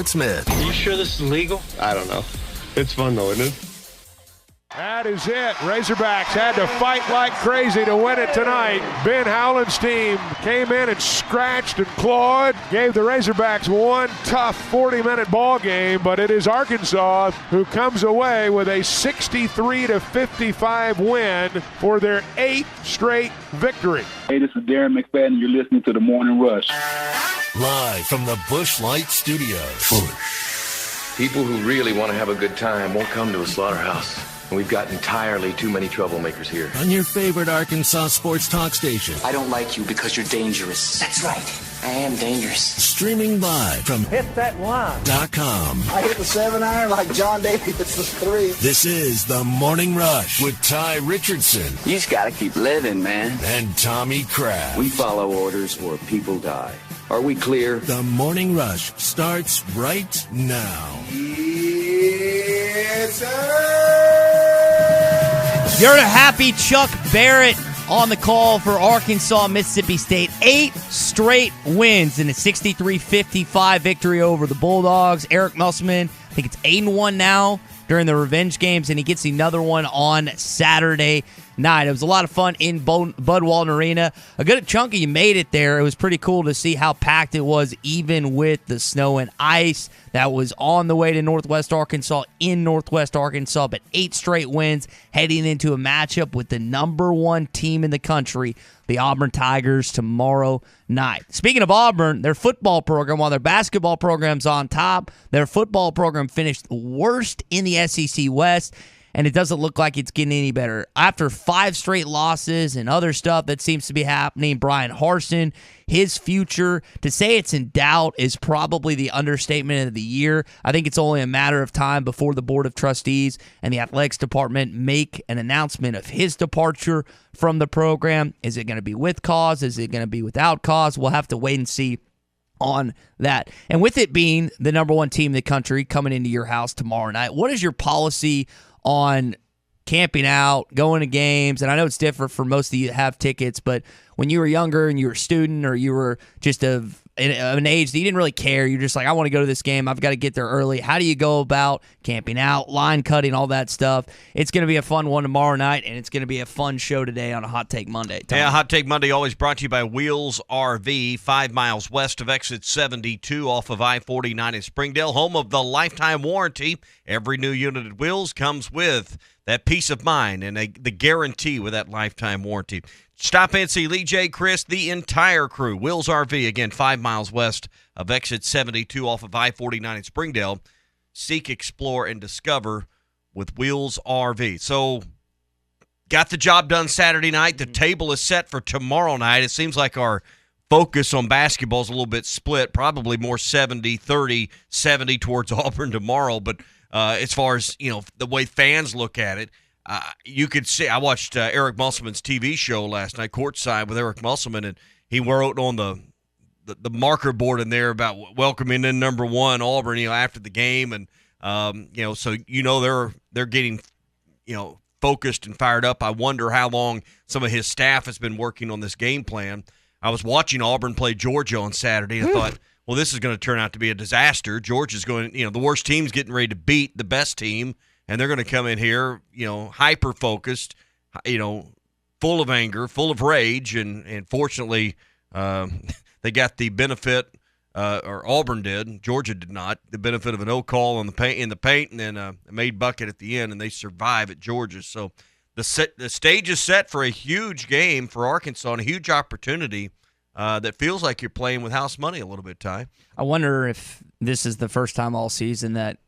Smith. Are you sure this is legal? I don't know. It's fun though, isn't it? That is it. Razorbacks had to fight like crazy to win it tonight. Ben Howland's team came in and scratched and clawed, gave the Razorbacks one tough 40-minute ball game, but it is Arkansas who comes away with a 63-55 win for their 8th straight victory. Hey, this is Darren McFadden, and you're listening to The Morning Rush. Live from the Busch Light Studios. People who really want to have a good time won't come to a slaughterhouse. And we've got entirely too many troublemakers here. On your favorite Arkansas sports talk station. I don't like you because you're dangerous. That's right. I am dangerous. Streaming live from hitthatline.com. I hit the 7-iron like John Daly hits the 3. This is The Morning Rush with Ty Richardson. You just gotta keep living, man. And Tommy Kraft. We follow orders or people die. Are we clear? The Morning Rush starts right now. Yes, sir. You're a happy Chuck Barrett on the call for Arkansas, Mississippi State. 8 straight wins in a 63-55 victory over the Bulldogs. Eric Musselman, I think it's 8-1 now during the revenge games, and he gets another one on Saturday night. It was a lot of fun in Bud Walton Arena. A good chunk of you made it there. It was pretty cool to see how packed it was, even with the snow and ice that was on the way to Northwest Arkansas in Northwest Arkansas. But 8 straight wins heading into a matchup with the number 1 team in the country, the Auburn Tigers, tomorrow night. Speaking of Auburn, their football program, while their basketball program's on top, their football program finished worst in the SEC West, and it doesn't look like it's getting any better. After 5 straight losses and other stuff that seems to be happening, Brian Harsin, his future, to say it's in doubt is probably the understatement of the year. I think it's only a matter of time before the Board of Trustees and the athletics department make an announcement of his departure from the program. Is it going to be with cause? Is it going to be without cause? We'll have to wait and see on that. And with it being the number 1 team in the country coming into your house tomorrow night, what is your policy on camping out, going to games? And I know it's different for most of you that have tickets, but when you were younger and you were a student or you were just of an age that you didn't really care, you're just like, I want to go to this game, I've got to get there early. How do you go about camping out, line cutting, all that stuff? It's going to be a fun one tomorrow night, and it's going to be a fun show today on a Hot Take Monday. Tom. Yeah, Hot Take Monday always brought to you by Wheels RV, 5 miles west of exit 72 off of I-49 in Springdale, home of the lifetime warranty. Every new unit at Wheels comes with that peace of mind and the guarantee with that lifetime warranty. Stop and see Lee J, Chris, the entire crew. Wheels RV, again, 5 miles west of exit 72 off of I-49 in Springdale. Seek, explore, and discover with Wheels RV. So, got the job done Saturday night. The table is set for tomorrow night. It seems like our focus on basketball is a little bit split, probably more 70-30, 70 towards Auburn tomorrow. But as far as, the way fans look at it, you could see, I watched Eric Musselman's TV show last night, Courtside with Eric Musselman, and he wrote on the marker board in there about welcoming in number 1 Auburn, after the game, and so they're getting focused and fired up. I wonder how long some of his staff has been working on this game plan. I was watching Auburn play Georgia on Saturday, and I thought, well, this is going to turn out to be a disaster. Georgia's going, the worst team's getting ready to beat the best team. And they're going to come in here, hyper-focused, full of anger, full of rage, and fortunately, they got the benefit, or Auburn did, Georgia did not, the benefit of an O-call in the paint, and then a made bucket at the end, and they survive at Georgia. So the stage is set for a huge game for Arkansas and a huge opportunity that feels like you're playing with house money a little bit, Ty. I wonder if this is the first time all season that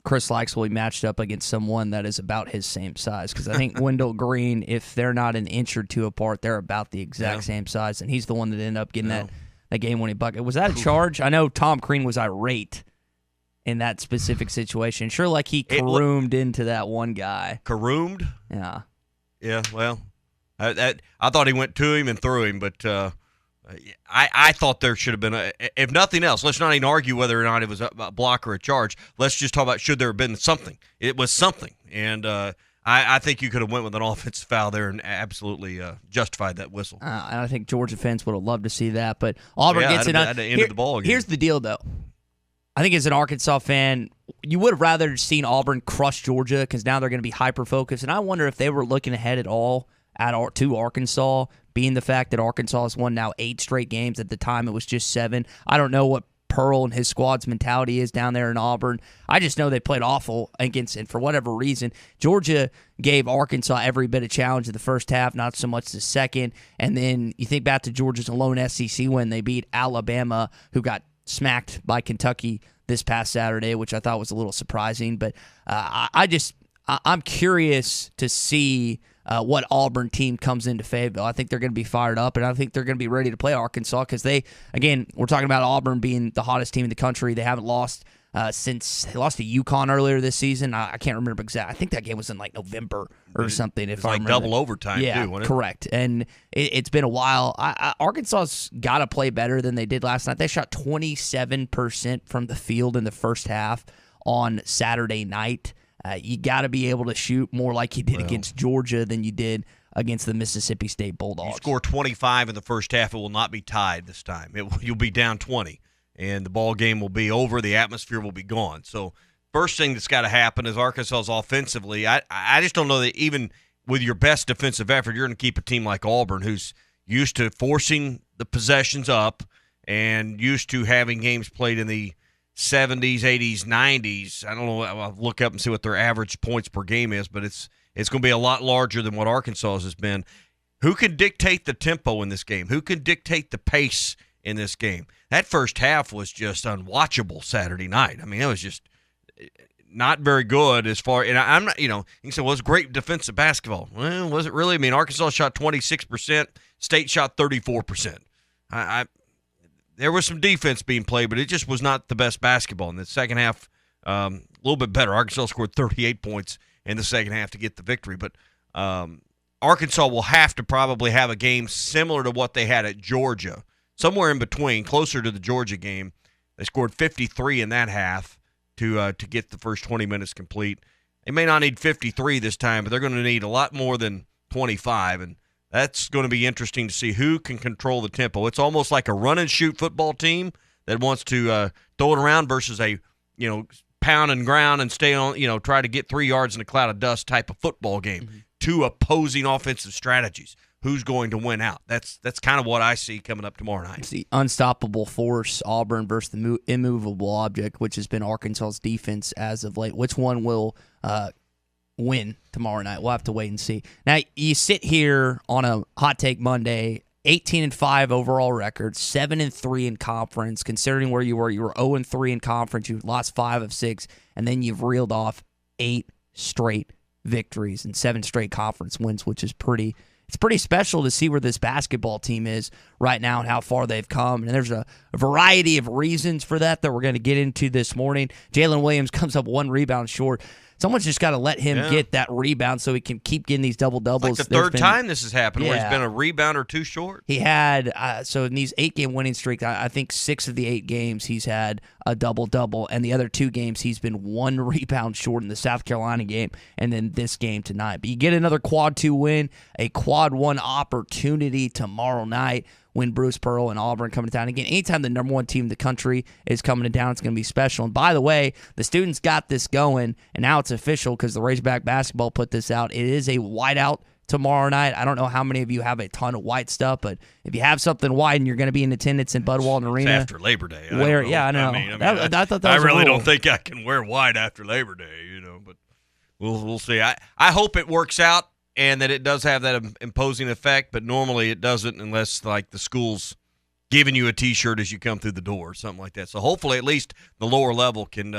Chris Likes will be matched up against someone that is about his same size, because I think Wendell Green, if they're not an inch or two apart, they're about the exact same size, and he's the one that ended up getting that game-winning bucket. Was that a charge? I know Tom Crean was irate in that specific situation. Sure, like he caroomed into that one guy. Caroomed? Yeah. Yeah, well, I thought he went to him and threw him, but I thought there should have been, if nothing else, let's not even argue whether or not it was a block or a charge. Let's just talk about should there have been something. It was something. And I think you could have went with an offensive foul there and absolutely justified that whistle. And I think Georgia fans would have loved to see that. But Auburn gets it on. At the end of the ball again. Here's the deal, though. I think as an Arkansas fan, you would have rather seen Auburn crush Georgia because now they're going to be hyper-focused. And I wonder if they were looking ahead at all to Arkansas, being the fact that Arkansas has won now 8 straight games. At the time, it was just 7. I don't know what Pearl and his squad's mentality is down there in Auburn. I just know they played awful against, and for whatever reason, Georgia gave Arkansas every bit of challenge in the first half, not so much the second. And then you think back to Georgia's alone SEC win. They beat Alabama, who got smacked by Kentucky this past Saturday, which I thought was a little surprising. But I'm curious to see what Auburn team comes into Fayetteville. I think they're going to be fired up, and I think they're going to be ready to play Arkansas because we're talking about Auburn being the hottest team in the country. They haven't lost since they lost to UConn earlier this season. I can't remember exactly. I think that game was in like November or something. It's like double overtime, too, wasn't it? Correct. And it's been a while. Arkansas's got to play better than they did last night. They shot 27% from the field in the first half on Saturday night. You got to be able to shoot more like you did against Georgia than you did against the Mississippi State Bulldogs. You score 25 in the first half, it will not be tied this time. You'll be down 20, and the ball game will be over. The atmosphere will be gone. So first thing that's got to happen is Arkansas's offensively. I just don't know that even with your best defensive effort, you're going to keep a team like Auburn, who's used to forcing the possessions up and used to having games played in the 70s, 80s, 90s. I don't know. I'll look up and see what their average points per game is, but it's going to be a lot larger than what Arkansas has been. Who can dictate the tempo in this game? Who can dictate the pace in this game? That first half was just unwatchable Saturday night. I mean, it was just not very good as far. And I'm not, you can say, well, it was great defensive basketball. Well, was it really? I mean, Arkansas shot 26%, State shot 34%. There was some defense being played, but it just was not the best basketball. In the second half, a little bit better. Arkansas scored 38 points in the second half to get the victory. But Arkansas will have to probably have a game similar to what they had at Georgia, somewhere in between, closer to the Georgia game. They scored 53 in that half to get the first 20 minutes complete. They may not need 53 this time, but they're going to need a lot more than 25, and that's going to be interesting to see who can control the tempo. It's almost like a run-and-shoot football team that wants to throw it around versus a, pound and ground and stay on, try to get 3 yards in a cloud of dust type of football game. Mm-hmm. Two opposing offensive strategies. Who's going to win out? That's kind of what I see coming up tomorrow night. It's the unstoppable force, Auburn versus the immovable object, which has been Arkansas's defense as of late. Which one will win tomorrow night? We'll have to wait and see. Now, you sit here on a Hot Take Monday, 18-5 overall record, 7-3 in conference. Considering where you were 0-3 in conference. You lost 5 of 6, and then you've reeled off 8 straight victories and 7 straight conference wins, which is pretty special to see where this basketball team is right now and how far they've come. And there's a variety of reasons for that we're going to get into this morning. Jalen Williams comes up 1 rebound short. Someone's just got to let him get that rebound so he can keep getting these double-doubles. It's like the third time this has happened where he's been a rebound or 2 short. He had, so in these 8-game winning streak, I think 6 of the 8 games he's had a double-double, and the other 2 games he's been 1 rebound short in the South Carolina game and then this game tonight. But you get another quad 2 win, a quad 1 opportunity tomorrow night when Bruce Pearl and Auburn come to town. Again, anytime the number 1 team in the country is coming to town, it's going to be special. And by the way, the students got this going, and now it's official because the Razorback basketball put this out. It is a whiteout tomorrow night. I don't know how many of you have a ton of white stuff, but if you have something white and you're going to be in attendance in Bud Walton Arena. It's after Labor Day. I know. I thought that was really don't think I can wear white after Labor Day, but we'll see. I hope it works out and that it does have that imposing effect, but normally it doesn't unless, like, the school's giving you a T-shirt as you come through the door or something like that. So hopefully at least the lower level can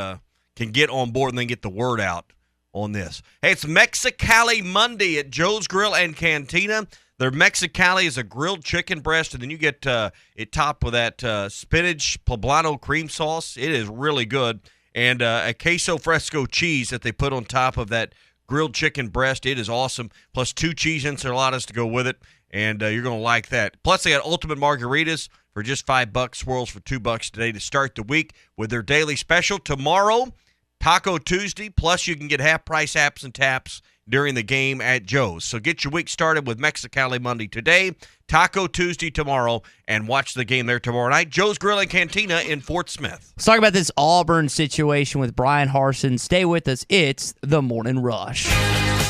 get on board and then get the word out on this. Hey, it's Mexicali Monday at Joe's Grill and Cantina. Their Mexicali is a grilled chicken breast, and then you get it topped with that spinach poblano cream sauce. It is really good. And a queso fresco cheese that they put on top of that grilled chicken breast. It is awesome. Plus 2 cheese enchiladas to go with it, and you're going to like that. Plus, they got ultimate margaritas for just $5, swirls for $2 today to start the week with their daily special. Tomorrow, Taco Tuesday, plus you can get half-price apps and taps during the game at Joe's. So get your week started with Mexicali Monday today, Taco Tuesday tomorrow, and watch the game there tomorrow night. Joe's Grill and Cantina in Fort Smith. Let's talk about this Auburn situation with Brian Harsin. Stay with us. It's The Morning Rush.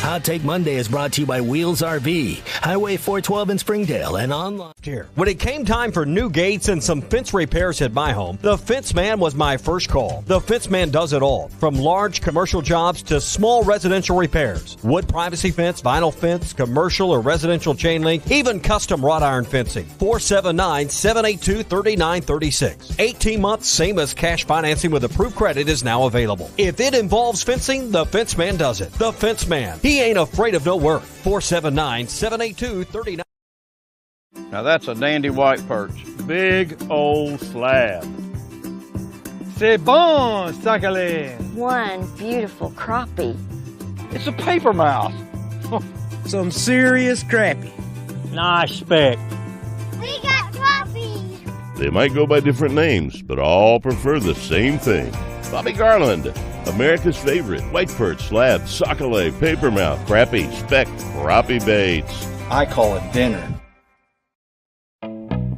Hot Take Monday is brought to you by Wheels RV, Highway 412 in Springdale, and online. Here. When it came time for new gates and some fence repairs at my home, the Fence Man was my first call. The Fence Man does it all, from large commercial jobs to small residential repairs. Wood privacy fence, vinyl fence, commercial or residential chain link, even custom wrought iron fencing. 479-782-3936. 18 months, same as cash financing with approved credit is now available. If it involves fencing, the Fence Man does it. The Fence Man. He ain't afraid of no work. 479-782-3936. Now that's a dandy white perch. Big old slab. C'est bon, sacalé. One beautiful crappie. It's a paper mouse. Some serious crappie. Nice speck. We got crappies. They might go by different names, but all prefer the same thing. Bobby Garland, America's favorite white perch, slab, sockeye, papermouth, crappie, speck, crappie baits. I call it dinner.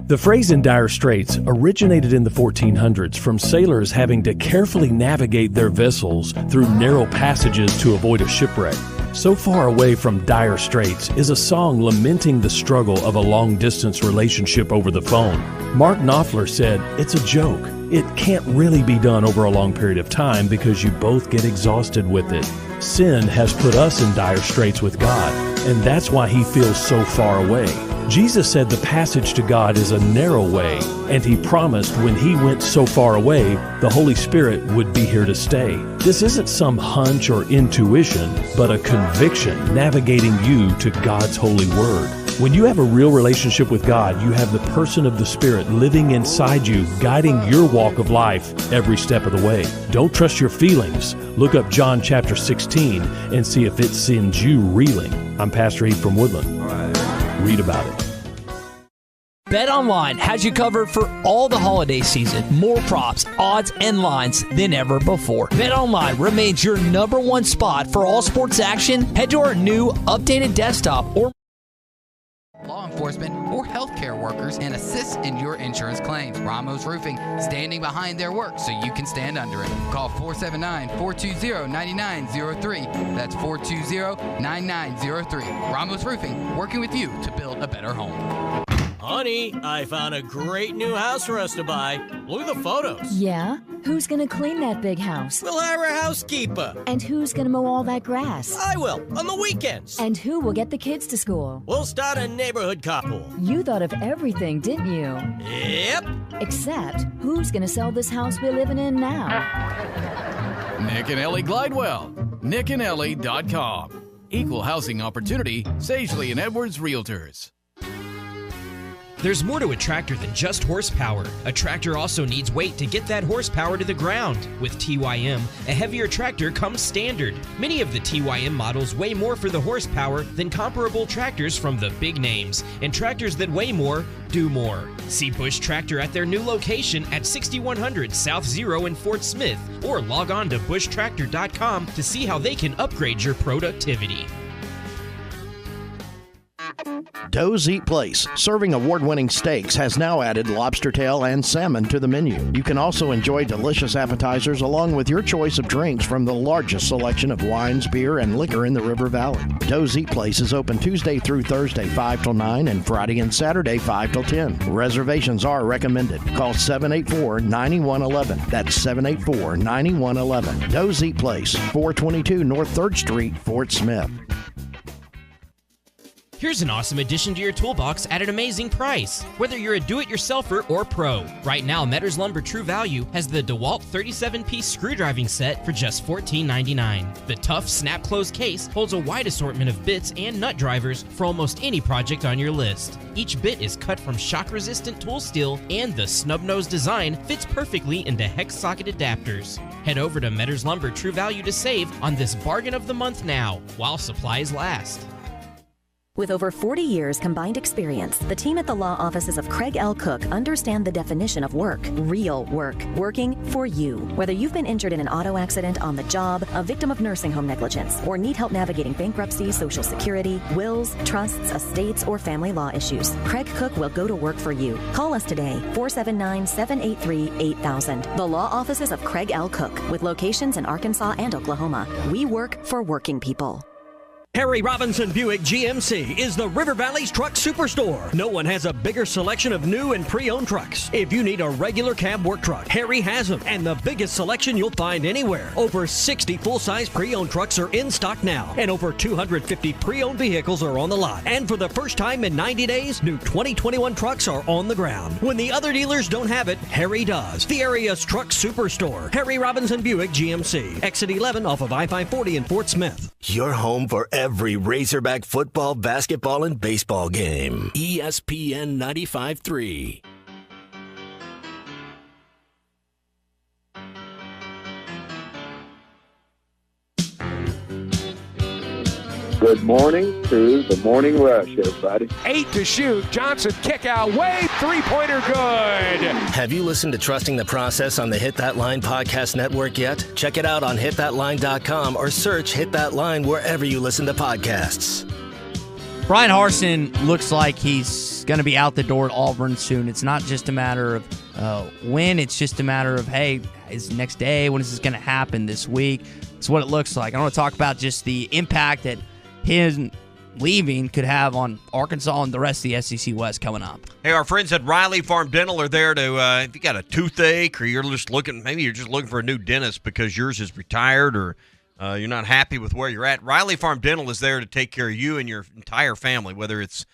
The phrase in dire straits originated in the 1400s from sailors having to carefully navigate their vessels through narrow passages to avoid a shipwreck. So Far Away from Dire Straits is a song lamenting the struggle of a long-distance relationship over the phone. Mark Knopfler said, "It's a joke. It can't really be done over a long period of time because you both get exhausted with it. Sin has put us in dire straits with God, and that's why he feels so far away." Jesus said the passage to God is a narrow way, and he promised when he went so far away, the Holy Spirit would be here to stay. This isn't some hunch or intuition, but a conviction navigating you to God's holy word. When you have a real relationship with God, you have the person of the Spirit living inside you, guiding your walk of life every step of the way. Don't trust your feelings. Look up John chapter 16 and see if it sends you reeling. I'm Pastor Heath from Woodland. Read about it. BetOnline has you covered for all the holiday season. More props, odds, and lines than ever before. BetOnline remains your number one spot for all sports action. Head to our new updated desktop or law enforcement or healthcare workers and assist in your insurance claims. Ramos Roofing, standing behind their work so you can stand under it. Call 479-420-9903. That's 420-9903. Ramos Roofing, working with you to build a better home. Honey, I found a great new house for us to buy. Look at the photos. Yeah? Who's gonna clean that big house? We'll hire a housekeeper. And who's gonna mow all that grass? I will, on the weekends. And who will get the kids to school? We'll start a neighborhood carpool. You thought of everything, didn't you? Yep. Except, who's gonna sell this house we're living in now? Nick and Ellie Glidewell. nickandellie.com. Equal housing opportunity, Sagely and Edwards Realtors. There's more to a tractor than just horsepower. A tractor also needs weight to get that horsepower to the ground. With TYM, a heavier tractor comes standard. Many of the TYM models weigh more for the horsepower than comparable tractors from the big names. And tractors that weigh more, do more. See Bush Tractor at their new location at 6100 South Zero in Fort Smith, or log on to bushtractor.com to see how they can upgrade your productivity. Doe's Eat Place, serving award-winning steaks, has now added lobster tail and salmon to the menu. You can also enjoy delicious appetizers along with your choice of drinks from the largest selection of wines, beer, and liquor in the River Valley. Doe's Eat Place is open Tuesday through Thursday 5 till 9 and Friday and Saturday 5 till 10. Reservations are recommended. Call 784-9111. That's 784-9111. Doe's Eat Place, 422 North 3rd Street, Fort Smith. Here's an awesome addition to your toolbox at an amazing price, whether you're a do-it-yourselfer or pro. Right now, Metters Lumber True Value has the DeWalt 37-piece screwdriving set for just $14.99. The tough snap-close case holds a wide assortment of bits and nut drivers for almost any project on your list. Each bit is cut from shock-resistant tool steel, and the snub-nose design fits perfectly into hex socket adapters. Head over to Metters Lumber True Value to save on this bargain of the month now, while supplies last. With over 40 years combined experience, the team at the law offices of Craig L. Cook understand the definition of work. Real work. Working for you. Whether you've been injured in an auto accident, on the job, a victim of nursing home negligence, or need help navigating bankruptcy, Social Security, wills, trusts, estates, or family law issues, Craig Cook will go to work for you. Call us today, 479-783-8000. The law offices of Craig L. Cook, with locations in Arkansas and Oklahoma. We work for working people. Harry Robinson Buick GMC is the River Valley's truck superstore. No one has a bigger selection of new and pre-owned trucks. If you need a regular cab work truck, Harry has them, and the biggest selection you'll find anywhere. Over 60 full-size pre-owned trucks are in stock now, and over 250 pre-owned vehicles are on the lot. And for the first time in 90 days, new 2021 trucks are on the ground. When the other dealers don't have it, Harry does. The area's truck superstore, Harry Robinson Buick GMC, exit 11 off of I-540 in Fort Smith. Your home for every Razorback football, basketball, and baseball game. ESPN 95.3. Good morning to the Morning Rush, everybody. 8 to shoot. Johnson kick out. Way three-pointer good. Have you listened to Trusting the Process on the Hit That Line podcast network yet? Check it out on hitthatline.com or search Hit That Line wherever you listen to podcasts. Brian Harsin looks like he's going to be out the door at Auburn soon. It's not just a matter of when. It's just a matter of, hey, is next day? When is this going to happen this week? It's what it looks like. I want to talk about just the impact that his leaving could have on Arkansas and the rest of the SEC West coming up. Hey, our friends at Riley Farm Dental are there to, if you got a toothache or you're just looking, maybe you're just looking for a new dentist because yours is retired or you're not happy with where you're at. Riley Farm Dental is there to take care of you and your entire family, whether it's,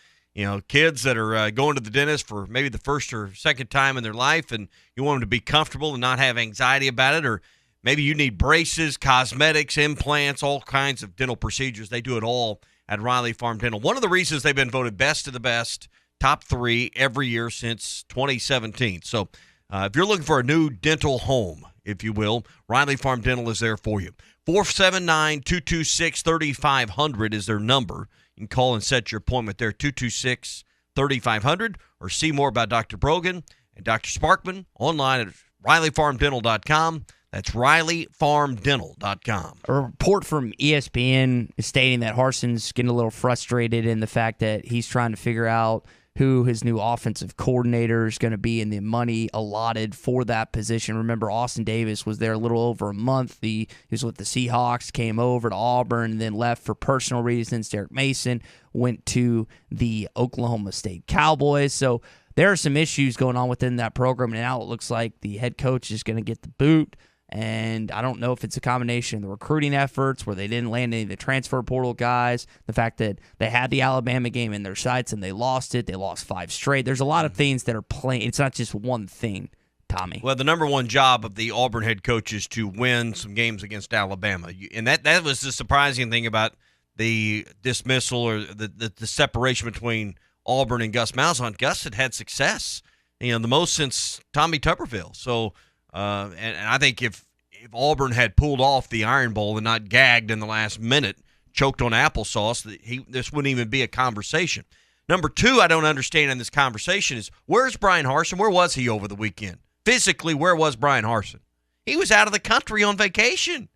kids that are going to the dentist for maybe the first or second time in their life and you want them to be comfortable and not have anxiety about it, or maybe you need braces, cosmetics, implants, all kinds of dental procedures. They do it all at Riley Farm Dental. One of the reasons they've been voted best of the best, top 3 every year since 2017. So if you're looking for a new dental home, if you will, Riley Farm Dental is there for you. 479-226-3500 is their number. You can call and set your appointment there, 226-3500, or see more about Dr. Brogan and Dr. Sparkman online at RileyFarmDental.com. That's RileyFarmDental.com. A report from ESPN is stating that Harsin's getting a little frustrated in the fact that he's trying to figure out who his new offensive coordinator is going to be and the money allotted for that position. Remember, Austin Davis was there a little over a month. He was with the Seahawks, came over to Auburn, and then left for personal reasons. Derek Mason went to the Oklahoma State Cowboys. So there are some issues going on within that program, and now it looks like the head coach is going to get the boot. And I don't know if it's a combination of the recruiting efforts where they didn't land any of the transfer portal guys, the fact that they had the Alabama game in their sights and they lost it. They lost 5 straight. There's a lot of things that are playing. It's not just one thing, Tommy. Well, the number one job of the Auburn head coach is to win some games against Alabama. And that was the surprising thing about the dismissal or the separation between Auburn and Gus Malzahn. Gus had success, the most since Tommy Tuberville. So, and I think if Auburn had pulled off the Iron Bowl and not gagged in the last minute, choked on applesauce, this wouldn't even be a conversation. Number 2, I don't understand in this conversation is, where's Brian Harsin? Where was he over the weekend? Physically, where was Brian Harsin? He was out of the country on vacation.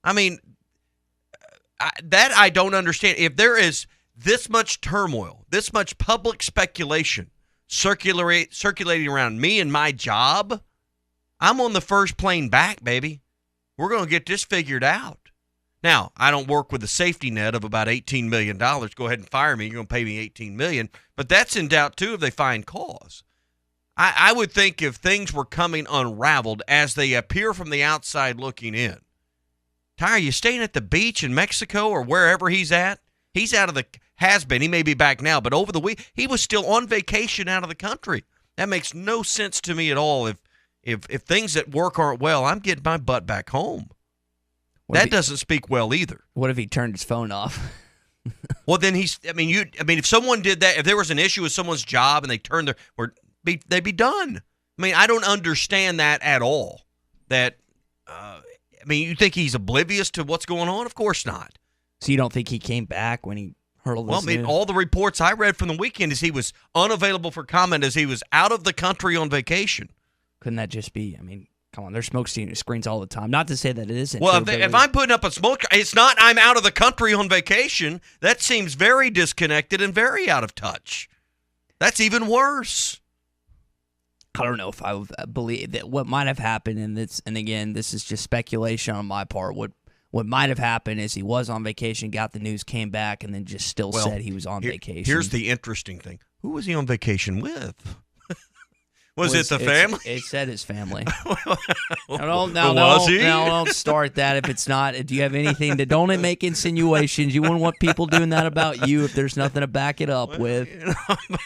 I mean, I don't understand. If there is this much turmoil, this much public speculation circulating around me and my job, I'm on the first plane back, baby. We're going to get this figured out. Now, I don't work with a safety net of about $18 million. Go ahead and fire me. You're going to pay me $18 million. But that's in doubt, too, if they find cause. I would think if things were coming unraveled as they appear from the outside looking in. Ty, are you staying at the beach in Mexico or wherever he's at? He's out of the has been. He may be back now, but over the week, he was still on vacation out of the country. That makes no sense to me at all. If things at work aren't well, I'm getting my butt back home. That doesn't speak well either. What if he turned his phone off? Well, then if someone did that, if there was an issue with someone's job and they turned they'd be done. I mean, I don't understand that at all. That, you think he's oblivious to what's going on? Of course not. So you don't think he came back when he hurdle this Well, I mean, new- all the reports I read from the weekend is he was unavailable for comment as he was out of the country on vacation. Couldn't that just be? I mean, come on, there's smoke screens all the time. Not to say that it isn't. Well, true, if I'm putting up a smoke, it's not I'm out of the country on vacation. That seems very disconnected and very out of touch. That's even worse. I don't know if I believe that what might have happened, and again, this is just speculation on my part. What might have happened is he was on vacation, got the news, came back, and then just still said he was on vacation. Here's the interesting thing. Who was he on vacation with? Was it the family? It said his family. Was he? Now, don't start that if it's not. Do you have anything to... Don't make insinuations. You wouldn't want people doing that about you if there's nothing to back it up with.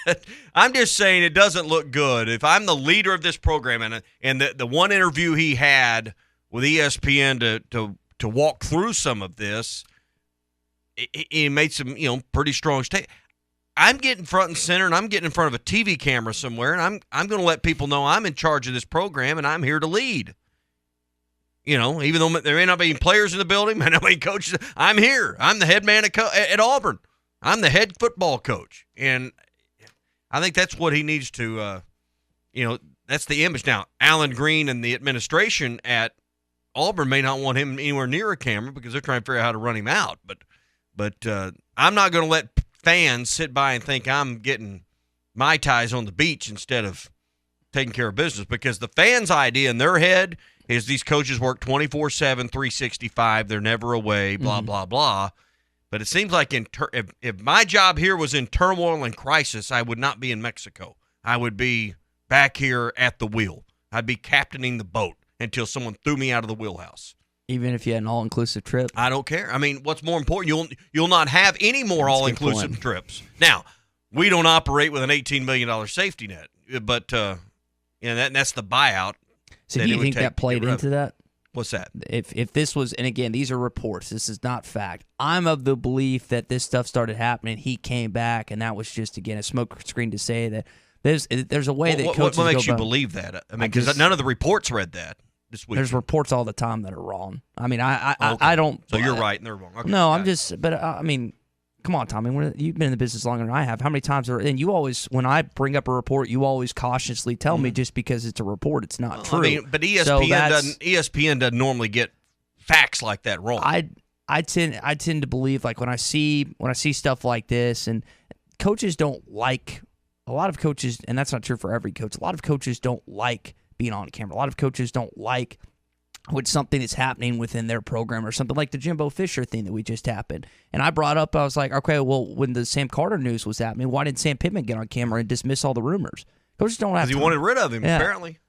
But I'm just saying it doesn't look good. If I'm the leader of this program and the one interview he had with ESPN to walk through some of this, he made some pretty strong statements. I'm getting front and center, and I'm getting in front of a TV camera somewhere, and I'm going to let people know I'm in charge of this program, and I'm here to lead. Even though there may not be any players in the building, may not be coaches, I'm here. I'm the head man at Auburn. I'm the head football coach, and I think that's what he needs to. That's the image. Now, Alan Green and the administration at Auburn may not want him anywhere near a camera because they're trying to figure out how to run him out. But I'm not going to let fans sit by and think I'm getting Mai Tais on the beach instead of taking care of business, because the fans' idea in their head is these coaches work 24/7, 365. They're never away, blah, blah, blah. But it seems like if my job here was in turmoil and crisis, I would not be in Mexico. I would be back here at the wheel. I'd be captaining the boat until someone threw me out of the wheelhouse. Even if you had an all-inclusive trip? I don't care. I mean, what's more important, you'll not have any more all-inclusive trips. Now, we don't operate with an $18 million safety net, but that's the buyout. So do you think that played into that? What's that? If this was, and again, these are reports. This is not fact. I'm of the belief that this stuff started happening. He came back, and that was just, again, a smoke screen to say that there's a way that coaches What makes go you about, believe that? I mean, because none of the reports read that. There's reports all the time that are wrong. I mean, I don't. So you're right and they're wrong. Okay. No, I'm just. But I mean, come on, Tommy. You've been in the business longer than I have. How many times and you always, when I bring up a report, you always cautiously tell me just because it's a report, it's not true. I mean, but ESPN doesn't normally get facts like that wrong. I tend to believe, like, when I see stuff like this, and coaches don't like, a lot of coaches, and that's not true for every coach. A lot of coaches don't like being on camera. A lot of coaches don't like when something is happening within their program, or something like the Jimbo Fisher thing that we just happened. And I brought up, I was like, okay, well, when the Sam Carter news was happening, why didn't Sam Pittman get on camera and dismiss all the rumors? Coaches don't have. Because he wanted rid of him, apparently.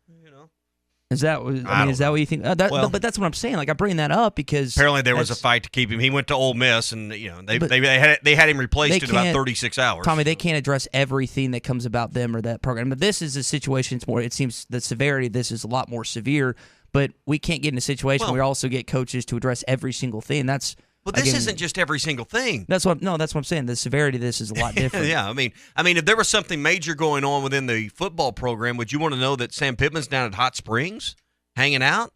Is that what you think? But that's what I'm saying. Like, I bring that up because apparently there was a fight to keep him. He went to Ole Miss, and they had him replaced in about 36 hours. Tommy, they can't address everything that comes about them or that program. But this is a situation. It's more. It seems the severity of this is a lot more severe. But we can't get in a situation where we also get coaches to address every single thing. That's. Well, this isn't just every single thing. That's what I'm saying. The severity of this is a lot different. Yeah, I mean, if there was something major going on within the football program, would you want to know that Sam Pittman's down at Hot Springs, hanging out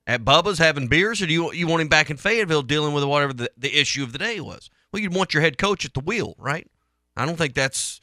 at Bubba's, having beers, or do you want him back in Fayetteville dealing with whatever the issue of the day was? Well, you'd want your head coach at the wheel, right? I don't think that's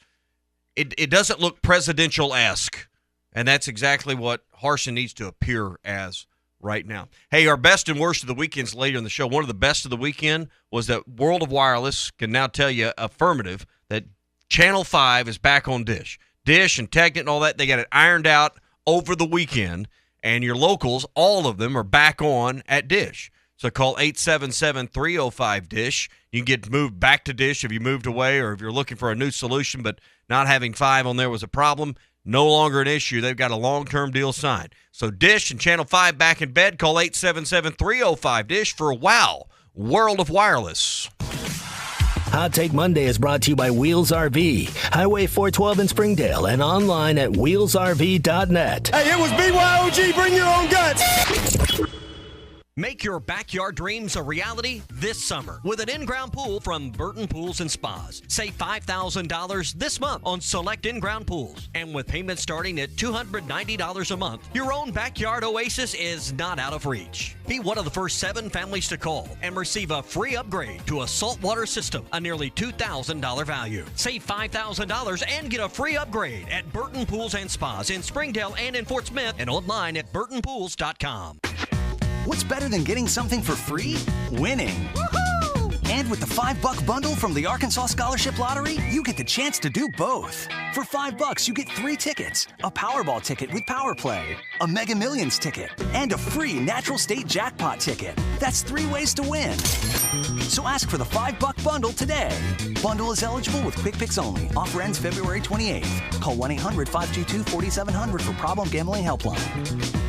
it. It doesn't look presidential-esque, and that's exactly what Harsin needs to appear as right now. Hey, our best and worst of the weekends later in the show. One of the best of the weekend was that World of Wireless can now tell you affirmative that Channel 5 is back on Dish. Dish and Technet and all that, they got it ironed out over the weekend, and your locals, all of them, are back on at Dish. So call 877-305-DISH. You can get moved back to Dish if you moved away or if you're looking for a new solution, but not having 5 on there was a problem. No longer an issue. They've got a long-term deal signed. So Dish and Channel 5 back in bed. Call 877-305-DISH for WOW, World of Wireless. Hot Take Monday is brought to you by Wheels RV, Highway 412 in Springdale, and online at wheelsrv.net. Hey, it was BYOG, bring your own guts. Make your backyard dreams a reality this summer with an in-ground pool from Burton Pools and Spas. Save $5,000 this month on select in-ground pools. And with payments starting at $290 a month, your own backyard oasis is not out of reach. Be one of the first 7 families to call and receive a free upgrade to a saltwater system, a nearly $2,000 value. Save $5,000 and get a free upgrade at Burton Pools and Spas in Springdale and in Fort Smith and online at burtonpools.com. What's better than getting something for free? Winning. Woohoo! And with the $5 bundle from the Arkansas Scholarship Lottery, you get the chance to do both. For $5, you get 3 tickets, a Powerball ticket with Power Play, a Mega Millions ticket, and a free Natural State Jackpot ticket. That's 3 ways to win. So ask for the $5 bundle today. Bundle is eligible with Quick Picks only. Offer ends February 28th. Call 1-800-522-4700 for Problem Gambling Helpline.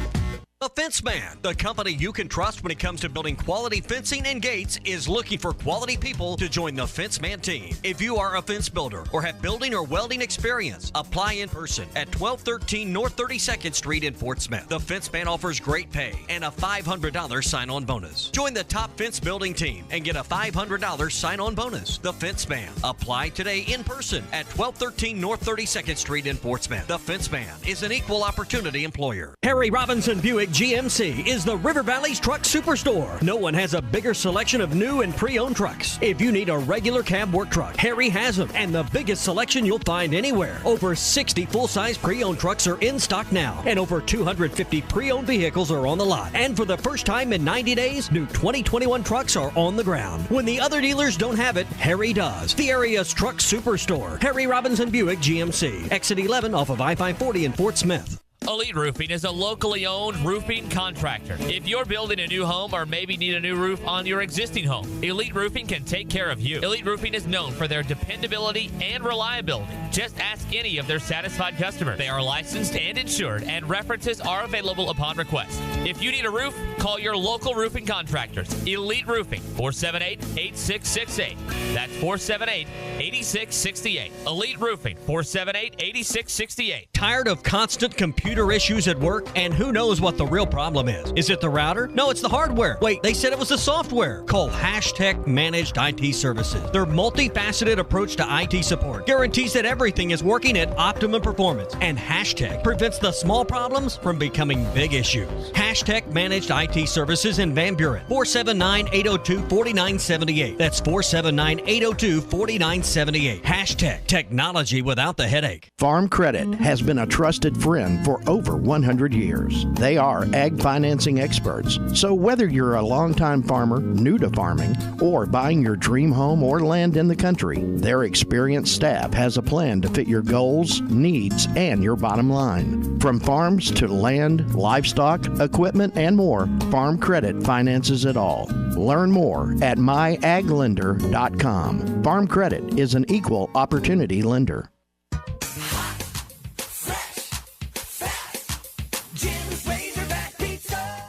The Fence Man, the company you can trust when it comes to building quality fencing and gates, is looking for quality people to join the Fence Man team. If you are a fence builder or have building or welding experience, apply in person at 1213 North 32nd Street in Fort Smith. The Fence Man offers great pay and a $500 sign-on bonus. Join the top fence building team and get a $500 sign-on bonus. The Fence Man. Apply today in person at 1213 North 32nd Street in Fort Smith. The Fence Man is an equal opportunity employer. Harry Robinson Buick GMC is the River Valley's truck superstore. No one has a bigger selection of new and pre-owned trucks. If you need a regular cab work truck, Harry has them, and the biggest selection you'll find anywhere. Over 60 full-size pre-owned trucks are in stock now, and over 250 pre-owned vehicles are on the lot. And for the first time in 90 days, new 2021 trucks are on the ground. When the other dealers don't have it, Harry does. The area's truck superstore, Harry Robinson Buick GMC, exit 11 off of I-540 in Fort Smith. Elite Roofing is a locally owned roofing contractor. If you're building a new home or maybe need a new roof on your existing home, Elite Roofing can take care of you. Elite Roofing is known for their dependability and reliability. Just ask any of their satisfied customers. They are licensed and insured, and references are available upon request. If you need a roof, call your local roofing contractors. Elite Roofing, 478-8668. That's 478-8668. Elite Roofing, 478-8668. Tired of constant computer issues at work? And who knows what the real problem is? Is it the router? No, it's the hardware. Wait, they said it was the software. Call Hashtag Managed IT Services. Their multifaceted approach to IT support guarantees that everything is working at optimum performance. And Hashtag prevents the small problems from becoming big issues. Hashtag Managed IT Services in Van Buren. 479-802-4978. That's 479-802-4978. Hashtag Technology without the headache. Farm Credit has been a trusted friend for over 100 years. They are ag financing experts. So whether you're a longtime farmer, new to farming, or buying your dream home or land in the country, their experienced staff has a plan to fit your goals, needs, and your bottom line. From farms to land, livestock, equipment, and more, Farm Credit finances it all. Learn more at myaglender.com. Farm Credit is an equal opportunity lender.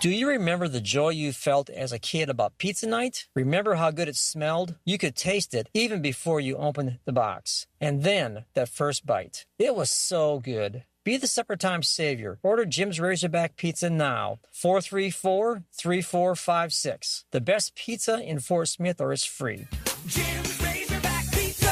Do you remember the joy you felt as a kid about pizza night? Remember how good it smelled? You could taste it even before you opened the box. And then that first bite. It was so good. Be the supper time savior. Order Jim's Razorback Pizza now. 434-3456. The best pizza in Fort Smith, or it's free. Jim's Razorback Pizza.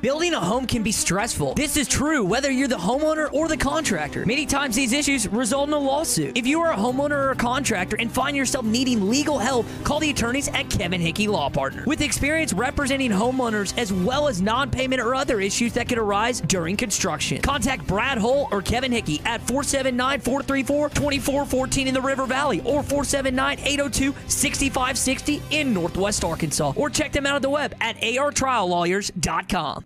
Building a home can be stressful. This is true whether you're the homeowner or the contractor. Many times these issues result in a lawsuit. If you are a homeowner or a contractor and find yourself needing legal help, call the attorneys at Kevin Hickey Law Partner. With experience representing homeowners as well as non-payment or other issues that could arise during construction. Contact Brad Hull or Kevin Hickey at 479-434-2414 in the River Valley or 479-802-6560 in Northwest Arkansas. Or check them out at the web at artriallawyers.com.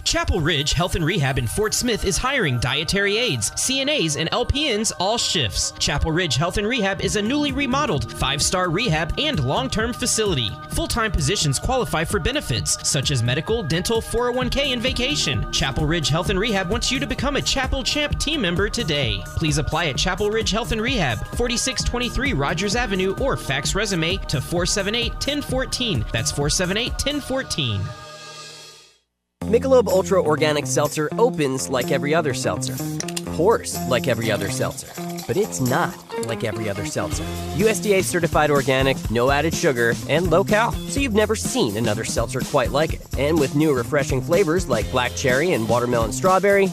Chapel Ridge Health and Rehab in Fort Smith is hiring dietary aides, CNAs, and LPNs all shifts. Chapel Ridge Health and Rehab is a newly remodeled 5-star rehab and long-term facility. Full-time positions qualify for benefits such as medical, dental, 401k, and vacation. Chapel Ridge Health and Rehab wants you to become a Chapel Champ team member today. Please apply at Chapel Ridge Health and Rehab, 4623 Rogers Avenue, or fax resume to 478-1014. That's 478-1014. Michelob Ultra Organic Seltzer opens like every other seltzer, pours like every other seltzer, but it's not like every other seltzer. USDA certified organic, no added sugar, and low cal. So you've never seen another seltzer quite like it. And with new refreshing flavors like black cherry and watermelon strawberry,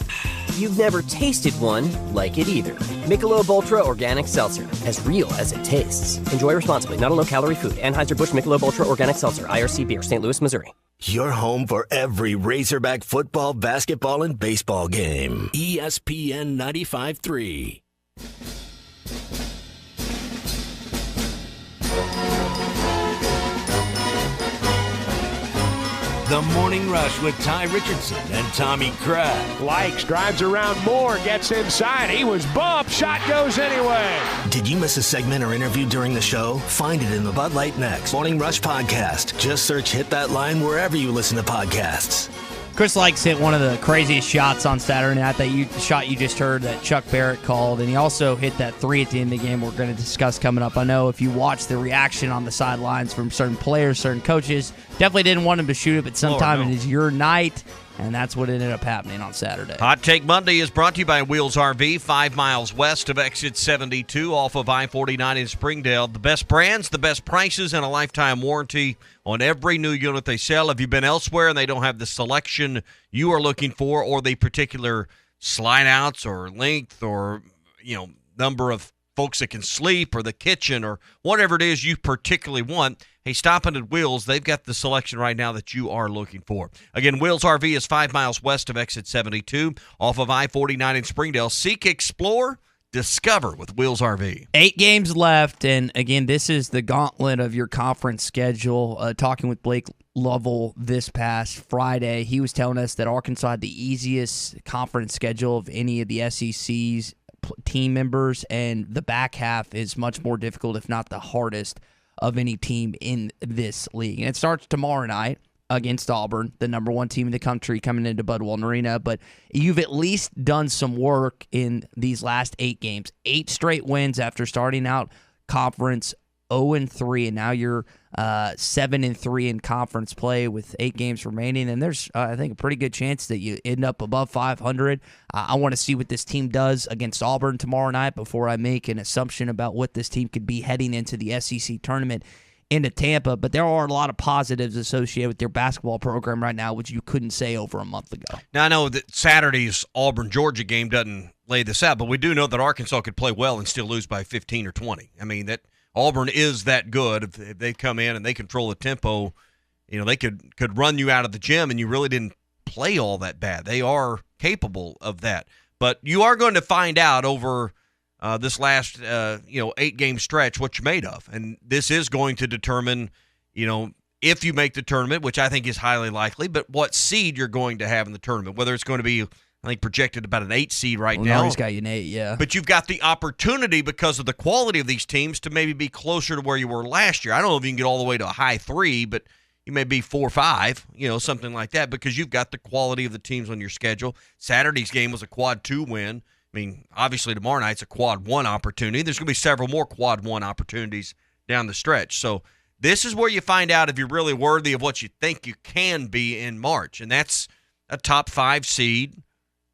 you've never tasted one like it either. Michelob Ultra Organic Seltzer, as real as it tastes. Enjoy responsibly, not a low-calorie food. Anheuser-Busch Michelob Ultra Organic Seltzer, IRC Beer, St. Louis, Missouri. Your home for every Razorback football, basketball, and baseball game. ESPN 95.3. The Morning Rush with Ty Richardson and Tommy Craig. Likes, drives around Moore, gets inside. He was bumped. Shot goes anyway. Did you miss a segment or interview during the show? Find it in the Bud Light Next Morning Rush podcast. Just search Hit That Line wherever you listen to podcasts. Chris Likes hit one of the craziest shots on Saturday night, shot you just heard that Chuck Barrett called, and he also hit that three at the end of the game we're going to discuss coming up. I know if you watch the reaction on the sidelines from certain players, certain coaches, definitely didn't want him to shoot it, but sometime it is your night, and that's what ended up happening on Saturday. Hot Take Monday is brought to you by Wheels RV, 5 miles west of exit 72 off of I-49 in Springdale. The best brands, the best prices, and a lifetime warranty on every new unit they sell. If you've been elsewhere and they don't have the selection you are looking for, or the particular slide outs or length or number of folks that can sleep or the kitchen or whatever it is you particularly want, hey, stop in at Wheels. They've got the selection right now that you are looking for. Again, Wheels RV is 5 miles west of exit 72 off of I-49 in Springdale. Seek, explore, discover with Wheels RV. 8 games left, and again, this is the gauntlet of your conference schedule. Talking with Blake Lovell this past Friday, he was telling us that Arkansas had the easiest conference schedule of any of the SEC's team members, and the back half is much more difficult, if not the hardest, of any team in this league. And it starts tomorrow night against Auburn, the number 1 team in the country, coming into Bud Walton Arena. But you've at least done some work in these last 8 games. 8 straight wins after starting out conference 0-3, and now you're 7-3 in conference play with 8 games remaining. And there's, I think, a pretty good chance that you end up above 500. I want to see what this team does against Auburn tomorrow night before I make an assumption about what this team could be heading into the SEC tournament into Tampa. But there are a lot of positives associated with their basketball program right now, which you couldn't say over a month ago. Now, I know that Saturday's Auburn-Georgia game doesn't lay this out, but we do know that Arkansas could play well and still lose by 15 or 20. I mean, that Auburn is that good. If they come in and they control the tempo, they could run you out of the gym, and you really didn't play all that bad. They are capable of that. But you are going to find out over this last 8-game stretch what you're made of. And this is going to determine, if you make the tournament, which I think is highly likely, but what seed you're going to have in the tournament, whether it's going to be, I think, projected about an 8 seed now. No, he's got you an 8, yeah. But you've got the opportunity, because of the quality of these teams, to maybe be closer to where you were last year. I don't know if you can get all the way to a high 3, but you may be 4 or 5, something like that, because you've got the quality of the teams on your schedule. Saturday's game was a quad 2 win. I mean, obviously tomorrow night's a quad 1 opportunity. There's going to be several more quad 1 opportunities down the stretch. So this is where you find out if you're really worthy of what you think you can be in March, and that's a top 5 seed.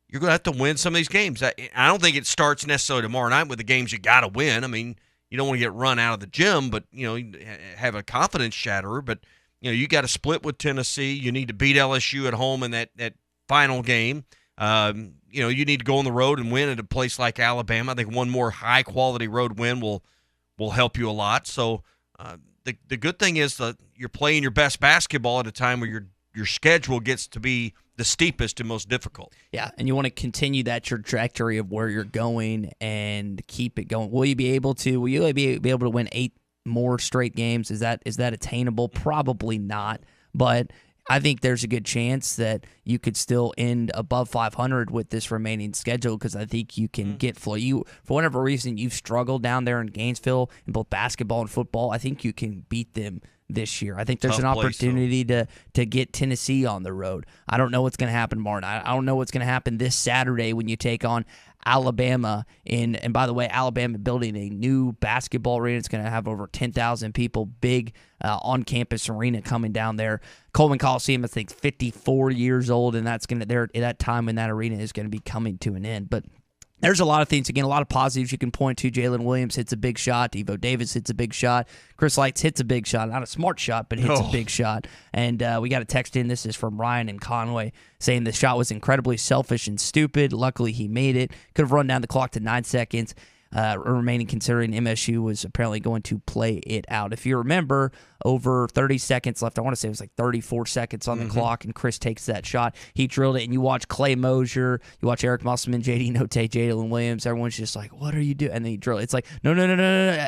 You're going to have to win some of these games. I don't think it starts necessarily tomorrow night with the games you got to win. I mean, you don't want to get run out of the gym, but, you have a confidence shatterer. But, you got to split with Tennessee. You need to beat LSU at home in that final game. You need to go on the road and win at a place like Alabama. I think one more high-quality road win will help you a lot. So the good thing is that you're playing your best basketball at a time where your schedule gets to be the steepest and most difficult. Yeah, and you want to continue that trajectory of where you're going and keep it going. Will you be able to win 8 more straight games? Is that attainable? Probably not, but I think there's a good chance that you could still end above 500 with this remaining schedule, because I think you can get flow. You, for whatever reason, you've struggled down there in Gainesville in both basketball and football. I think you can beat them this year. I think there's an opportunity to get Tennessee on the road. I don't know what's going to happen tomorrow night. I don't know what's going to happen this Saturday when you take on Alabama. And by the way, Alabama building a new basketball arena. It's going to have over 10,000 people, big on-campus arena coming down there. Coleman Coliseum, I think, 54 years old, and that's going to at that time when that arena is going to be coming to an end. But there's a lot of things, again, a lot of positives you can point to. Jalen Williams hits a big shot. Devo Davis hits a big shot. Chris Lights hits a big shot. Not a smart shot, but hits a big shot. And we got a text in. This is from Ryan in Conway saying the shot was incredibly selfish and stupid. Luckily, he made it. Could have run down the clock to 9 seconds. Remaining, considering MSU was apparently going to play it out. If you remember, over 30 seconds left, I want to say it was like 34 seconds on the clock, and Chris takes that shot. He drilled it, and you watch Clay Mosier, you watch Eric Musselman, J.D. Note, Jalen Williams, everyone's just like, what are you doing? And then he drilled it. It's like, no,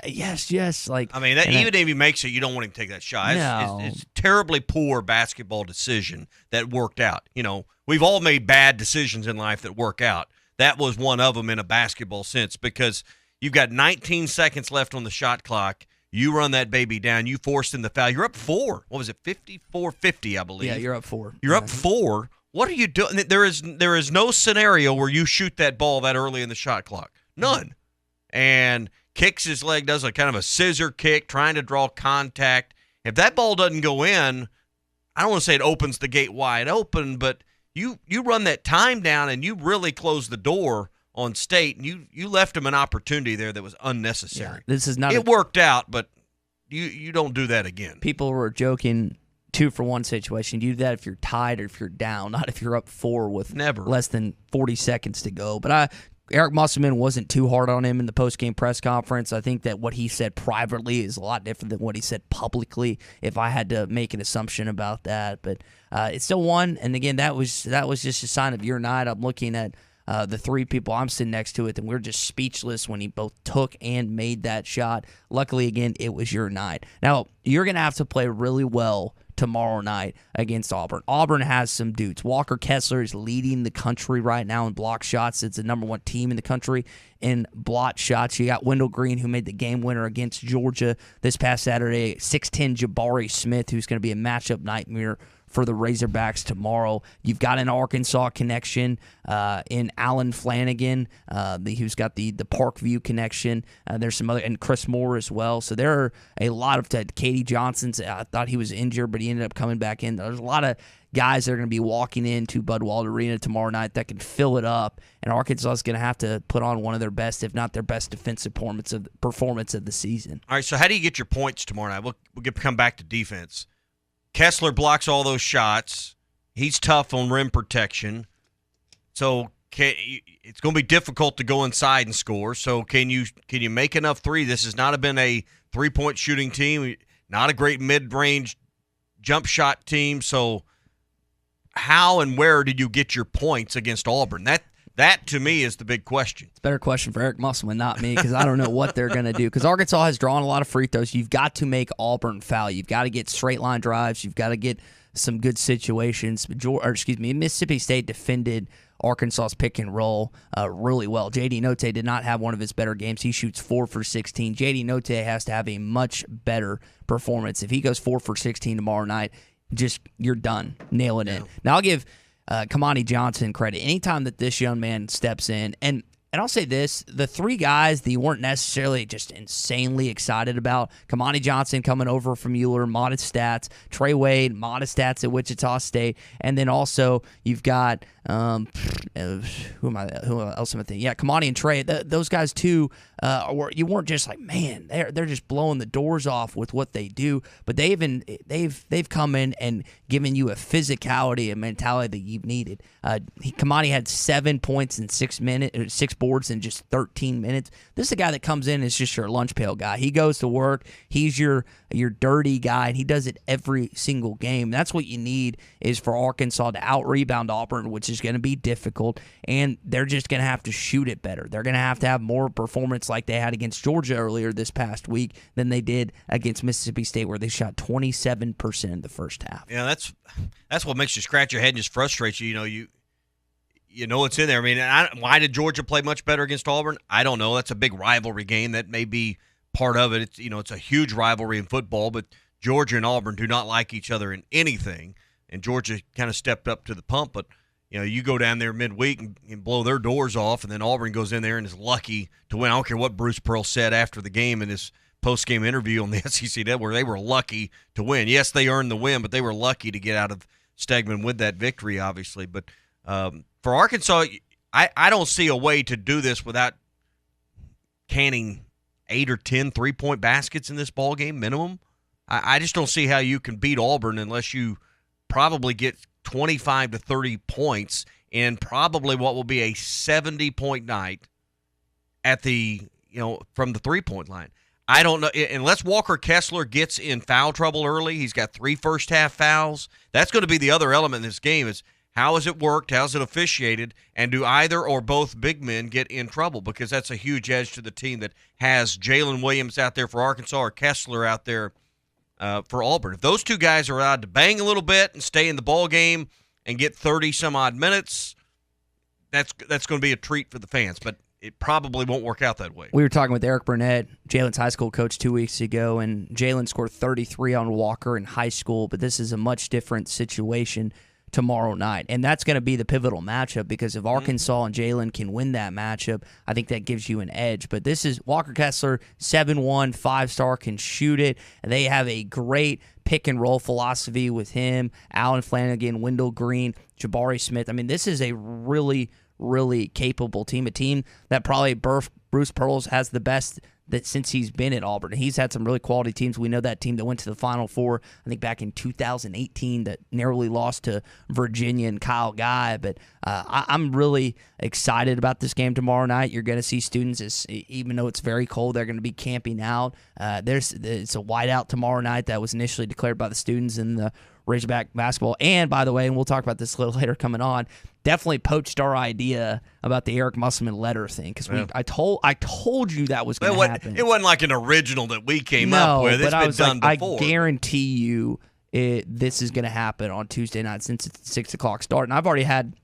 yes. Like, I mean, even if he makes it, you don't want him to take that shot. It's a terribly poor basketball decision that worked out. You know, we've all made bad decisions in life that work out. That was one of them in a basketball sense, because you've got 19 seconds left on the shot clock. You run that baby down. You forced him the foul. You're up 4. What was it, 54-50, I believe? Yeah, you're up 4. You're up 4. What are you doing? There is no scenario where you shoot that ball that early in the shot clock. None. And kicks his leg, does a kind of a scissor kick, trying to draw contact. If that ball doesn't go in, I don't want to say it opens the gate wide open, but you run that time down and you really close the door on State, and you left him an opportunity there that was unnecessary. Yeah, this is not. It worked out, but you don't do that again. People were joking 2-for-1 situation. You do that if you're tied or if you're down, not if you're up 4 with less than 40 seconds to go. But Eric Musselman wasn't too hard on him in the post-game press conference. I think that what he said privately is a lot different than what he said publicly, if I had to make an assumption about that. But it still won, and again, that was just a sign of your night. I'm looking at the 3 people I'm sitting next to it, and we're just speechless when he both took and made that shot. Luckily, again, it was your night. Now, you're going to have to play really well tomorrow night against Auburn. Auburn has some dudes. Walker Kessler is leading the country right now in block shots. It's the number 1 team in the country in block shots. You got Wendell Green, who made the game winner against Georgia this past Saturday. 6'10" Jabari Smith, who's going to be a matchup nightmare for the Razorbacks tomorrow. You've got an Arkansas connection in Alan Flanagan, who's got the Parkview connection. There's some other, and Chris Moore as well. So there are a lot of Katie Johnson's. I thought he was injured, but he ended up coming back in. There's a lot of guys that are going to be walking into Bud Walter Arena tomorrow night that can fill it up, and Arkansas is going to have to put on one of their best, if not their best, defensive performance of the season. All right, so how do you get your points tomorrow night? We'll come back to defense. Kessler blocks all those shots. He's tough on rim protection. So it's going to be difficult to go inside and score. So can you make enough three? This has not been a three-point shooting team, not a great mid-range jump shot team. So how and where did you get your points against Auburn? That to me is the big question. It's a better question for Eric Musselman, not me, because I don't know what they're going to do. Because Arkansas has drawn a lot of free throws. You've got to make Auburn foul. You've got to get straight line drives. You've got to get some good situations. Mississippi State defended Arkansas's pick and roll really well. J.D. Note did not have one of his better games. He shoots 4 for 16. J.D. Note has to have a much better performance. If he goes 4 for 16 tomorrow night, you're done. Nail it in. Now, I'll give Kamani Johnson credit. Anytime that this young man steps in, and I'll say this, the 3 guys that you weren't necessarily just insanely excited about, Kamani Johnson coming over from Euler, modest stats, Trey Wade, modest stats at Wichita State, and then also you've got who else am I thinking? Yeah, Kamani and Trey. Those guys too. You weren't just like, man, they're just blowing the doors off with what they do, but they've come in and given you a physicality and mentality that you've needed. Kamani had 7 points in 6 boards in just 13 minutes. This is a guy that comes in as just your lunch pail guy. He goes to work. He's your dirty guy, and he does it every single game. That's what you need, is for Arkansas to out-rebound Auburn, which is going to be difficult, and they're just going to have to shoot it better. They're going to have more performance like they had against Georgia earlier this past week than they did against Mississippi State, where they shot 27% in the first half. Yeah, that's what makes you scratch your head and just frustrates you. You know it's in there. I mean, why did Georgia play much better against Auburn? I don't know. That's a big rivalry game. That may be part of it. It's a huge rivalry in football, but Georgia and Auburn do not like each other in anything, and Georgia kind of stepped up to the pump. But you go down there midweek and blow their doors off, and then Auburn goes in there and is lucky to win. I don't care what Bruce Pearl said after the game in his post-game interview on the SEC Network, they were lucky to win. Yes, they earned the win, but they were lucky to get out of Stegman with that victory, obviously. But for Arkansas, I don't see a way to do this without canning 8 or 10 3-point baskets in this ball game minimum. I just don't see how you can beat Auburn unless you probably get 25 to 30 points in probably what will be a 70-point night at the from the 3-point line. I don't know unless Walker Kessler gets in foul trouble early. He's got 3 first-half fouls. That's going to be the other element in this game is how has it worked, how's it officiated, and do either or both big men get in trouble? Because that's a huge edge to the team that has Jalen Williams out there for Arkansas or Kessler out there for Auburn. If those two guys are allowed to bang a little bit and stay in the ball game and get 30-some-odd minutes, that's going to be a treat for the fans. But it probably won't work out that way. We were talking with Eric Burnett, Jalen's high school coach, 2 weeks ago, and Jalen scored 33 on Walker in high school, but this is a much different situation tomorrow night. And that's going to be the pivotal matchup because if Arkansas and Jalen can win that matchup, I think that gives you an edge. But this is Walker Kessler, 7'1", 5-star, can shoot it. And they have a great pick-and-roll philosophy with him, Allen Flanagan, Wendell Green, Jabari Smith. I mean, this is a really, really capable team, a team that probably Bruce Pearls has the best that since he's been at Auburn. He's had some really quality teams. We know that team that went to the Final Four, I think back in 2018, that narrowly lost to Virginia and Kyle Guy. But I'm really excited about this game tomorrow night. You're going to see students, even though it's very cold, they're going to be camping out. It's a whiteout tomorrow night that was initially declared by the students in the Razorback basketball. And, by the way, and we'll talk about this a little later coming on, definitely poached our idea about the Eric Musselman letter thing because I told you that was going to happen. It wasn't like an original that we came up with. It's been done before. I guarantee you this is going to happen on Tuesday night since it's a 6 o'clock start. And I've already had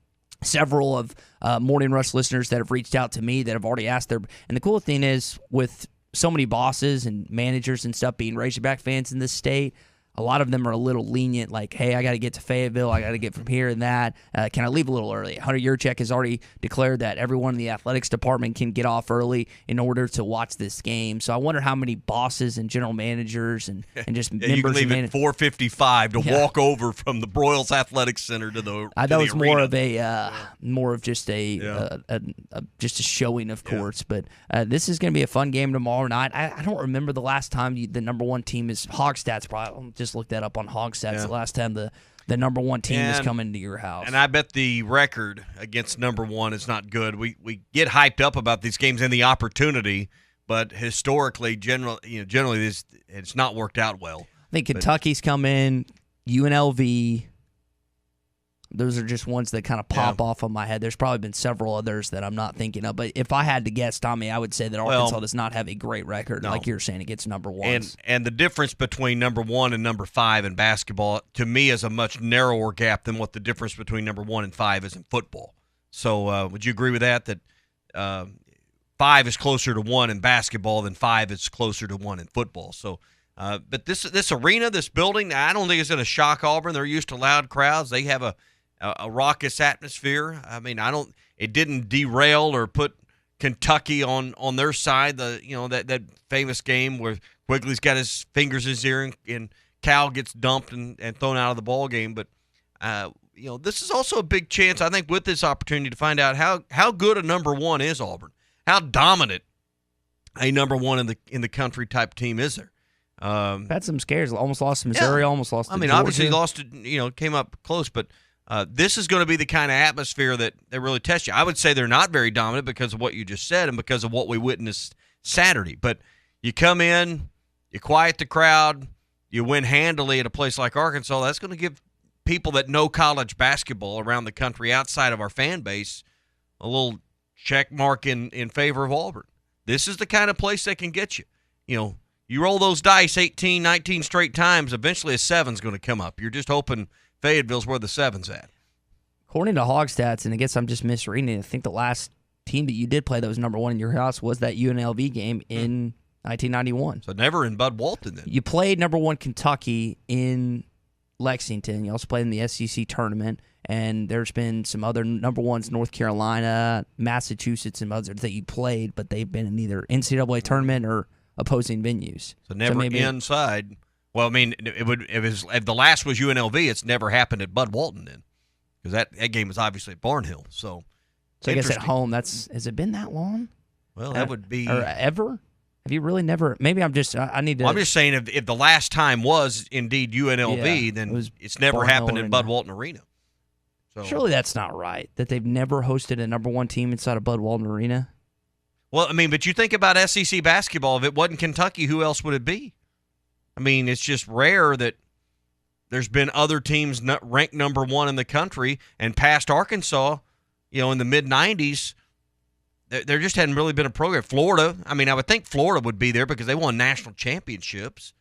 several of Morning Rush listeners that have reached out to me that have already asked their – and the cool thing is with so many bosses and managers and stuff being Razorback fans in this state – a lot of them are a little lenient, like, hey, I got to get to Fayetteville. I got to get from here and that. Can I leave a little early? Hunter Yurchek has already declared that everyone in the athletics department can get off early in order to watch this game. So I wonder how many bosses and general managers and just members. You can leave at 4:55 to walk over from the Broyles Athletics Center to the that was arena. More of just a showing of course. But this is going to be a fun game tomorrow night. I don't remember the last time the number one team is Hogstats. Probably just look that up on Hogstats. The last time the number one team is coming to your house. And I bet the record against number one is not good. We get hyped up about these games and the opportunity, but historically, generally it's not worked out well. I think Kentucky's come in, UNLV. Those are just ones that kind of pop off on my head. There's probably been several others that I'm not thinking of. But if I had to guess, Tommy, I would say that Arkansas does not have a great record, like you're saying, against number ones. And the difference between number 1 and number 5 in basketball, to me, is a much narrower gap than what the difference between number 1 and 5 is in football. So would you agree with that, that 5 is closer to 1 in basketball than 5 is closer to 1 in football? So, but this arena, this building, I don't think it's going to shock Auburn. They're used to loud crowds. They have a raucous atmosphere. I mean, it didn't derail or put Kentucky on their side. That famous game where Quigley's got his fingers in his ear and Cal gets dumped and thrown out of the ball game. But this is also a big chance, I think, with this opportunity to find out how good a number one is Auburn. How dominant a number one in the country type team is there? Had some scares. Almost lost to Missouri. Almost lost to Georgia. Obviously lost to, came up close, but this is going to be the kind of atmosphere that really tests you. I would say they're not very dominant because of what you just said and because of what we witnessed Saturday. But you come in, you quiet the crowd, you win handily at a place like Arkansas. That's going to give people that know college basketball around the country outside of our fan base a little check mark in favor of Auburn. This is the kind of place that can get you. You roll those dice 18, 19 straight times, eventually a 7's going to come up. You're just hoping Fayetteville's where the 7's at. According to Hogstats, and I guess I'm just misreading it, I think the last team that you did play that was number one in your house was that UNLV game in 1991. So never in Bud Walton then. You played number one Kentucky in Lexington. You also played in the SEC tournament, and there's been some other number ones, North Carolina, Massachusetts, and others that you played, but they've been in either NCAA tournament or opposing venues. So never inside. Well, I mean, if the last was UNLV, it's never happened at Bud Walton then, because that game was obviously at Barnhill. So So I guess at home, has it been that long? Well, that would be. Or ever? Have you really never? Maybe I'm just. I need to. Well, I'm just saying, if the last time was indeed UNLV, then it's never happened in Bud Walton Arena. So surely that's not right. That they've never hosted a number one team inside of Bud Walton Arena. Well, I mean, but you think about SEC basketball. If it wasn't Kentucky, who else would it be? I mean, it's just rare that there's been other teams ranked number one in the country and past Arkansas, in the mid-'90s. There just hadn't really been a program. Florida, I mean, I would think Florida would be there because they won national championships.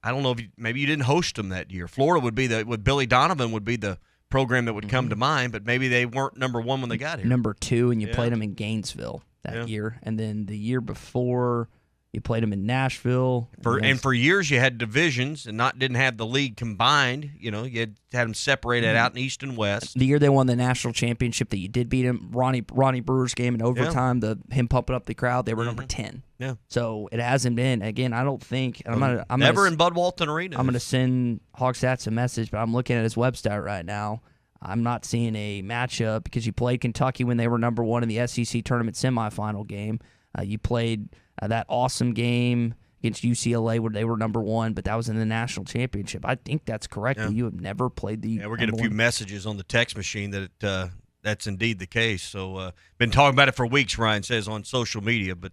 I don't know if maybe you didn't host them that year. Florida would be with Billy Donovan would be the program that would come to mind, but maybe they weren't number one when they got here. Number two, and you played them in Gainesville that year. And then the year before, you played them in Nashville. For years, you had divisions and didn't have the league combined. You had them separated out in East and West. The year they won the national championship that you did beat him, Ronnie Brewer's game in overtime, him pumping up the crowd, they were number 10. Yeah. So it hasn't been. Again, I don't think. I'm never in Bud Walton Arena. I'm going to send Hogstats a message, but I'm looking at his website right now. I'm not seeing a matchup because you played Kentucky when they were number one in the SEC tournament semifinal game. You played that awesome game against UCLA where they were number one, but that was in the national championship. I think that's correct. Yeah. You have never played the. Yeah, we're getting a few messages on the text machine that that's indeed the case. So, been talking about it for weeks. Ryan says on social media, but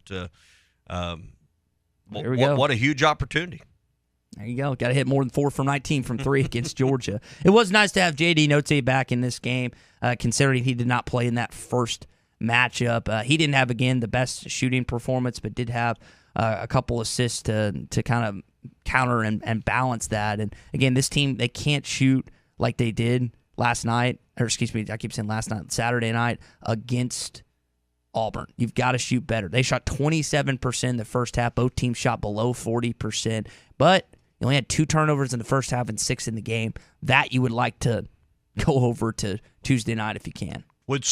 what a huge opportunity. There you go. Got to hit more than 4 from 19 from 3 against Georgia. It was nice to have J.D. Notae back in this game, considering he did not play in that first matchup. He didn't have, again, the best shooting performance, but did have a couple assists to kind of counter and balance that. And, again, this team, they can't shoot like they did last night, or excuse me, I keep saying last night, Saturday night against Auburn. You've got to shoot better. They shot 27% in the first half. Both teams shot below 40%, but you only had 2 turnovers in the first half and 6 in the game. That you would like to go over to Tuesday night if you can. What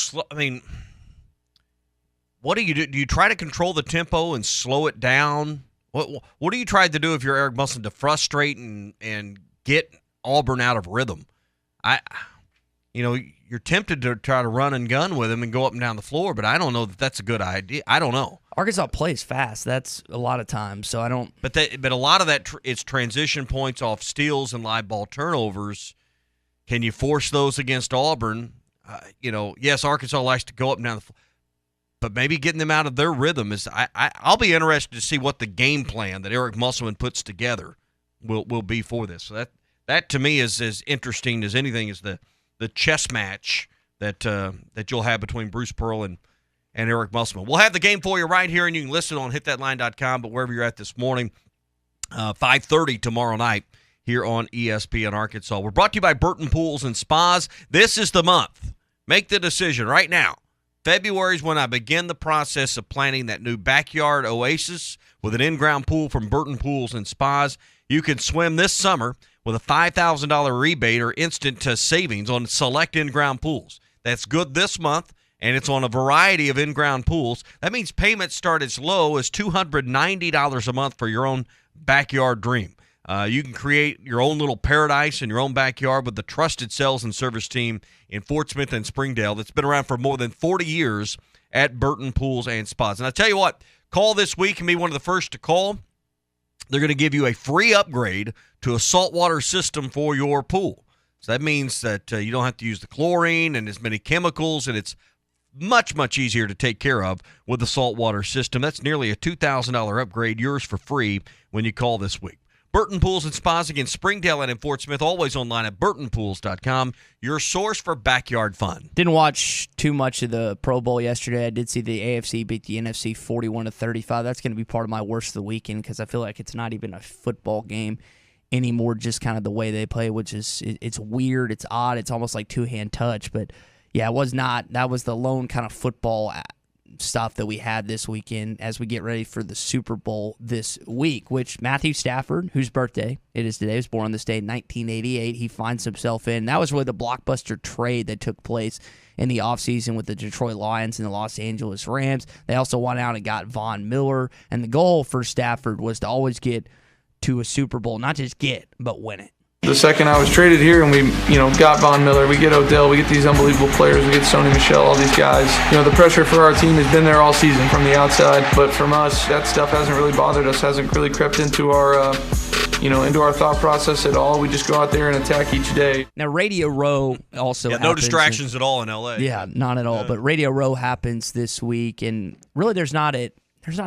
do you do? Do you try to control the tempo and slow it down? What do you try to do if you're Eric Musselman to frustrate and get Auburn out of rhythm? You're tempted to try to run and gun with him and go up and down the floor, but I don't know that that's a good idea. I don't know. Arkansas plays fast. That's a lot of times, so I don't. But a lot of that it's transition points off steals and live ball turnovers. Can you force those against Auburn? Yes, Arkansas likes to go up and down the floor, but maybe getting them out of their rhythm is. I'll be interested to see what the game plan that Eric Musselman puts together will be for this. So that to me is as interesting as anything is the chess match that you'll have between Bruce Pearl and Eric Musselman. We'll have the game for you right here, and you can listen on hitthatline.com, but wherever you're at this morning, 5:30 tomorrow night here on ESPN Arkansas. We're brought to you by Burton Pools and Spas. This is the month. Make the decision right now. February is when I begin the process of planning that new backyard oasis with an in-ground pool from Burton Pools and Spas. You can swim this summer with a $5,000 rebate or instant savings on select in-ground pools. That's good this month, and it's on a variety of in-ground pools. That means payments start as low as $290 a month for your own backyard dream. You can create your own little paradise in your own backyard with the trusted sales and service team in Fort Smith and Springdale that's been around for more than 40 years at Burton Pools and Spas. And I tell you what, call this week and be one of the first to call. They're going to give you a free upgrade to a saltwater system for your pool. So that means that you don't have to use the chlorine and as many chemicals, and it's much, much easier to take care of with the saltwater system. That's nearly a $2,000 upgrade, yours for free when you call this week. Burton Pools and Spas against Springdale and in Fort Smith, always online at burtonpools.com, your source for backyard fun. Didn't watch too much of the Pro Bowl yesterday. I did see the AFC beat the NFC 41-35. That's going to be part of my worst of the weekend because I feel like it's not even a football game anymore, just kind of the way they play, which is it's weird, it's odd, it's almost like two-hand touch. But, yeah, it was not. That was the lone kind of football stuff that we had this weekend as we get ready for the Super Bowl this week, which Matthew Stafford, whose birthday it is today, was born on this day in 1988, he finds himself in. That was really the blockbuster trade that took place in the offseason with the Detroit Lions and the Los Angeles Rams. They also went out and got Von Miller, and the goal for Stafford was to always get to a Super Bowl, not just get, but win it. The second I was traded here and we, got Von Miller, we get Odell, we get these unbelievable players, we get Sony Michel, all these guys. The pressure for our team has been there all season from the outside, but from us, that stuff hasn't really bothered us, hasn't really crept into our, into our thought process at all. We just go out there and attack each day. Now, Radio Row also happens. No distractions at all in L.A. Yeah, not at all. But Radio Row happens this week, and really there's not a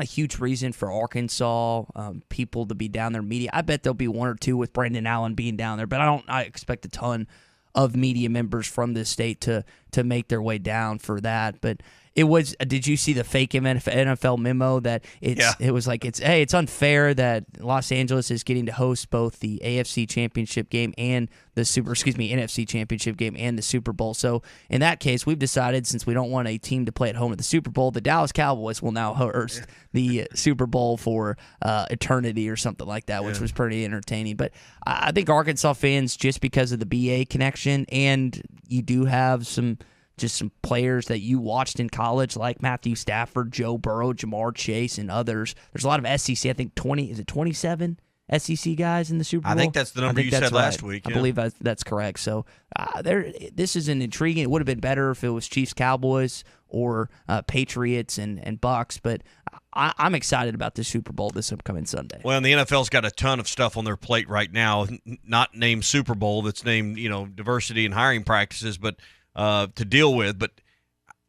huge reason for Arkansas people to be down there. Media, I bet there'll be one or two with Brandon Allen being down there, but I expect a ton of media members from this state to make their way down for that. But it was. Did you see the fake NFL memo that it was like it's unfair that Los Angeles is getting to host both the AFC Championship game and the NFC Championship game and the Super Bowl. So in that case, we've decided, since we don't want a team to play at home at the Super Bowl, the Dallas Cowboys will now host the Super Bowl for eternity or something like that, which was pretty entertaining. But I think Arkansas fans, just because of the BA connection, and you do have some players that you watched in college like Matthew Stafford, Joe Burrow, Jamar Chase, and others. There's a lot of SEC, I think 27 SEC guys in the Super Bowl? I think that's the number you said last week. I believe that's correct. So this is an intriguing. It would have been better if it was Chiefs, Cowboys, or Patriots and Bucks, but I'm excited about the Super Bowl this upcoming Sunday. Well, and the NFL's got a ton of stuff on their plate right now, not named Super Bowl, that's named diversity and hiring practices, but to deal with. But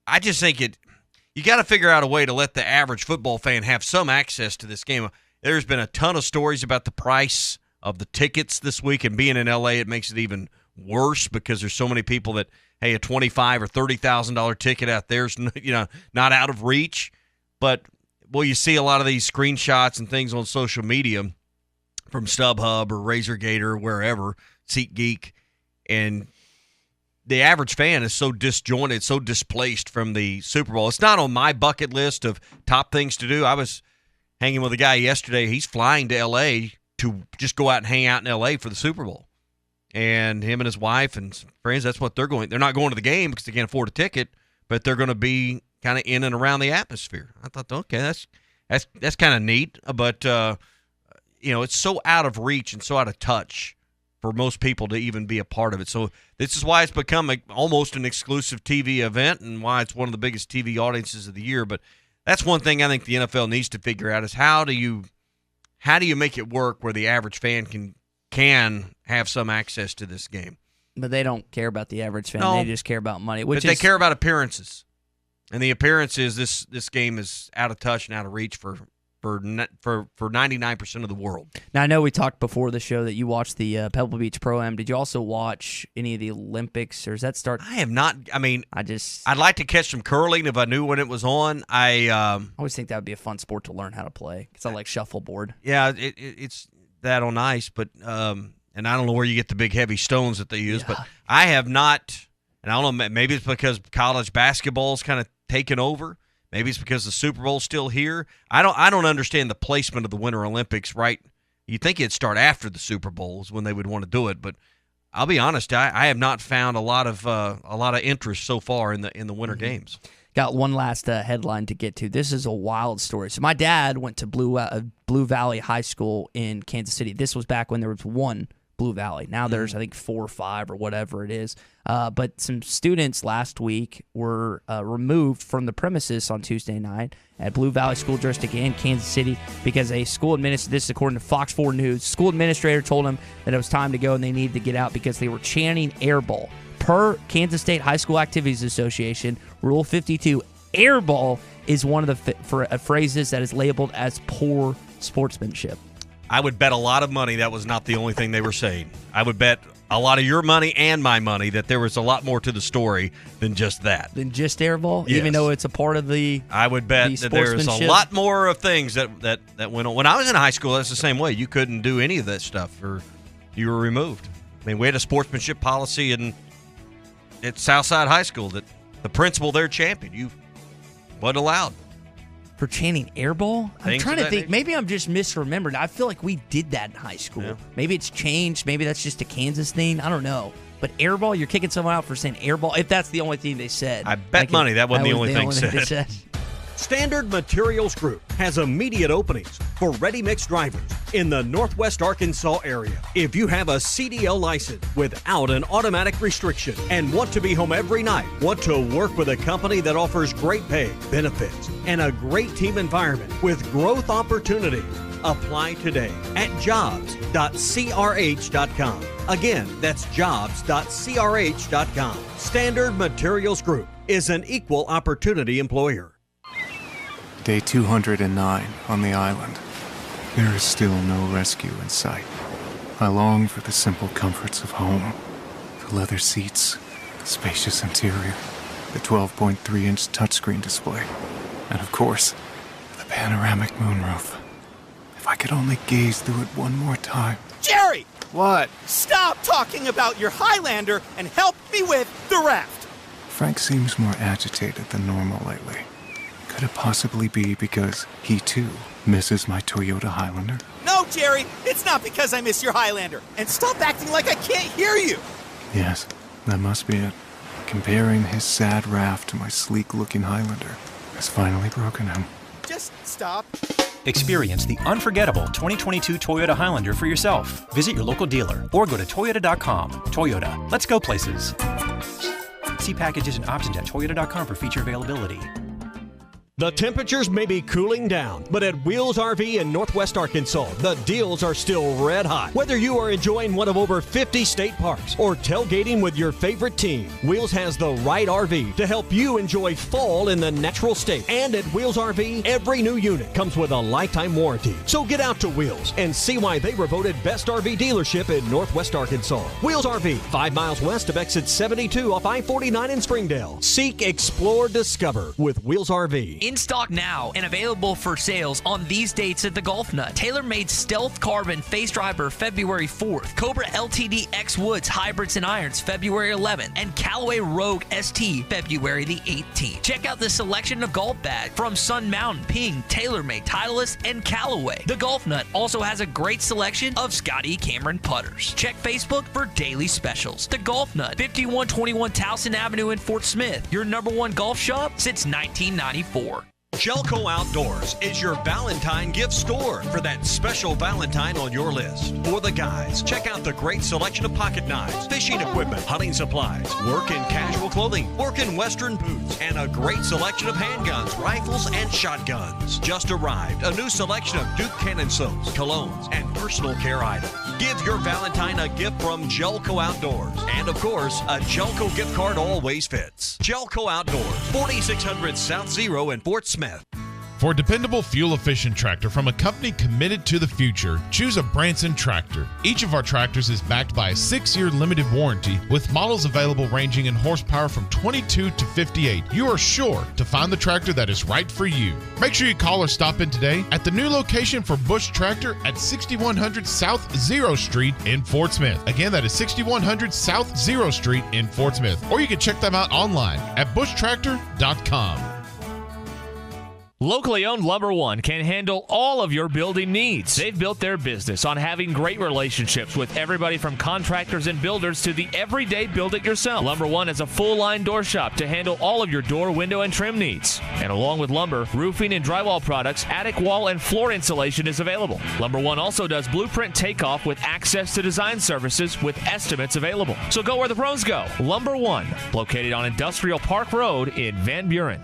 I just think you got to figure out a way to let the average football fan have some access to this game. There's been a ton of stories about the price of the tickets this week, and being in L.A., it makes it even worse because there's so many people that, hey, a $25,000 or $30,000 ticket out there is not out of reach. But you see a lot of these screenshots and things on social media from StubHub or RazorGate or wherever, SeatGeek, and the average fan is so disjointed, so displaced from the Super Bowl. It's not on my bucket list of top things to do. I was hanging with a guy yesterday. He's flying to L.A. to just go out and hang out in L.A. for the Super Bowl. And him and his wife and some friends, that's what they're going. They're not going to the game because they can't afford a ticket, but they're going to be kind of in and around the atmosphere. I thought, okay, that's kind of neat. But, it's so out of reach and so out of touch for most people to even be a part of it. So this is why it's become almost an exclusive TV event and why it's one of the biggest TV audiences of the year. But that's one thing I think the NFL needs to figure out is how do you make it work where the average fan can have some access to this game. But they don't care about the average fan. No, they just care about money. But they care about appearances. And the appearance is this game is out of touch and out of reach for 99% of the world. Now, I know we talked before the show that you watched the Pebble Beach Pro-Am. Did you also watch any of the Olympics, or does that start? I have not. I mean, I'd like to catch some curling if I knew when it was on. I always think that would be a fun sport to learn how to play because I like shuffleboard. Yeah, it's that on ice, but and I don't know where you get the big heavy stones that they use, but I have not. And I don't know, maybe it's because college basketball's kind of taken over. Maybe it's because the Super Bowl's still here. I don't understand the placement of the Winter Olympics, right? You'd think it'd start after the Super Bowls when they would want to do it, but I'll be honest, I have not found a lot of interest so far in the Winter Games. Got one last headline to get to. This is a wild story. So my dad went to Blue Valley High School in Kansas City. This was back when there was one Blue Valley. Now there's, I think, 4 or 5 or whatever it is. But some students last week were removed from the premises on Tuesday night at Blue Valley School District in Kansas City because a school administrator, this is according to Fox 4 News, school administrator told them that it was time to go and they needed to get out because they were chanting airball. Per Kansas State High School Activities Association, Rule 52, airball is one of the phrases that is labeled as poor sportsmanship. I would bet a lot of money that was not the only thing they were saying. I would bet a lot of your money and my money that there was a lot more to the story than just that. Than just airball? Yes. Even though it's a part of the I would bet that there's a lot more of things that went on. When I was in high school, that's the same way. You couldn't do any of that stuff or you were removed. I mean, we had a sportsmanship policy at Southside High School that the principal there championed. You wasn't allowed. For chanting airball? I'm trying to think. Maybe I'm just misremembered. I feel like we did that in high school. Yeah. Maybe it's changed. Maybe that's just a Kansas thing. I don't know. But airball, you're kicking someone out for saying airball, if that's the only thing they said. I bet money that wasn't the only thing said. Standard Materials Group has immediate openings for ready-mix drivers in the Northwest Arkansas area. If you have a CDL license without an automatic restriction and want to be home every night, want to work with a company that offers great pay, benefits, and a great team environment with growth opportunities, apply today at jobs.crh.com. Again, that's jobs.crh.com. Standard Materials Group is an equal opportunity employer. Day 209 on the island. There is still no rescue in sight. I long for the simple comforts of home. The leather seats, the spacious interior, the 12.3-inch touchscreen display, and of course, the panoramic moonroof. If I could only gaze through it one more time. Jerry! What? Stop talking about your Highlander and help me with the raft! Frank seems more agitated than normal lately. Could it possibly be because he, too, misses my Toyota Highlander? No, Jerry! It's not because I miss your Highlander! And stop acting like I can't hear you! Yes, that must be it. Comparing his sad raft to my sleek-looking Highlander has finally broken him. Just stop. Experience the unforgettable 2022 Toyota Highlander for yourself. Visit your local dealer or go to Toyota.com. Toyota, let's go places. See packages and options at Toyota.com for feature availability. The temperatures may be cooling down, but at Wheels RV in Northwest Arkansas, the deals are still red hot. Whether you are enjoying one of over 50 state parks or tailgating with your favorite team, Wheels has the right RV to help you enjoy fall in the natural state. And at Wheels RV, every new unit comes with a lifetime warranty. So get out to Wheels and see why they were voted best RV dealership in Northwest Arkansas. Wheels RV, 5 miles west of exit 72 off I-49 in Springdale. Seek, explore, discover with Wheels RV. In stock now and available for sales on these dates at the Golf Nut. Tailor-made Stealth Carbon Face Driver February 4th. Cobra LTD X Woods Hybrids and Irons February 11th. And Callaway Rogue ST February the 18th. Check out the selection of golf bags from Sun Mountain, Ping, TaylorMade, Titleist, and Callaway. The Golf Nut also has a great selection of Scotty Cameron putters. Check Facebook for daily specials. The Golf Nut, 5121 Towson Avenue in Fort Smith. Your #1 golf shop since 1994. Jelco Outdoors is your Valentine gift store for that special Valentine on your list. For the guys, check out the great selection of pocket knives, fishing equipment, hunting supplies, work and casual clothing, work and western boots, and a great selection of handguns, rifles, and shotguns. Just arrived a new selection of Duke Cannon soaps, colognes, and personal care items. Give your Valentine a gift from Jelco Outdoors. And of course, a Jelco gift card always fits. Jelco Outdoors, 4600 South Zero in Fort Smith. For a dependable, fuel-efficient tractor from a company committed to the future, choose a Branson tractor. Each of our tractors is backed by a 6-year limited warranty with models available ranging in horsepower from 22 to 58. You are sure to find the tractor that is right for you. Make sure you call or stop in today at the new location for Bush Tractor at 6100 South Zero Street in Fort Smith. Again, that is 6100 South Zero Street in Fort Smith. Or you can check them out online at bushtractor.com. Locally owned Lumber One can handle all of your building needs. They've built their business on having great relationships with everybody from contractors and builders to the everyday build-it-yourself. Lumber One is a full-line door shop to handle all of your door, window, and trim needs. And along with lumber, roofing and drywall products, attic wall and floor insulation is available. Lumber One also does blueprint takeoff with access to design services with estimates available. So go where the pros go. Lumber One, located on Industrial Park Road in Van Buren.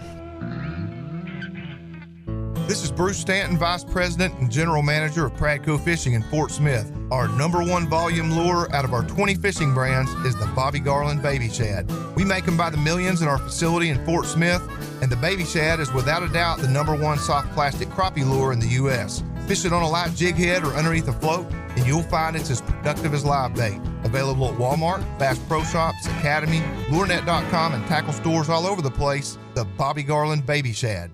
This is Bruce Stanton, Vice President and General Manager of Pradco Fishing in Fort Smith. Our #1 volume lure out of our 20 fishing brands is the Bobby Garland Baby Shad. We make them by the millions in our facility in Fort Smith, and the Baby Shad is without a doubt the #1 soft plastic crappie lure in the U.S. Fish it on a light jig head or underneath a float, and you'll find it's as productive as live bait. Available at Walmart, Bass Pro Shops, Academy, LureNet.com, and tackle stores all over the place. The Bobby Garland Baby Shad.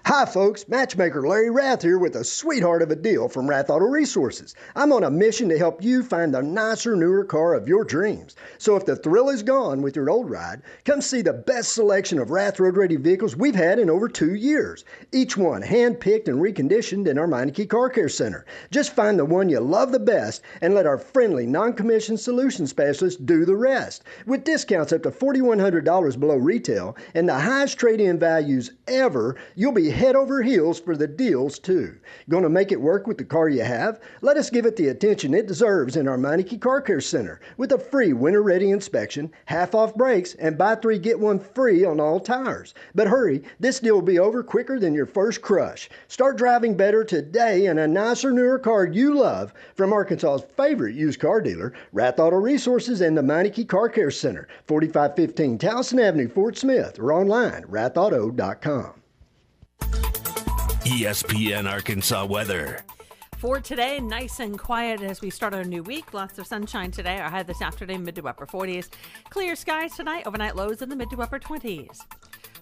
Hi folks, matchmaker Larry Rath here with a sweetheart of a deal from Rath Auto Resources. I'm on a mission to help you find the nicer, newer car of your dreams. So if the thrill is gone with your old ride, come see the best selection of Rath Road Ready vehicles we've had in over 2 years. Each one hand-picked and reconditioned in our Meineke Car Care Center. Just find the one you love the best and let our friendly, non-commissioned solution specialists do the rest. With discounts up to $4,100 below retail and the highest trade-in values ever, you'll be head over heels for the deals too. Gonna make it work with the car you have? Let us give it the attention it deserves in our Meineke Car Care Center with a free winter-ready inspection, half-off brakes, and buy 3 get 1 free on all tires. But hurry, this deal will be over quicker than your first crush. Start driving better today in a nicer, newer car you love from Arkansas's favorite used car dealer, Rath Auto Resources and the Meineke Car Care Center, 4515 Towson Avenue, Fort Smith, or online, rathauto.com. ESPN Arkansas weather. For today, nice and quiet as we start our new week. Lots of sunshine today. Our high this afternoon, mid to upper 40s. Clear skies tonight. Overnight lows in the mid to upper 20s.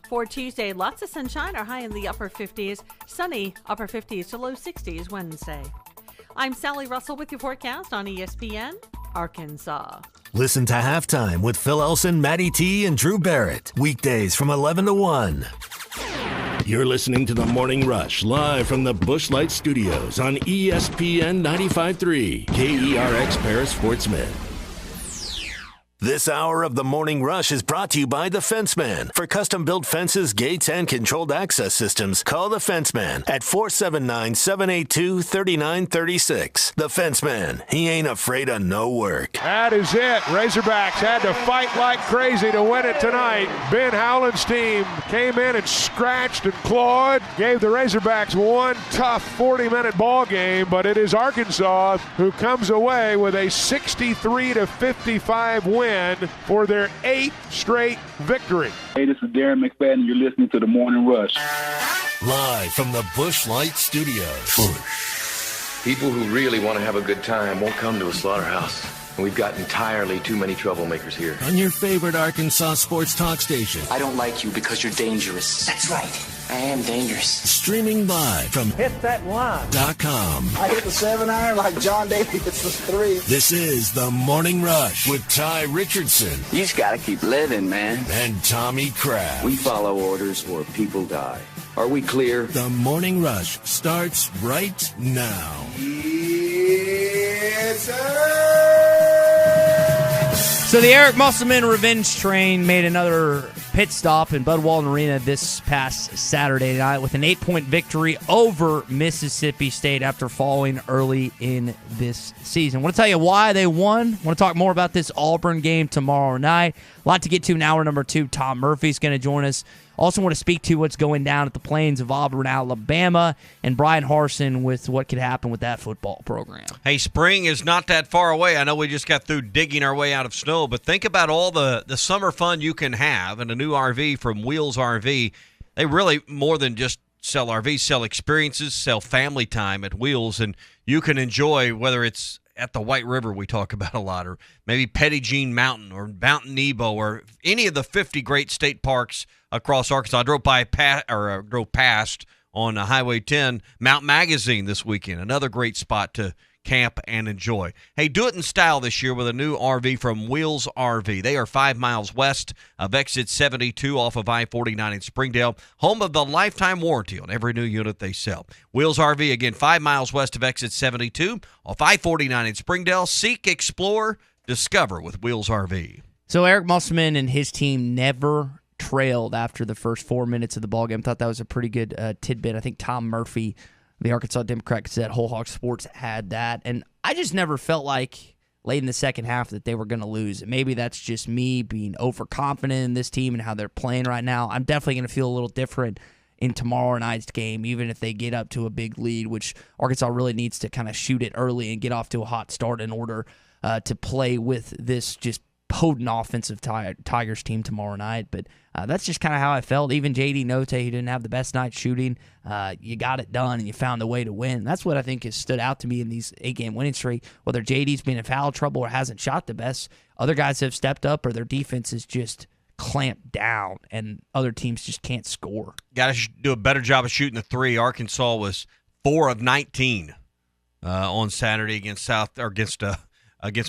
For Tuesday, lots of sunshine. Our high in the upper 50s. Sunny, upper 50s to low 60s Wednesday. I'm Sally Russell with your forecast on ESPN Arkansas. Listen to Halftime with Phil Elson, Matty T, and Drew Barrett. Weekdays from 11 to 1. You're listening to The Morning Rush, live from the Busch Light Studios on ESPN 95.3, KERX Paris Fort Smith. This hour of The Morning Rush is brought to you by The Fenceman. For custom-built fences, gates, and controlled access systems, call The Fenceman at 479-782-3936. The Fenceman, he ain't afraid of no work. That is it. Razorbacks had to fight like crazy to win it tonight. Ben Howland's team came in and scratched and clawed, gave the Razorbacks one tough 40-minute ball game, but it is Arkansas who comes away with a 63-55 win for their 8th straight victory. Hey, this is Darren McFadden, and you're listening to The Morning Rush. Live from the Busch Light Studios. People who really want to have a good time won't come to a slaughterhouse. And we've got entirely too many troublemakers here. On your favorite Arkansas sports talk station. I don't like you because you're dangerous. That's right. I am dangerous. Streaming live from hitthatline.com. I hit the 7-iron like John Daly hits the 3. This is The Morning Rush with Ty Richardson. You just gotta keep living, man. And Tommy Kraft. We follow orders or people die. Are we clear? The Morning Rush starts right now. Yes, sir. So the Eric Musselman revenge train made another pit stop in Bud Walton Arena this past Saturday night with an 8-point victory over Mississippi State after falling early in this season. I want to tell you why they won. I want to talk more about this Auburn game tomorrow night. A lot to get to in hour number 2. Tom Murphy's going to join us. Also want to speak to what's going down at the Plains of Auburn, Alabama, and Brian Harsin with what could happen with that football program. Hey, spring is not that far away. I know we just got through digging our way out of snow, but think about all the summer fun you can have in a new RV from Wheels RV. They really, more than just sell RVs, sell experiences, sell family time at Wheels, and you can enjoy whether it's at the White River we talk about a lot, or maybe Petit Jean Mountain or Mount Nebo or any of the 50 great state parks across Arkansas. I drove past on Highway 10, Mount Magazine this weekend, another great spot to camp and enjoy. Hey, do it in style this year with a new RV from Wheels RV. They are 5 miles west of exit 72 off of I-49 in Springdale, home of the lifetime warranty on every new unit they sell. Wheels RV, again, 5 miles west of exit 72 off I-49 in Springdale. Seek, explore, discover with Wheels RV. So Eric Musselman and his team never trailed after the first 4 minutes of the ballgame. Thought that was a pretty good tidbit. I think Tom Murphy, the Arkansas Democrat Gazette, Whole Hog Sports, had that. And I just never felt like late in the second half that they were going to lose. Maybe that's just me being overconfident in this team and how they're playing right now. I'm definitely going to feel a little different in tomorrow night's game, even if they get up to a big lead, which Arkansas really needs to kind of shoot it early and get off to a hot start in order to play with this just potent offensive Tigers team tomorrow night. But that's just kind of how I felt. Even J.D. Note, who didn't have the best night shooting, you got it done and you found a way to win. That's what I think has stood out to me in these 8-game winning streak. Whether J.D.'s been in foul trouble or hasn't shot the best, other guys have stepped up or their defense is just clamp down, and other teams just can't score. Got to do a better job of shooting the three. Arkansas was 4 of 19 on Saturday against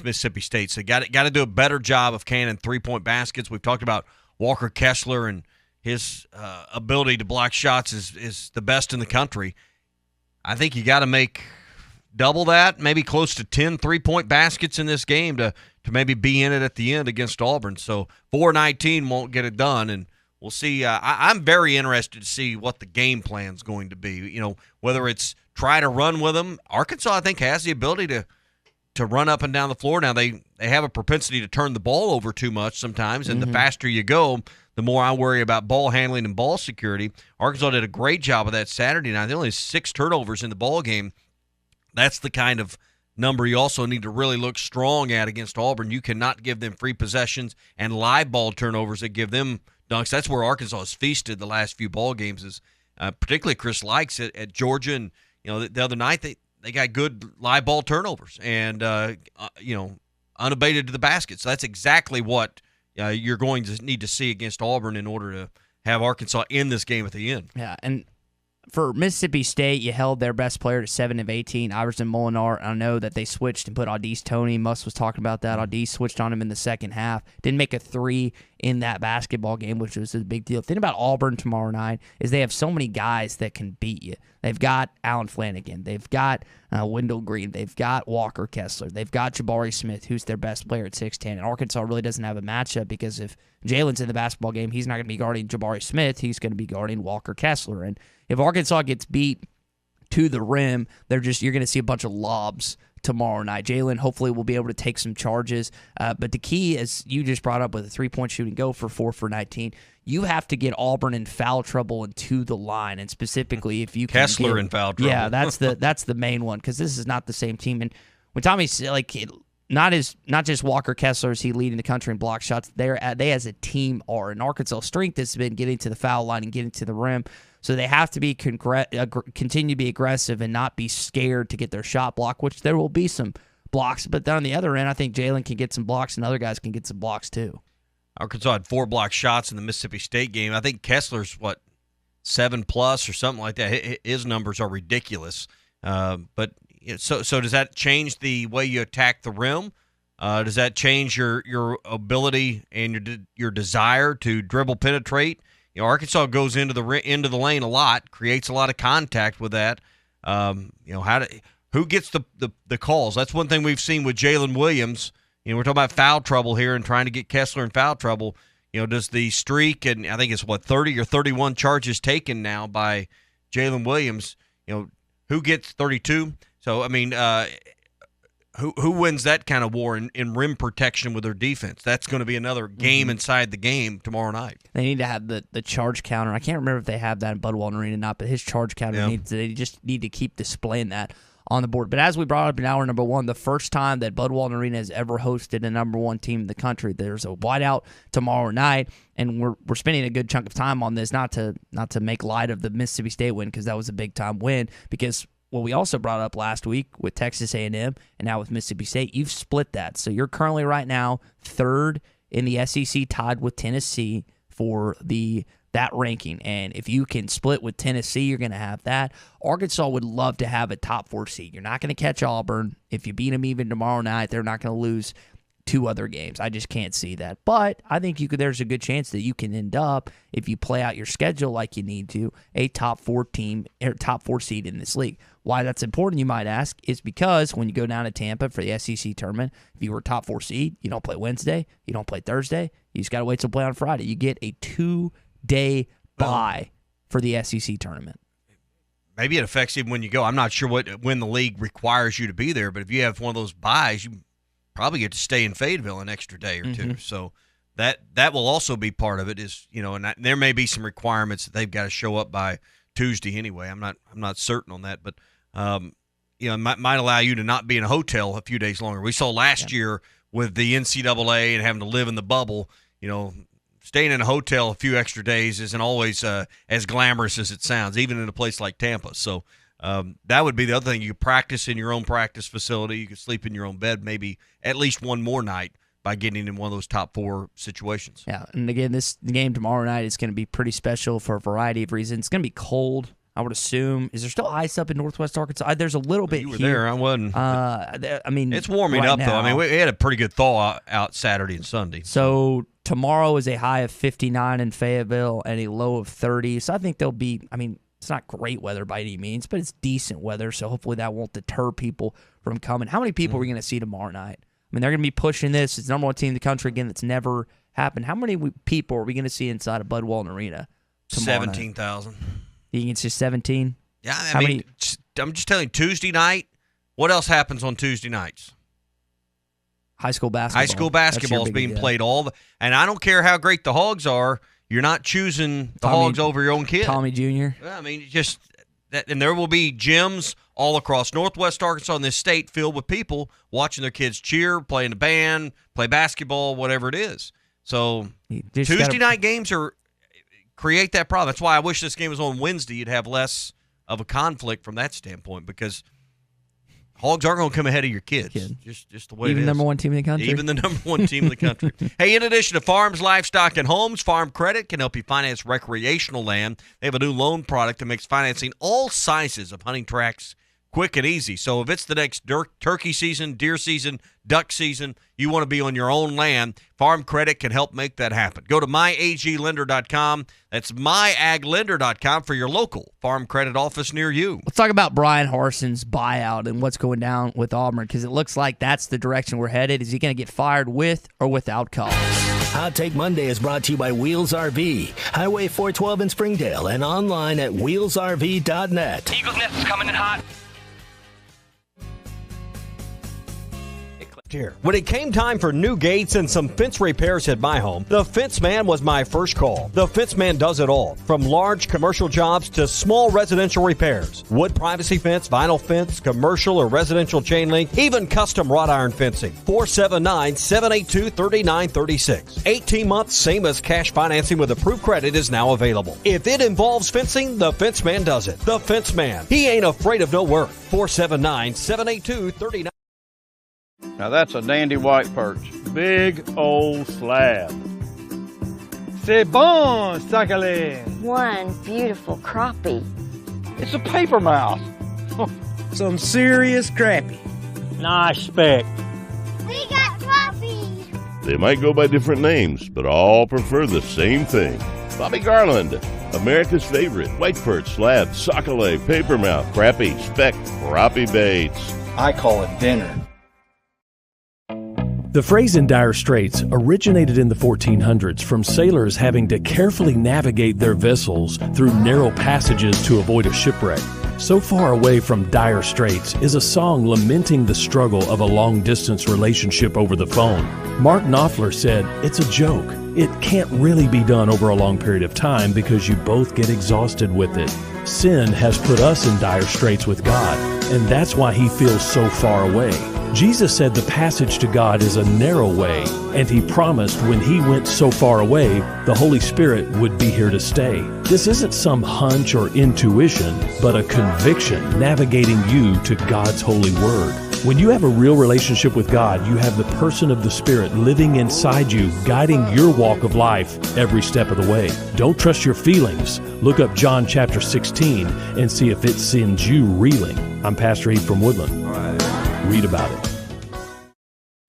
Mississippi State. So got to do a better job of canning 3-point baskets. We've talked about Walker Kessler, and his ability to block shots is the best in the country. I think you got to make double that, maybe close to 10 3-point baskets in this game to maybe be in it at the end against Auburn. So 4-19 won't get it done, and we'll see. I'm very interested to see what the game plan is going to be. Whether it's try to run with them. Arkansas, I think, has the ability to run up and down the floor. Now, they have a propensity to turn the ball over too much sometimes, and the faster you go, the more I worry about ball handling and ball security. Arkansas did a great job of that Saturday night. They only had 6 turnovers in the ball game. That's the kind of number you also need to really look strong at against Auburn. You cannot give them free possessions and live ball turnovers that give them dunks. That's where Arkansas has feasted the last few ball games, is particularly Chris Likes at Georgia. And the other night they got good live ball turnovers and unabated to the basket. So that's exactly what you're going to need to see against Auburn in order to have Arkansas in this game at the end. Yeah, and for Mississippi State, you held their best player to 7 of 18, Iverson Molinar. I know that they switched and put Audice Toney. Muss was talking about that. Audice switched on him in the second half. Didn't make a 3 in that basketball game, which was a big deal. The thing about Auburn tomorrow night is they have so many guys that can beat you. They've got Allen Flanagan. They've got Wendell Green. They've got Walker Kessler. They've got Jabari Smith, who's their best player at 6'10". And Arkansas really doesn't have a matchup because if Jalen's in the basketball game, he's not going to be guarding Jabari Smith. He's going to be guarding Walker Kessler. And if Arkansas gets beat to the rim, you're going to see a bunch of lobs tomorrow night. Jalen hopefully will be able to take some charges. But the key, as you just brought up with a 3-point shooting, go for 4 for 19. You have to get Auburn in foul trouble and to the line, and specifically if you can Kessler in foul trouble. Yeah, that's the main one, because this is not the same team. And when Tommy's not just Walker Kessler is he leading the country in block shots, they as a team are. And Arkansas' strength has been getting to the foul line and getting to the rim. So they have to be continue to be aggressive and not be scared to get their shot blocked, which there will be some blocks. But then on the other end, I think Jalen can get some blocks and other guys can get some blocks too. Arkansas had 4 block shots in the Mississippi State game. I think Kessler's, 7+ or something like that. His numbers are ridiculous. But so does that change the way you attack the rim? Does that change your ability and your desire to dribble penetrate? Arkansas goes into the lane a lot, creates a lot of contact with that. Who gets the calls? That's one thing we've seen with Jalen Williams. We're talking about foul trouble here and trying to get Kessler in foul trouble. Does the streak, and I think it's 30 or 31 charges taken now by Jalen Williams. Who gets 32? So who wins that kind of war in rim protection with their defense? That's going to be another game inside the game tomorrow night. They need to have the charge counter. I can't remember if they have that in Bud Walton Arena or not, but his charge counter they just need to keep displaying that on the board. But as we brought up in hour number 1, the first time that Bud Walton Arena has ever hosted a number 1 team in the country. There's a whiteout tomorrow night, and we're spending a good chunk of time on this, not to make light of the Mississippi State win, because that was a big time win, because what we also brought up last week with Texas A&M and now with Mississippi State, you've split that. So you're currently right now 3rd in the SEC, tied with Tennessee for that ranking. And if you can split with Tennessee, you're going to have that. Arkansas would love to have a top 4 seed. You're not going to catch Auburn. If you beat them even tomorrow night, they're not going to lose 2 other games. I just can't see that. But I think there's a good chance that you can end up, if you play out your schedule like you need to, a top 4 team or top 4 seed in this league. Why that's important, you might ask, is because when you go down to Tampa for the SEC tournament, if you were top 4 seed, you don't play Wednesday, you don't play Thursday, you just got to wait till play on Friday. You get a 2-day bye for the SEC tournament. Maybe it affects even when you go. I'm not sure when the league requires you to be there, but if you have one of those buys, you probably get to stay in Fayetteville an extra day or 2. So that will also be part of it. And there may be some requirements that they've got to show up by Tuesday anyway. I'm not certain on that, but it might allow you to not be in a hotel a few days longer. We saw last year with the NCAA and having to live in the bubble. Staying in a hotel a few extra days isn't always as glamorous as it sounds, even in a place like Tampa. So that would be the other thing. You could practice in your own practice facility. You could sleep in your own bed maybe at least one more night by getting in one of those top 4 situations. Yeah, and again, this game tomorrow night is going to be pretty special for a variety of reasons. It's going to be cold, I would assume. Is there still ice up in northwest Arkansas? There's a little bit. You were here. there. I wasn't. I mean, it's warming right up, now. though. I mean, we had a pretty good thaw out Saturday and Sunday. So tomorrow is a high of 59 in Fayetteville and a low of 30. So I think there'll be, I mean, it's not great weather by any means, but it's decent weather. So hopefully that won't deter people from coming. How many people are we going to see tomorrow night? I mean, they're going to be pushing this. It's the number 1 team in the country, again, that's never happened. How many people are we going to see inside of Bud Walton Arena tomorrow 17,000. You think it's just 17? Yeah, I mean, I'm just telling you, Tuesday night, what else happens on Tuesday nights? High school basketball. High school basketball is being played and I don't care how great the Hogs are, you're not choosing the Hogs over your own kid. Tommy Jr. I mean, just that, and there will be gyms all across northwest Arkansas in this state filled with people watching their kids cheer, play in the band, play basketball, whatever it is. So Tuesday night games create that problem. That's why I wish this game was on Wednesday. You'd have less of a conflict from that standpoint because Hogs are going to come ahead of your kids. Just the way Even it is. number 1 team in the country. Even the number 1 team in the country. Hey, in addition to farms, livestock, and homes, Farm Credit can help you finance recreational land. They have a new loan product that makes financing all sizes of hunting tracts quick and easy. So if it's the next turkey season, deer season, duck season, you want to be on your own land, Farm Credit can help make that happen. Go to myaglender.com. That's myaglender.com for your local Farm Credit office near you. Let's talk about Brian Harson's buyout and what's going down with Auburn because it looks like that's the direction we're headed. Is he going to get fired with or without cause? Hot Take Monday is brought to you by Wheels RV, Highway 412 in Springdale, and online at wheelsrv.net. Eagles Nest is coming in hot. Here. When it came time for new gates and some fence repairs at my home, the Fence Man was my first call. The Fence Man does it all, from large commercial jobs to small residential repairs. Wood privacy fence, vinyl fence, commercial or residential chain link, even custom wrought iron fencing. 479-782-3936. 18 months, same as cash financing with approved credit is now available. If it involves fencing, the Fence Man does it. The Fence Man. He ain't afraid of no work. 479-782-3936. Now that's a dandy white perch. Big old slab. C'est bon, sacale. One beautiful crappie. It's a paper mouse. Some serious crappie. Nice speck. We got crappie. They might go by different names, but all prefer the same thing. Bobby Garland, America's favorite white perch, slab, sacale, paper mouth, crappie, speck, crappie baits. I call it dinner. The phrase in dire straits originated in the 1400s from sailors having to carefully navigate their vessels through narrow passages to avoid a shipwreck. So Far Away from Dire Straits is a song lamenting the struggle of a long-distance relationship over the phone. Mark Knopfler said, "It's a joke. It can't really be done over a long period of time because you both get exhausted with it. Sin has put us in dire straits with God, and that's why he feels so far away." Jesus said the passage to God is a narrow way, and he promised when he went so far away, the Holy Spirit would be here to stay. This isn't some hunch or intuition, but a conviction navigating you to God's holy word. When you have a real relationship with God, you have the person of the Spirit living inside you, guiding your walk of life every step of the way. Don't trust your feelings. Look up John chapter 16 and see if it sends you reeling. I'm Pastor Heath from Woodland. Read about it.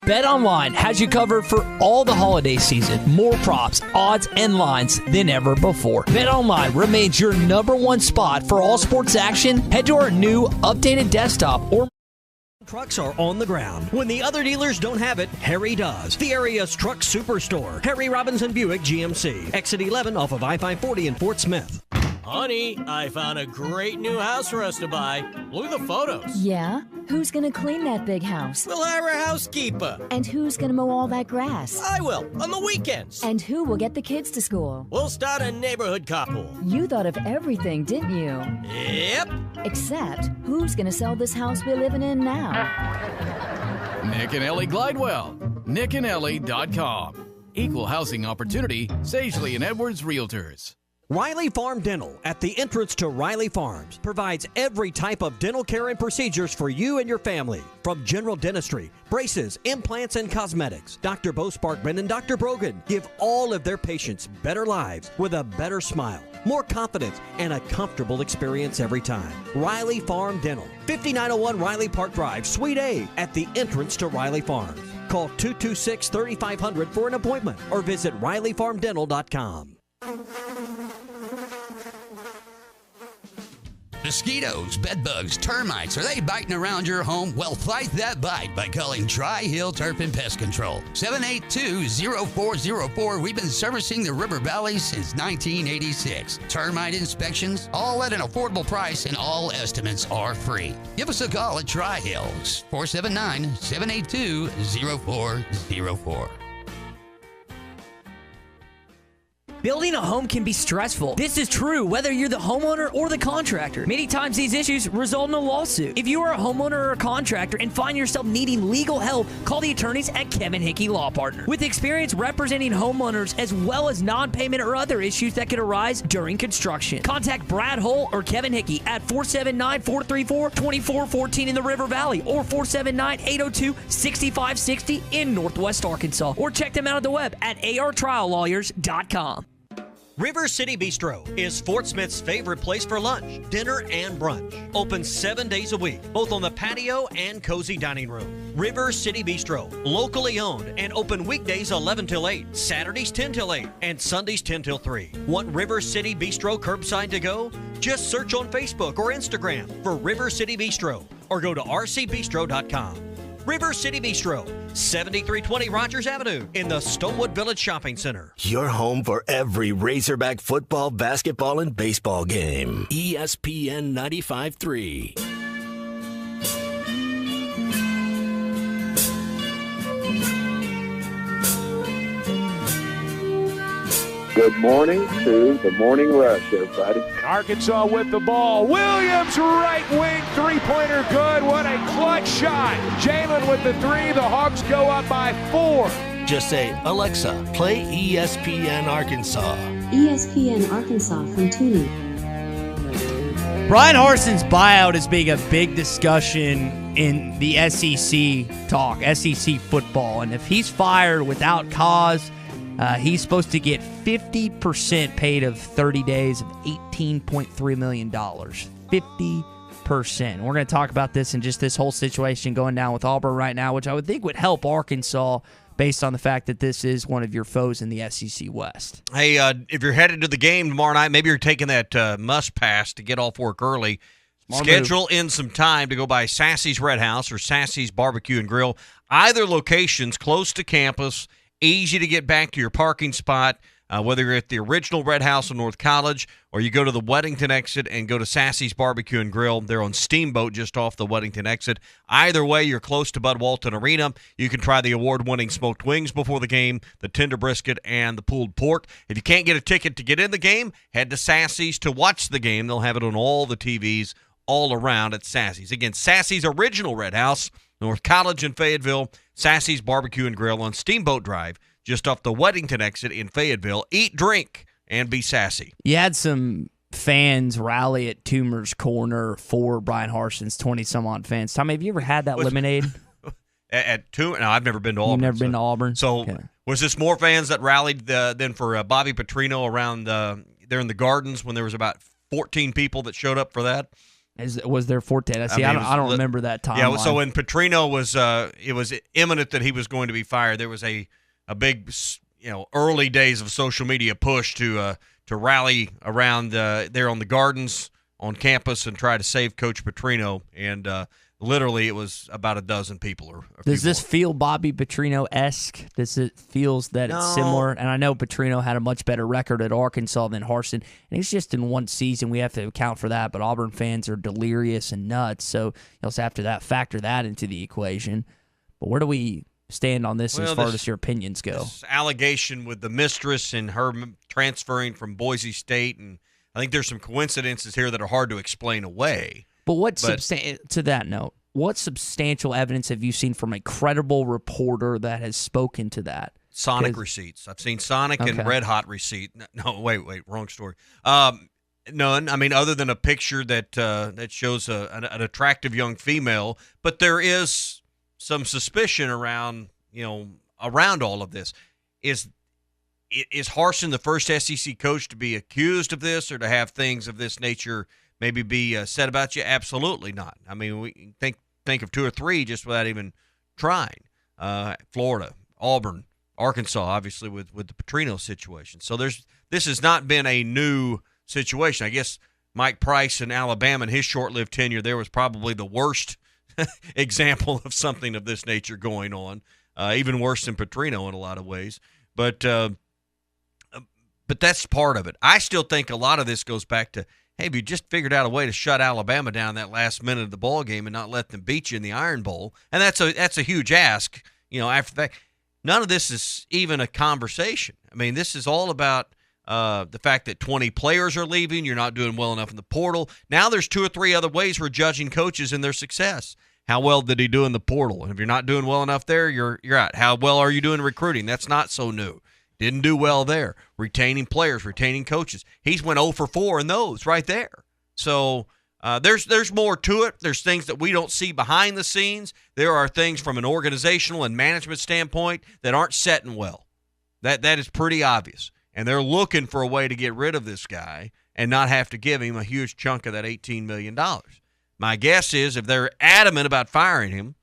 BetOnline has you covered for all the holiday season. More props, odds, and lines than ever before. BetOnline remains your #1 spot for all sports action. Head to our new updated desktop or Trucks are on the ground. When the other dealers don't have it, Harry does. The area's truck superstore. Harry Robinson Buick GMC. Exit 11 off of I-540 in Fort Smith. Honey, I found a great new house for us to buy. Look at the photos. Yeah? Who's gonna clean that big house? We'll hire a housekeeper. And who's gonna mow all that grass? I will, on the weekends. And who will get the kids to school? We'll start a neighborhood carpool. You thought of everything, didn't you? Yep. Except, who's gonna sell this house we're living in now? Nick and Ellie Glidewell. NickandEllie.com. Equal housing opportunity, Sagely and Edwards Realtors. Riley Farm Dental at the entrance to Riley Farms provides every type of dental care and procedures for you and your family. From general dentistry, braces, implants, and cosmetics, Dr. Bo Sparkman and Dr. Brogan give all of their patients better lives with a better smile, more confidence, and a comfortable experience every time. Riley Farm Dental, 5901 Riley Park Drive, Suite A, at the entrance to Riley Farms. Call 226-3500 for an appointment or visit RileyFarmDental.com. Mosquitoes, bedbugs, termites, are they biting around your home? Well, fight that bite by calling Tri-Hill Turf and Pest Control. 782-0404. We've been servicing the River Valley since 1986. Termite inspections, all at an affordable price, and all estimates are free. Give us a call at Tri-Hills, 479-782-0404. Building a home can be stressful. This is true whether you're the homeowner or the contractor. Many times these issues result in a lawsuit. If you are a homeowner or a contractor and find yourself needing legal help, call the attorneys at Kevin Hickey Law Partner. With experience representing homeowners as well as non-payment or other issues that could arise during construction. Contact Brad Hull or Kevin Hickey at 479-434-2414 in the River Valley or 479-802-6560 in Northwest Arkansas. Or check them out on the web at artriallawyers.com. River City Bistro is Fort Smith's favorite place for lunch, dinner, and brunch. Open 7 days a week, both on the patio and cozy dining room. River City Bistro, locally owned and open weekdays 11 till 8, Saturdays 10 till 8, and Sundays 10 till 3. Want River City Bistro curbside to go? Just search on Facebook or Instagram for River City Bistro or go to rcbistro.com. River City Bistro, 7320 Rogers Avenue in the Stonewood Village Shopping Center. Your home for every Razorback football, basketball, and baseball game. ESPN 95.3. Good morning to the Morning Rush, everybody. Arkansas with the ball. Williams, right wing, three-pointer good. What a clutch shot. Jalen with the three. The Hawks go up by 4. Just say, Alexa, play ESPN Arkansas. ESPN Arkansas from Tuning. Brian Harsin's buyout is being a big discussion in the SEC talk, SEC football. And if he's fired without cause, he's supposed to get 50% paid of 30 days of $18.3 million. 50%. We're going to talk about this and just this whole situation going down with Auburn right now, which I would think would help Arkansas based on the fact that this is one of your foes in the SEC West. Hey, if you're headed to the game tomorrow night, maybe you're taking that Muss pass to get off work early. Schedule in some time to go by Sassy's Red House or Sassy's Barbecue and Grill. Either location's close to campus. Easy to get back to your parking spot, whether you're at the original Red House on North College or you go to the Weddington exit and go to Sassy's Barbecue and Grill. They're on Steamboat just off the Weddington exit. Either way, you're close to Bud Walton Arena. You can try the award-winning smoked wings before the game, the tender brisket, and the pulled pork. If you can't get a ticket to get in the game, head to Sassy's to watch the game. They'll have it on all the TVs all around at Sassy's. Again, Sassy's original Red House, North College in Fayetteville, Sassy's Barbecue and Grill on Steamboat Drive, just off the Weddington exit in Fayetteville. Eat, drink, and be sassy. You had some fans rally at Toomer's Corner for Brian Harsin's 20-some-odd fans. Tommy, have you ever had that lemonade? At Toomer? No, I've never been to Auburn. You've never been to Auburn? So was this more fans that rallied than for Bobby Petrino around there in the Gardens when there was about 14 people that showed up for that? Was there 14? See, I don't remember that timeline. Yeah, so when Petrino was, it was imminent that he was going to be fired. There was a big, early days of social media push to rally around there on the Gardens on campus and try to save Coach Petrino. And literally, it was about a dozen people. Does this feel Bobby Petrino-esque? Does it feels that it's similar? And I know Petrino had a much better record at Arkansas than Harsin. And it's just in one season. We have to account for that. But Auburn fans are delirious and nuts. So you also have to factor that into the equation. But where do we stand on this as far as your opinions go? This allegation with the mistress and her transferring from Boise State. And I think there's some coincidences here that are hard to explain away. But to that note, what substantial evidence have you seen from a credible reporter that has spoken to that? Sonic receipts. I've seen Sonic and Red Hot receipt. No, wait, wrong story. None. I mean, other than a picture that shows an attractive young female, but there is some suspicion around all of this. Is Harsin the first SEC coach to be accused of this or to have things of this nature maybe be said about you? Absolutely not. I mean, we think of 2 or 3 just without even trying. Florida, Auburn, Arkansas, obviously with the Petrino situation. So this has not been a new situation. I guess Mike Price in Alabama in his short-lived tenure there was probably the worst example of something of this nature going on, even worse than Petrino in a lot of ways. But that's part of it. I still think a lot of this goes back to, hey, if you just figured out a way to shut Alabama down that last minute of the ball game and not let them beat you in the Iron Bowl, and that's a huge ask, after that. None of this is even a conversation. I mean, this is all about the fact that 20 players are leaving. You're not doing well enough in the portal. Now there's 2 or 3 other ways we're judging coaches and their success. How well did he do in the portal? And if you're not doing well enough there, you're out. How well are you doing recruiting? That's not so new. Didn't do well there. Retaining players, retaining coaches. He's went 0 for 4 in those right there. So there's more to it. There's things that we don't see behind the scenes. There are things from an organizational and management standpoint that aren't setting well. That is pretty obvious. And they're looking for a way to get rid of this guy and not have to give him a huge chunk of that $18 million. My guess is if they're adamant about firing him,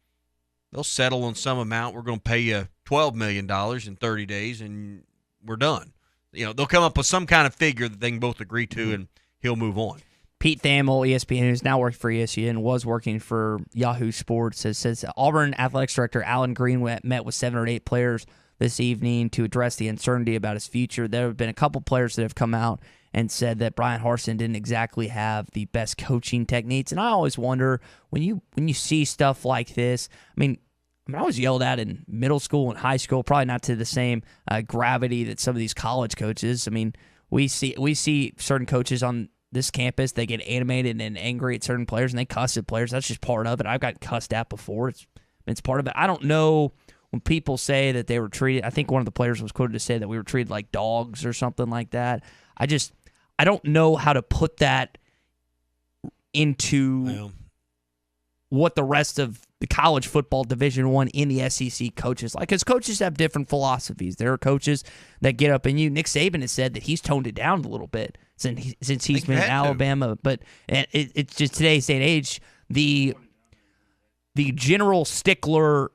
they'll settle on some amount. We're going to pay you $12 million in 30 days, and we're done. They'll come up with some kind of figure that they can both agree to, and he'll move on. Pete Thamel, ESPN, who's now working for ESPN, was working for Yahoo Sports, says Auburn Athletics Director Alan Green met with 7 or 8 players this evening to address the uncertainty about his future. There have been a couple players that have come out and said that Brian Harsin didn't exactly have the best coaching techniques. And I always wonder, when you see stuff like this, I mean, I was yelled at in middle school and high school, probably not to the same gravity that some of these college coaches. I mean, we see certain coaches on this campus, they get animated and angry at certain players, and they cuss at players. That's just part of it. I've got cussed at before. It's part of it. I don't know when people say that they were treated. I think one of the players was quoted to say that we were treated like dogs or something like that. I don't know how to put that into what the rest of the college football Division I in the SEC coaches like, because coaches have different philosophies. There are coaches that get up in you. Nick Saban has said that he's toned it down a little bit since he's been in Alabama. But it's just today's day and age, the general stickler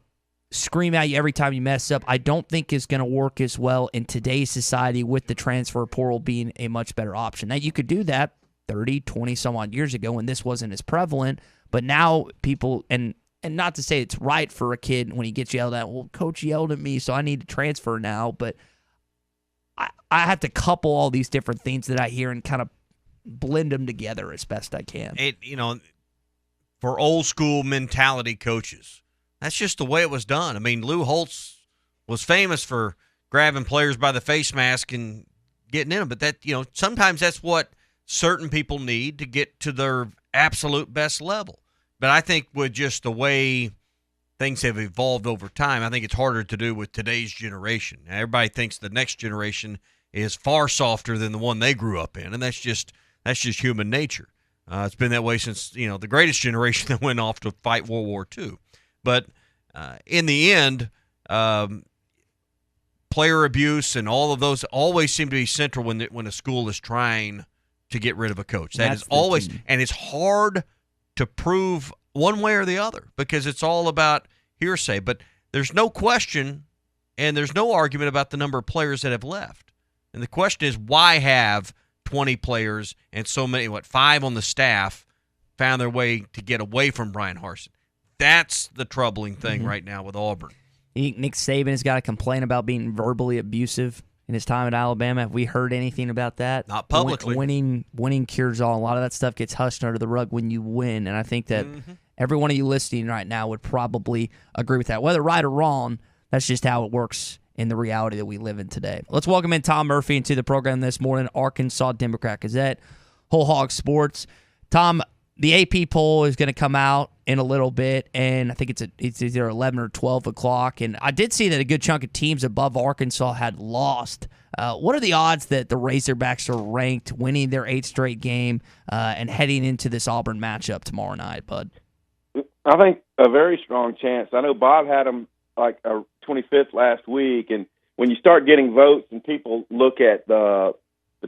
scream at you every time you mess up, I don't think is going to work as well in today's society with the transfer portal being a much better option. Now, you could do that 30, 20 some odd years ago when this wasn't as prevalent, but now people, and not to say it's right for a kid when he gets yelled at, well, coach yelled at me, so I need to transfer now, but I have to couple all these different things that I hear and kind of blend them together as best I can. For old school mentality coaches, that's just the way it was done. I mean, Lou Holtz was famous for grabbing players by the face mask and getting in them, but sometimes that's what certain people need to get to their absolute best level. But I think with just the way things have evolved over time, I think it's harder to do with today's generation. Now, everybody thinks the next generation is far softer than the one they grew up in, and that's just human nature. It's been that way since the greatest generation that went off to fight World War II. But in the end, player abuse and all of those always seem to be central when a school is trying to get rid of a coach. That is always, and it's hard to prove one way or the other because it's all about hearsay. But there's no question and there's no argument about the number of players that have left. And the question is, why have 20 players and so many, 5 on the staff, found their way to get away from Brian Harsin? That's the troubling thing right now with Auburn. Nick Saban has got to complain about being verbally abusive in his time at Alabama. Have we heard anything about that? Not publicly. Winning cures all. A lot of that stuff gets hushed under the rug when you win, and I think that every one of you listening right now would probably agree with that. Whether right or wrong, that's just how it works in the reality that we live in today. Let's welcome in Tom Murphy into the program this morning, Arkansas Democrat Gazette, Whole Hog Sports. Tom, the AP poll is going to come out in a little bit, and I think it's either 11 or 12 o'clock. And I did see that a good chunk of teams above Arkansas had lost. What are the odds that the Razorbacks are ranked, winning their 8th straight game, and heading into this Auburn matchup tomorrow night, Bud? I think a very strong chance. I know Bob had them like a 25th last week, and when you start getting votes and people look at the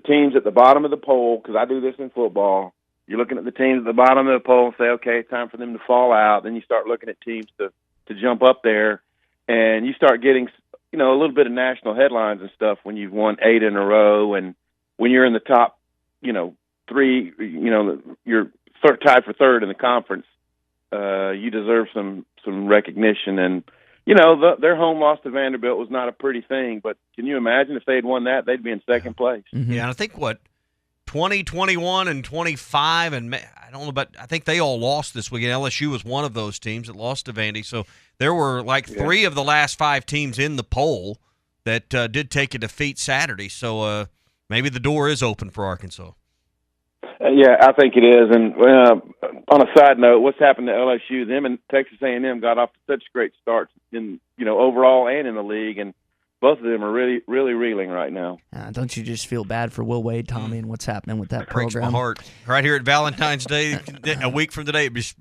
teams at the bottom of the poll, because I do this in football, you're looking at the teams at the bottom of the poll and say, okay, it's time for them to fall out. Then you start looking at teams to jump up there, and you start getting, a little bit of national headlines and stuff when you've won 8 in a row, and when you're in the top, 3, you're tied for 3rd in the conference. You deserve some recognition, and their home loss to Vanderbilt was not a pretty thing. But can you imagine if they had won that, they'd be in 2nd place. Mm-hmm. Yeah, and I think 20, 21, and 25, and I don't know, but I think they all lost this weekend. LSU was one of those teams that lost to Vandy. So there were 3 of the last 5 teams in the poll that did take a defeat Saturday. So maybe the door is open for Arkansas. Yeah, I think it is. And on a side note, what's happened to LSU? Them and Texas A&M got off to such great starts in overall and in the league, and both of them are really, really reeling right now. Don't you just feel bad for Will Wade, Tommy, and what's happening with that program? Breaks my heart. Right here at Valentine's Day, a week from today, it just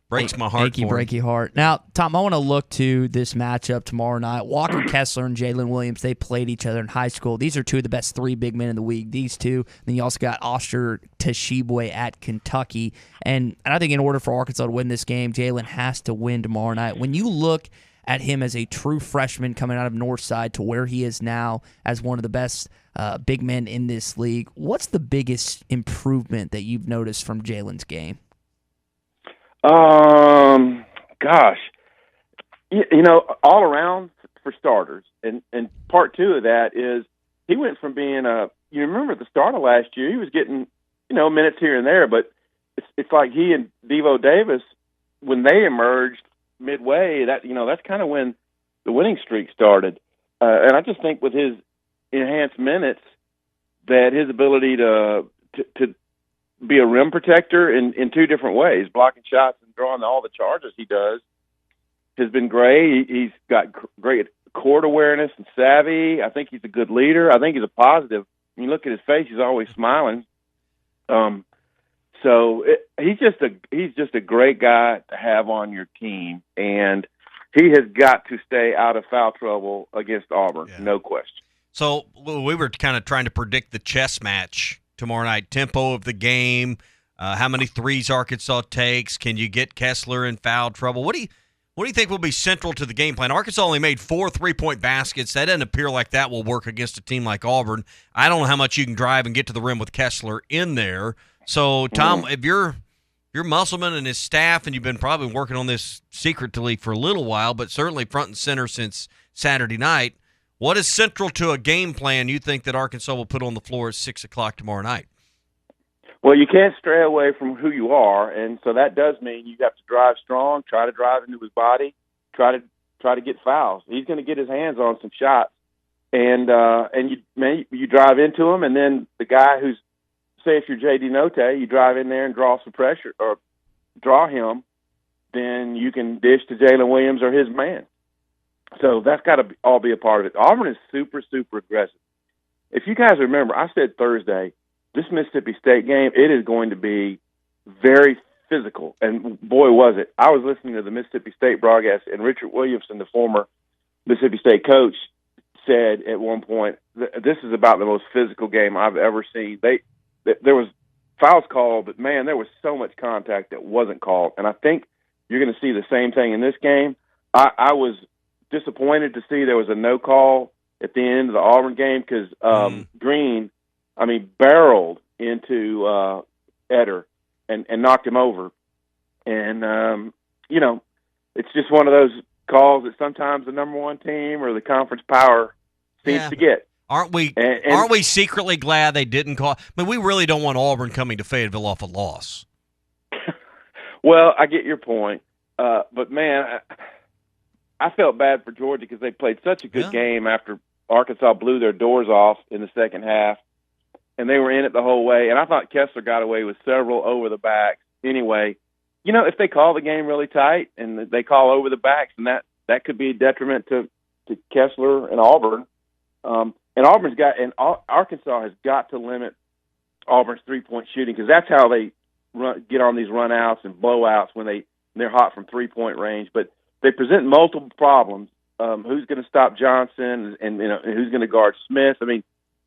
breaks my heart. Achy, breaky heart. Now, Tom, I want to look to this matchup tomorrow night. Walker Kessler and Jalen Williams, they played each other in high school. These are 2 of the best 3 big men in the league. These 2. Then you also got Oscar Tashibwe at Kentucky. And I think in order for Arkansas to win this game, Jalen has to win tomorrow night. When you look at him as a true freshman coming out of Northside to where he is now as one of the best big men in this league, what's the biggest improvement that you've noticed from Jalen's game? Gosh, all around for starters, and part 2 of that is he went from being you remember at the start of last year, he was getting, minutes here and there, but it's like he and Devo Davis, when they emerged midway, that's kind of when the winning streak started. And I just think with his enhanced minutes, that his ability to be a rim protector in 2 different ways, blocking shots and drawing all the charges he does, has been great. He's got great court awareness and savvy. I think he's a good leader. I think he's a positive. When you look at his face, he's always smiling. He's just a great guy to have on your team, and he has got to stay out of foul trouble against Auburn, no question. So we were kind of trying to predict the chess match tomorrow night, tempo of the game, how many threes Arkansas takes. Can you get Kessler in foul trouble? What do you think will be central to the game plan? Arkansas only made 4 3-point baskets. That doesn't appear like that will work against a team like Auburn. I don't know how much you can drive and get to the rim with Kessler in there. So, Tom, if you're Musselman and his staff, and you've been probably working on this secretly for a little while, but certainly front and center since Saturday night, what is central to a game plan you think that Arkansas will put on the floor at 6 o'clock tomorrow night? Well, you can't stray away from who you are, and so that does mean you have to drive strong, try to drive into his body, try to get fouls. He's going to get his hands on some shots, and you drive into him, and then the guy who's, say if you're J.D. Note, you drive in there and draw some pressure or draw him, then you can dish to Jalen Williams or his man. So that's got to all be a part of it. Auburn is super, super aggressive. If you guys remember, I said Thursday, this Mississippi State game, it is going to be very physical. And boy, was it. I was listening to the Mississippi State broadcast, and Richard Williamson, the former Mississippi State coach, said at one point, this is about the most physical game I've ever seen. There was fouls called, but, man, there was so much contact that wasn't called. And I think you're going to see the same thing in this game. I was disappointed to see there was a no call at the end of the Auburn game because Green, barreled into Eder and knocked him over. And, it's just one of those calls that sometimes the number 1 team or the conference power seems to get. Aren't we secretly glad they didn't call? We really don't want Auburn coming to Fayetteville off a loss. Well, I get your point. But, man, I felt bad for Georgia because they played such a good game after Arkansas blew their doors off in the second half, and they were in it the whole way. And I thought Kessler got away with several over the backs anyway, if they call the game really tight and they call over the backs, and that could be a detriment to Kessler and Auburn. And Arkansas has got to limit Auburn's 3-point shooting, because that's how they get on these runouts and blowouts when they're hot from 3-point range. But they present multiple problems. Who's going to stop Johnson, and who's going to guard Smith? I mean,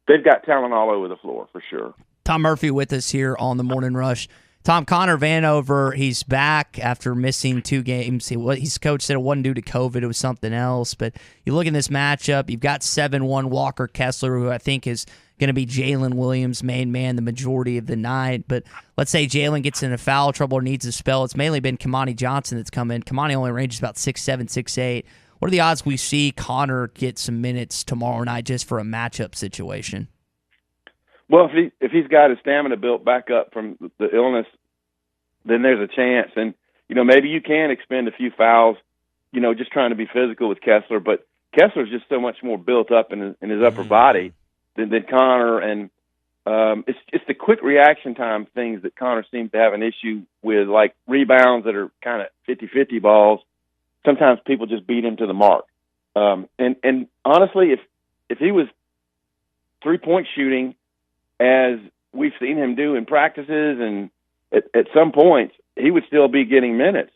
they've got talent all over the floor for sure. Tom Murphy with us here on the Morning Rush. Tom, Connor Vanover, he's back after missing 2 games. His coach said it wasn't due to COVID, it was something else. But you look at this matchup, you've got 7-1 Walker Kessler, who I think is going to be Jalen Williams' main man the majority of the night. But let's say Jalen gets into foul trouble or needs a spell. It's mainly been Kamani Johnson that's come in. Kamani only ranges about 6'7", 6'8". What are the odds we see Connor get some minutes tomorrow night just for a matchup situation? Well, if he's got his stamina built back up from the illness, then there's a chance. And, maybe you can expend a few fouls, just trying to be physical with Kessler. But Kessler's just so much more built up in his upper body than Connor. And it's the quick reaction time things that Connor seems to have an issue with, like rebounds that are kind of 50-50 balls. Sometimes people just beat him to the mark. And honestly, if he was 3-point shooting, as we've seen him do in practices, and at some points, he would still be getting minutes,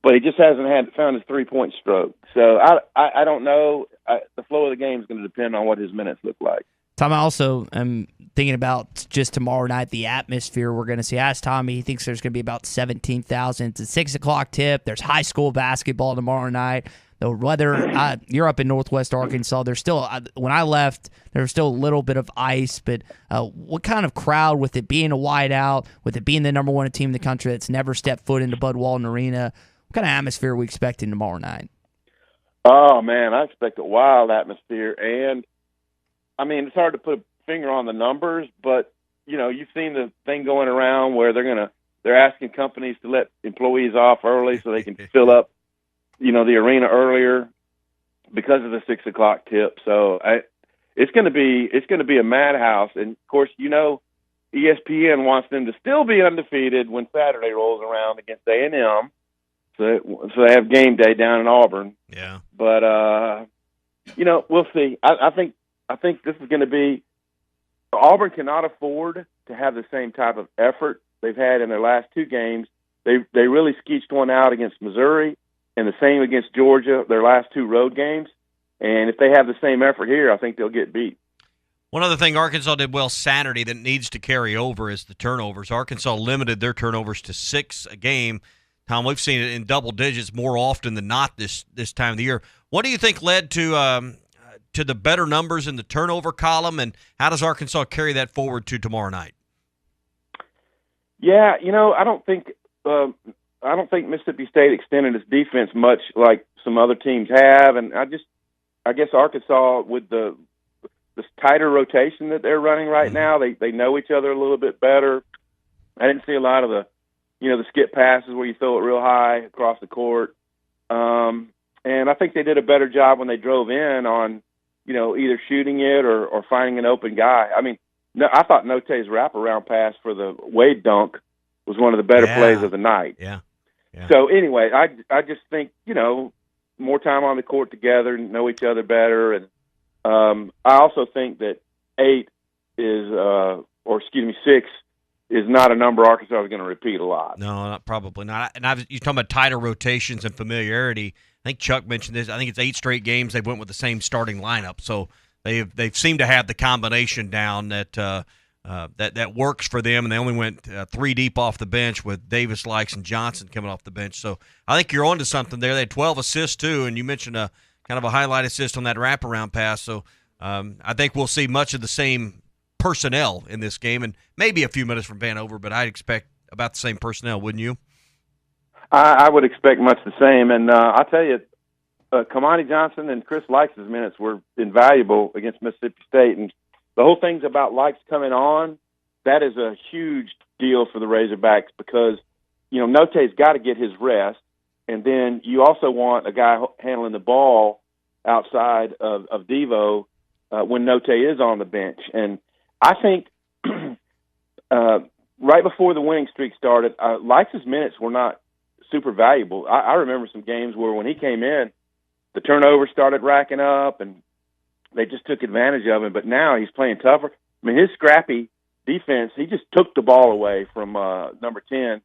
but he just hasn't found his 3-point stroke. So I don't know. The flow of the game is going to depend on what his minutes look like. Tom, I also am thinking about just tomorrow night, the atmosphere we're going to see. Ask Tommy, he thinks there's going to be about 17,000. It's a 6 o'clock tip. There's high school basketball tomorrow night. The weather, you're up in Northwest Arkansas. There's still, when I left, there was still a little bit of ice, but what kind of crowd, with it being a whiteout, with it being the number 1 team in the country that's never stepped foot into Bud Walton Arena, what kind of atmosphere are we expecting tomorrow night? Oh, man, I expect a wild atmosphere. And, I mean, it's hard to put a finger on the numbers, but, you've seen the thing going around where they're asking companies to let employees off early so they can fill up the arena earlier because of the 6 o'clock tip. So it's going to be a madhouse. And of course, ESPN wants them to still be undefeated when Saturday rolls around against A&M. So they have game day down in Auburn. Yeah. But we'll see. I think this is going to be, Auburn cannot afford to have the same type of effort they've had in their last 2 games. They really skeeched one out against Missouri, and the same against Georgia, their last 2 road games. And if they have the same effort here, I think they'll get beat. One other thing Arkansas did well Saturday that needs to carry over is the turnovers. Arkansas limited their turnovers to 6 a game. Tom, we've seen it in double digits more often than not this time of the year. What do you think led to the better numbers in the turnover column, and how does Arkansas carry that forward to tomorrow night? Yeah, I don't think Mississippi State extended its defense much like some other teams have, and I guess Arkansas, with the tighter rotation that they're running right now, they know each other a little bit better. I didn't see a lot of the skip passes where you throw it real high across the court, and I think they did a better job when they drove in on either shooting it or finding an open guy. I mean, I thought Note's wraparound pass for the Wade dunk was one of the better plays of the night. Yeah. So anyway, I just think, more time on the court together, know each other better. And I also think that 6 is not a number Arkansas is going to repeat a lot. No, probably not. And you're talking about tighter rotations and familiarity. I think Chuck mentioned this. I think it's 8 straight games they went with the same starting lineup. So they've seemed to have the combination down that works for them, and they only went 3 deep off the bench with Davis, Likes, and Johnson coming off the bench. So I think you're onto something there. They had 12 assists too, and you mentioned a kind of a highlight assist on that wraparound pass. So I think we'll see much of the same personnel in this game, and maybe a few minutes from Vanover, but I'd expect about the same personnel, wouldn't you? I would expect much the same, and I'll tell you, Kamani Johnson and Chris Likes' minutes were invaluable against Mississippi State, and the whole thing's about Likes coming on. That is a huge deal for the Razorbacks because, Note's got to get his rest, and then you also want a guy handling the ball outside of Devo when Note is on the bench. And I think right before the winning streak started, Leitz's minutes were not super valuable. I remember some games where when he came in, the turnovers started racking up, and they just took advantage of him. But now he's playing tougher. I mean, his scrappy defense, he just took the ball away from number 10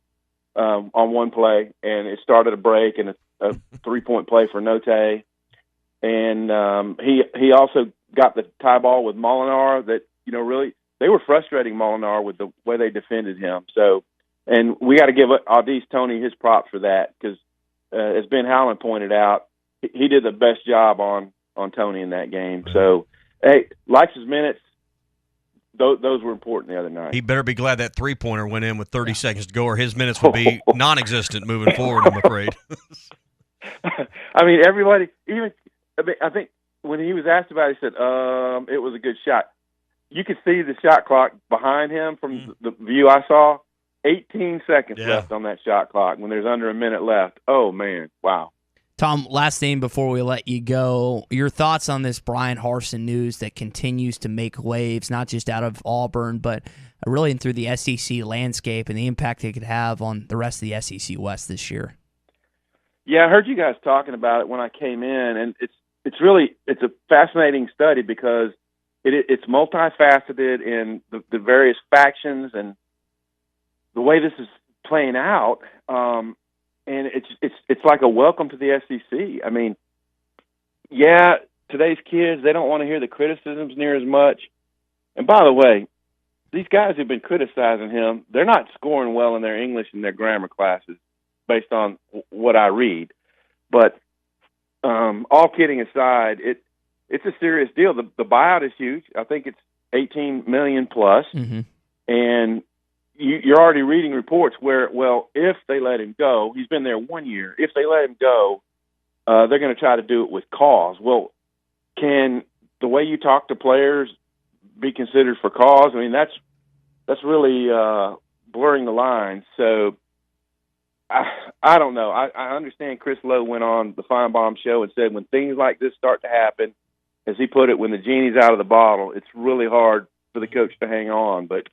on one play, and it started a break and a three-point play for Note. And he also got the tie ball with Molinar that, really they were frustrating Molinar with the way they defended him. So, and we got to give Audis Toney his props for that because, as Ben Howland pointed out, he did the best job on Toney in that game. So, hey, Leitz's minutes, those were important the other night. He better be glad that three-pointer went in with 30 seconds to go, or his minutes would be non-existent moving forward, I'm afraid. I mean, everybody, I think when he was asked about it, he said, it was a good shot. You could see the shot clock behind him from the view I saw. 18 seconds left on that shot clock when there's under a minute left. Oh, man. Wow. Tom, last thing before we let you go, your thoughts on this Brian Harsin news that continues to make waves, not just out of Auburn, but really through the SEC landscape and the impact it could have on the rest of the SEC West this year? Yeah, I heard you guys talking about it when I came in, and it's a fascinating study because it's multifaceted in the various factions and the way this is playing out. And it's like a welcome to the SEC. I mean, yeah, today's kids, they don't want to hear the criticisms near as much. And by the way, these guys who've been criticizing him, they're not scoring well in their English and their grammar classes based on what I read. But all kidding aside, it's a serious deal. The buyout is huge. I think it's $18 million plus. Mm-hmm. And you're already reading reports where, well, if they let him go, he's been there 1 year. If they let him go, they're going to try to do it with cause. Well, can the way you talk to players be considered for cause? I mean, that's really blurring the lines. So I don't know. I understand Chris Lowe went on the Feinbaum show and said when things like this start to happen, as he put it, when the genie's out of the bottle, it's really hard for the coach to hang on. But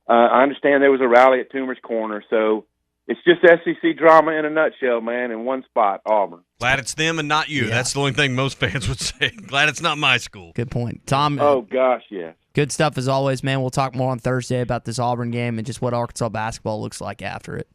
I understand there was a rally at Toomer's Corner, so it's just SEC drama in a nutshell, man, in one spot, Auburn. Glad it's them and not you. Yeah. That's the only thing most fans would say. Glad it's not my school. Good point. Tom. Oh, gosh, yes. Good stuff as always, man. We'll talk more on Thursday about this Auburn game and just what Arkansas basketball looks like after it.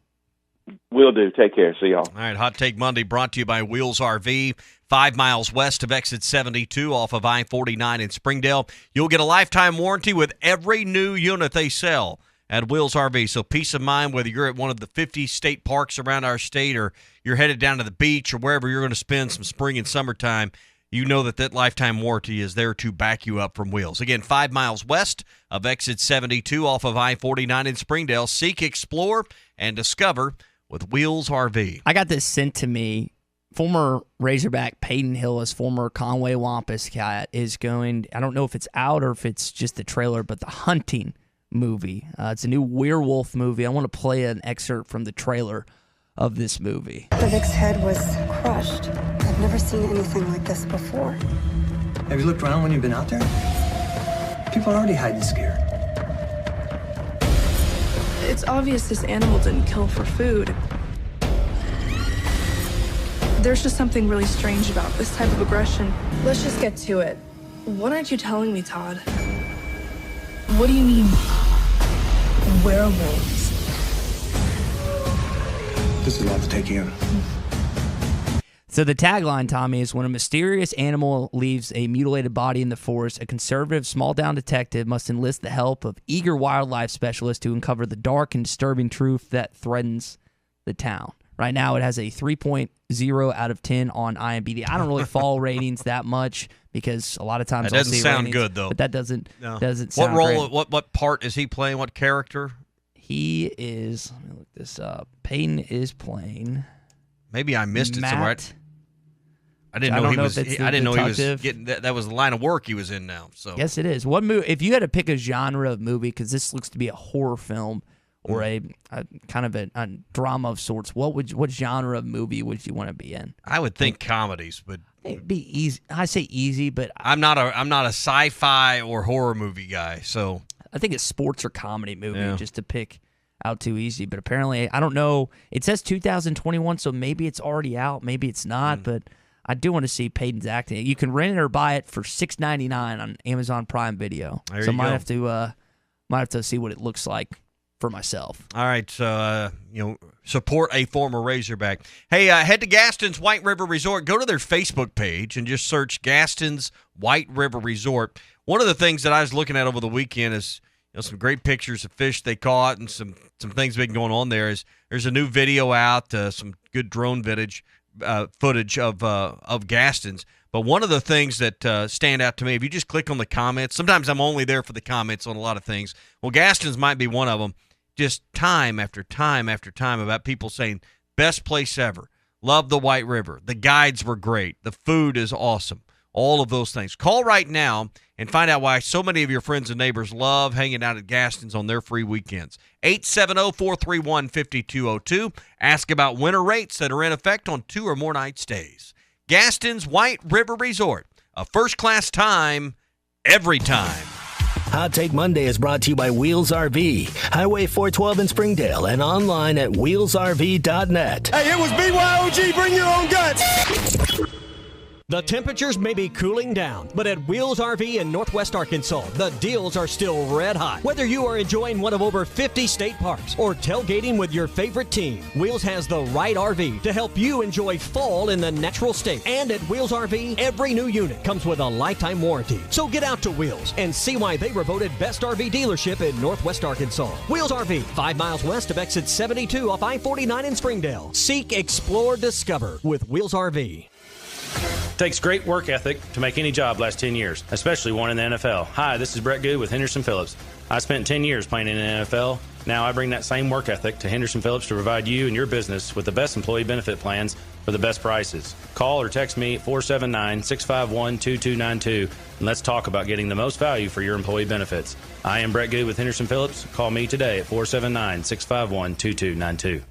Will do. Take care. See y'all. All right, Hot Take Monday brought to you by Wheels RV, 5 miles west of exit 72 off of I-49 in Springdale. You'll get a lifetime warranty with every new unit they sell at Wheels RV. So peace of mind whether you're at one of the 50 state parks around our state or you're headed down to the beach or wherever you're going to spend some spring and summertime, you know that lifetime warranty is there to back you up from Wheels. Again, 5 miles west of exit 72 off of I-49 in Springdale. Seek, explore, and discover with Wheels RV. I got this sent to me. Former Razorback Peyton Hillis, former Conway Wampus cat, is going, I don't know if it's out or if it's just the trailer, but The Hunting movie. It's a new werewolf movie. I want to play an excerpt from the trailer of this movie. The Vic's head was crushed. I've never seen anything like this before. Have you looked around when you've been out there? People are already hiding scared. It's obvious this animal didn't kill for food. There's just something really strange about this type of aggression. Let's just get to it. What aren't you telling me, Todd? What do you mean, werewolves? This is a lot to take in. So the tagline, Tommy, is when a mysterious animal leaves a mutilated body in the forest, a conservative small-town detective must enlist the help of eager wildlife specialists to uncover the dark and disturbing truth that threatens the town. Right now it has a 3.0 out of 10 on IMDb. I don't really follow ratings that much because a lot of times that doesn't sound ratings, good, though. But that doesn't sound What role, great. what part is he playing? What character? He is, let me look this up. Peyton is playing. Maybe I missed it somewhere. I didn't know he was getting that was the line of work he was in now. So yes, it is. What movie? If you had to pick a genre of movie, because this looks to be a horror film or a kind of a drama of sorts, what genre of movie would you want to be in? I would think comedies, but it'd be easy. I say easy, but I'm not a sci-fi or horror movie guy. So I think a sports or comedy movie just to pick out too easy. But apparently, I don't know. It says 2021, so maybe it's already out. Maybe it's not. But I do want to see Peyton's acting. You can rent it or buy it for $6.99 on Amazon Prime Video. There so you might go. have to see what it looks like for myself. All right, so support a former Razorback. Hey, head to Gaston's White River Resort. Go to their Facebook page and just search Gaston's White River Resort. One of the things that I was looking at over the weekend is some great pictures of fish they caught and some things been going on there. There's a new video out, some good drone footage of Gaston's. But one of the things that stand out to me, if you just click on the comments, sometimes I'm only there for the comments on a lot of things. Well, Gaston's might be one of them. Just time after time after time about people saying, best place ever. Love the White River. The guides were great. The food is awesome. All of those things. Call right now and find out why so many of your friends and neighbors love hanging out at Gaston's on their free weekends. 870-431-5202. Ask about winter rates that are in effect on 2 or more night stays. Gaston's White River Resort. A first-class time, every time. Hot Take Monday is brought to you by Wheels RV, Highway 412 in Springdale, and online at wheelsrv.net. Hey, it was BYOG, bring your own guts! The temperatures may be cooling down, but at Wheels RV in Northwest Arkansas, the deals are still red hot. Whether you are enjoying one of over 50 state parks or tailgating with your favorite team, Wheels has the right RV to help you enjoy fall in the natural state. And at Wheels RV, every new unit comes with a lifetime warranty. So get out to Wheels and see why they were voted best RV dealership in Northwest Arkansas. Wheels RV, 5 miles west of exit 72 off I-49 in Springdale. Seek, explore, discover with Wheels RV. Takes great work ethic to make any job last 10 years, especially one in the NFL. Hi, this is Brett Good with Henderson Phillips. I spent 10 years playing in the NFL. Now I bring that same work ethic to Henderson Phillips to provide you and your business with the best employee benefit plans for the best prices. Call or text me at 479-651-2292 and let's talk about getting the most value for your employee benefits. I am Brett Good with Henderson Phillips. Call me today at 479-651-2292.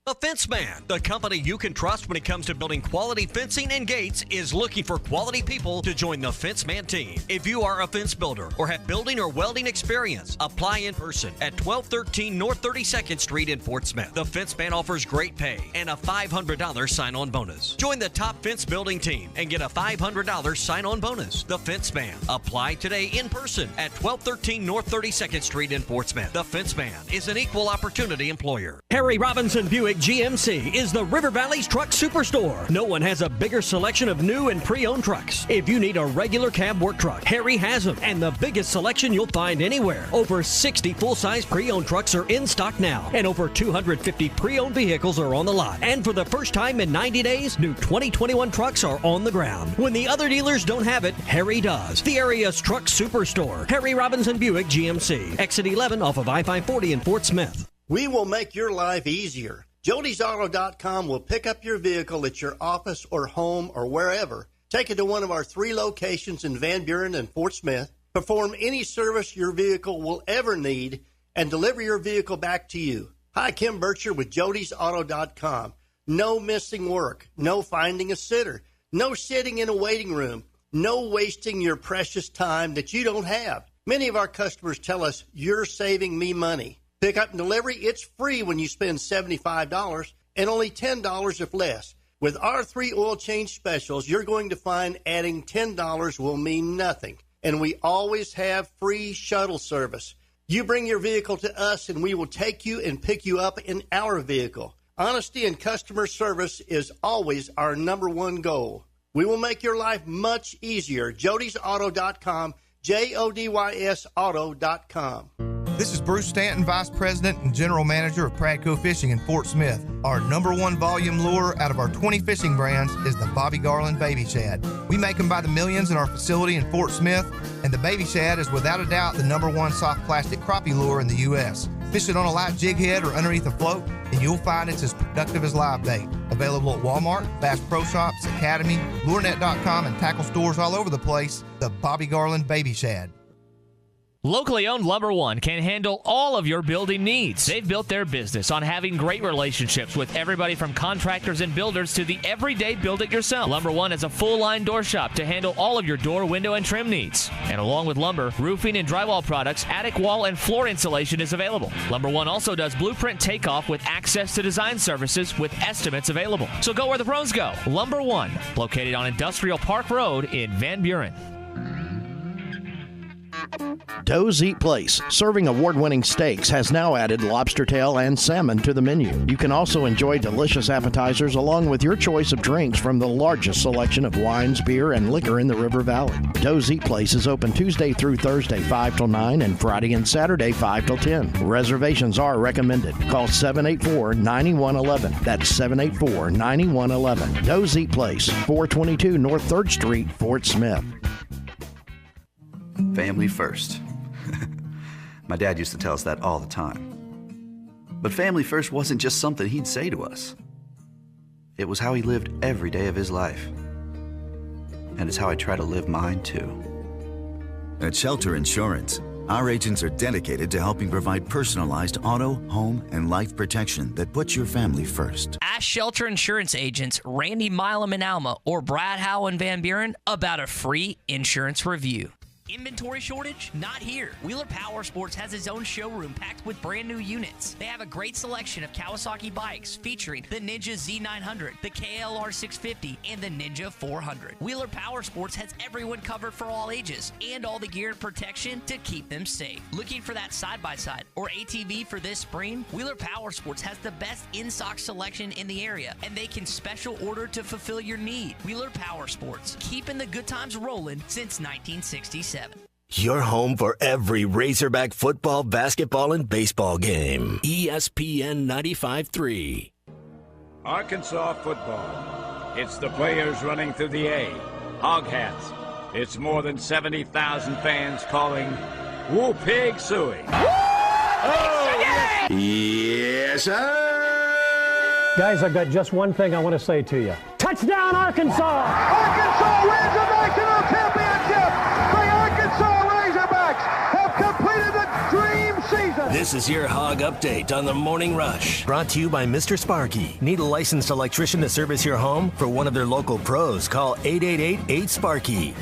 The Fence Man, the company you can trust when it comes to building quality fencing and gates, is looking for quality people to join the Fence Man team. If you are a fence builder or have building or welding experience, apply in person at 1213 North 32nd Street in Fort Smith. The Fence Man offers great pay and a $500 sign-on bonus. Join the top fence building team and get a $500 sign-on bonus. The Fence Man. Apply today in person at 1213 North 32nd Street in Fort Smith. The Fence Man is an equal opportunity employer. Harry Robinson Buick GMC is the River Valley's truck superstore. No one has a bigger selection of new and pre-owned trucks. If you need a regular cab work truck, Harry has them, and the biggest selection you'll find anywhere. Over 60 full-size pre-owned trucks are in stock now, and over 250 pre-owned vehicles are on the lot. And for the first time in 90 days, new 2021 trucks are on the ground. When the other dealers don't have it, Harry does. The area's truck superstore. Harry Robinson Buick GMC. Exit 11 off of I-540 in Fort Smith. We will make your life easier. Jody'sAuto.com will pick up your vehicle at your office or home or wherever. Take it to one of our 3 locations in Van Buren and Fort Smith. Perform any service your vehicle will ever need and deliver your vehicle back to you. Hi, Kim Bircher with Jody'sAuto.com. No missing work. No finding a sitter. No sitting in a waiting room. No wasting your precious time that you don't have. Many of our customers tell us, you're saving me money. Pickup and delivery, it's free when you spend $75 and only $10 if less. With our 3 oil change specials, you're going to find adding $10 will mean nothing. And we always have free shuttle service. You bring your vehicle to us and we will take you and pick you up in our vehicle. Honesty and customer service is always our #1 goal. We will make your life much easier. Jody'sAuto.com, JODYS Auto.com. This is Bruce Stanton, Vice President and General Manager of Pradco Fishing in Fort Smith. Our #1 volume lure out of our 20 fishing brands is the Bobby Garland Baby Shad. We make them by the millions in our facility in Fort Smith, and the Baby Shad is without a doubt the #1 soft plastic crappie lure in the U.S. Fish it on a light jig head or underneath a float, and you'll find it's as productive as live bait. Available at Walmart, Bass Pro Shops, Academy, LureNet.com, and tackle stores all over the place. The Bobby Garland Baby Shad. Locally owned Lumber One can handle all of your building needs. They've built their business on having great relationships with everybody from contractors and builders to the everyday build-it-yourself. Lumber One is a full-line door shop to handle all of your door, window, and trim needs. And along with lumber, roofing and drywall products, attic wall and floor insulation is available. Lumber One also does blueprint takeoff with access to design services with estimates available. So go where the pros go. Lumber One, located on Industrial Park Road in Van Buren. Doe's Eat Place, serving award-winning steaks, has now added lobster tail and salmon to the menu. You can also enjoy delicious appetizers along with your choice of drinks from the largest selection of wines, beer, and liquor in the River Valley. Doe's Eat Place is open Tuesday through Thursday 5 till 9 and Friday and Saturday 5 till 10. Reservations are recommended. Call 784-9111. That's 784-9111. Doe's Eat Place, 422 North 3rd Street, Fort Smith. Family first. My dad used to tell us that all the time. But family first wasn't just something he'd say to us. It was how he lived every day of his life. And it's how I try to live mine too. At Shelter Insurance, our agents are dedicated to helping provide personalized auto, home, and life protection that puts your family first. Ask Shelter Insurance agents Randy Milam in Alma or Brad Howell in Van Buren about a free insurance review. Inventory shortage? Not here. Wheeler Power Sports has its own showroom packed with brand new units. They have a great selection of Kawasaki bikes featuring the Ninja Z900, the KLR 650, and the Ninja 400. Wheeler Power Sports has everyone covered for all ages and all the gear and protection to keep them safe. Looking for that side-by-side or ATV for this spring? Wheeler Power Sports has the best in-stock selection in the area, and they can special order to fulfill your need. Wheeler Power Sports, keeping the good times rolling since 1967. Your home for every Razorback football, basketball, and baseball game. ESPN 95.3. Arkansas football. It's the players running through the A. Hog hats. It's more than 70,000 fans calling Woo Pig Suey. Oh, yes, sir. Guys, I've got just one thing I want to say to you. Touchdown, Arkansas! Arkansas wins the national championship! The Arkansas Razorbacks have completed the dream season! This is your Hog Update on the Morning Rush. Brought to you by Mr. Sparky. Need a licensed electrician to service your home? For one of their local pros, call 888-8-SPARKY.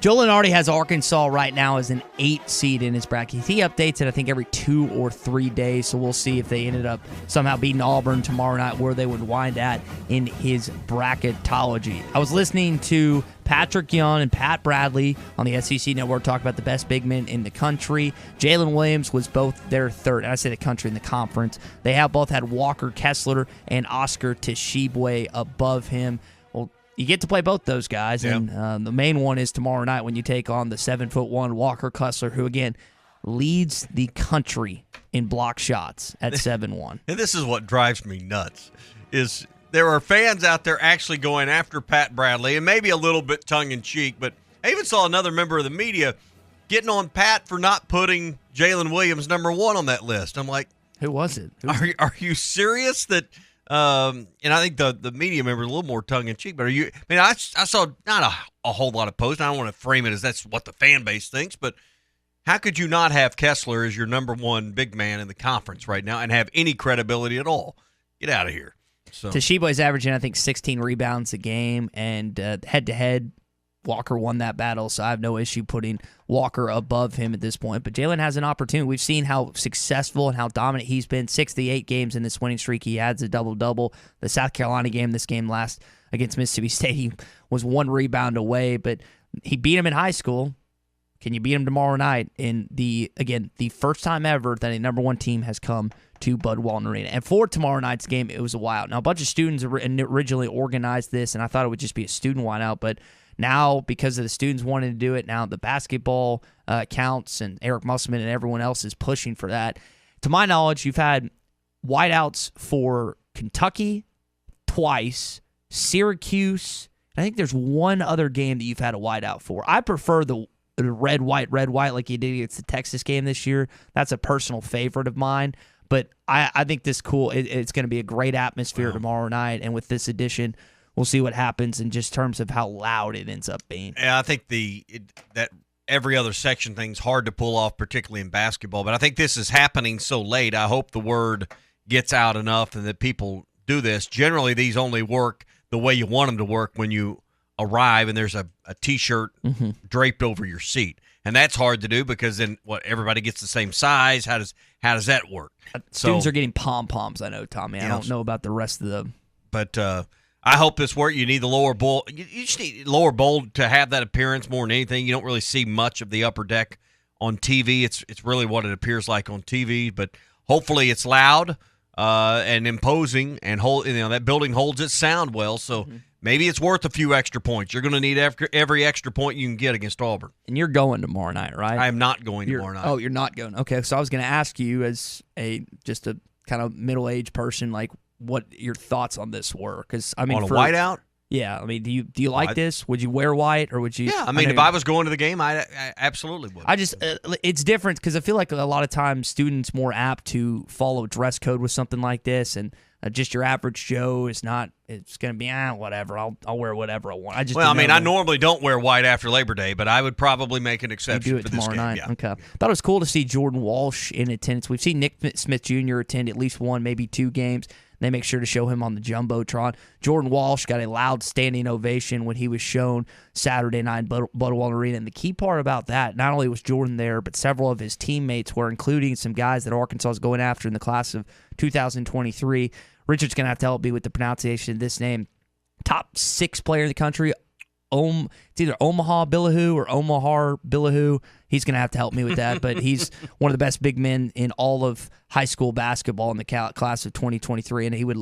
Joe Lunardi has Arkansas right now as an 8 seed in his bracket. He updates it, I think, every 2 or 3 days, so we'll see if they ended up somehow beating Auburn tomorrow night, where they would wind at in his bracketology. I was listening to Patrick Young and Pat Bradley on the SEC Network talk about the best big men in the country. Jalen Williams was both their third, and I say the country in the conference. They have both had Walker Kessler and Oscar Tshiebwe above him. Well, you get to play both those guys, and the main one is tomorrow night when you take on the 7'1" Walker Kessler, who, again, leads the country in block shots at 7'1". And this is what drives me nuts, is there are fans out there actually going after Pat Bradley, and maybe a little bit tongue-in-cheek, but I even saw another member of the media getting on Pat for not putting Jalen Williams number 1 on that list. I'm like, who was it? Are you serious that and I think the media member is a little more tongue-in-cheek, but I saw not a whole lot of posts. I don't want to frame it as that's what the fan base thinks, but how could you not have Kessler as your number 1 big man in the conference right now and have any credibility at all? Get out of here. So. Tshiebwe's averaging, I think, 16 rebounds a game, and head-to-head, Walker won that battle, so I have no issue putting Walker above him at this point. But Jalen has an opportunity. We've seen how successful and how dominant he's been. 6 of the 8 games in this winning streak, he adds a double-double. The South Carolina game, this game last against Mississippi State, he was 1 rebound away, but he beat him in high school. Can you beat him tomorrow night in the first time ever that a number 1 team has come to Bud Walton Arena? And for tomorrow night's game, it was a whiteout. Now, a bunch of students originally organized this, and I thought it would just be a student whiteout, but now, because of the students wanting to do it, now the basketball counts, and Eric Musselman and everyone else is pushing for that. To my knowledge, you've had whiteouts for Kentucky twice, Syracuse. I think there's one other game that you've had a whiteout for. I prefer the red, white like you did against the Texas game this year. That's a personal favorite of mine. But I think this cool. It's going to be a great atmosphere tomorrow night, and with this edition, we'll see what happens in just terms of how loud it ends up being. Yeah, I think that every other section thing's hard to pull off, particularly in basketball. But I think this is happening so late. I hope the word gets out enough and that people do this. Generally, these only work the way you want them to work when you arrive and there's a T-shirt draped over your seat. And that's hard to do because then everybody gets the same size. How does that work? Students are getting pom-poms, I know, Tommy. I don't know about the rest of them. But I hope this works. You need the lower bowl. You just need lower bowl to have that appearance more than anything. You don't really see much of the upper deck on TV. It's really what it appears like on TV. But hopefully it's loud and imposing, and that building holds its sound well. So maybe it's worth a few extra points. You're going to need every extra point you can get against Auburn. And you're going tomorrow night, right? I am not going tomorrow night. Oh, you're not going. Okay, so I was going to ask you as just a kind of middle-aged person, like, what your thoughts on this were? Because I mean, on a whiteout? Yeah, I mean, do you like this? Would you wear white, or would you? Yeah, I mean, if I was going to the game, I absolutely would. I just it's different because I feel like a lot of times students more apt to follow dress code with something like this, and just your average Joe is not. It's going to be whatever. I'll wear whatever I want. I normally don't wear white after Labor Day, but I would probably make an exception do it for tomorrow this game. night. Yeah. Okay, thought it was cool to see Jordan Walsh in attendance. We've seen Nick Smith Jr. attend at least one, maybe two games. They make sure to show him on the Jumbotron. Jordan Walsh got a loud standing ovation when he was shown Saturday night in Budweiser Arena. And the key part about that, not only was Jordan there, but several of his teammates were, including some guys that Arkansas is going after in the class of 2023. Richard's going to have to help me with the pronunciation of this name. Top 6 player in the country. It's either Omaha Billahu or Omaha Billahu. He's going to have to help me with that, but he's one of the best big men in all of high school basketball in the class of 2023, and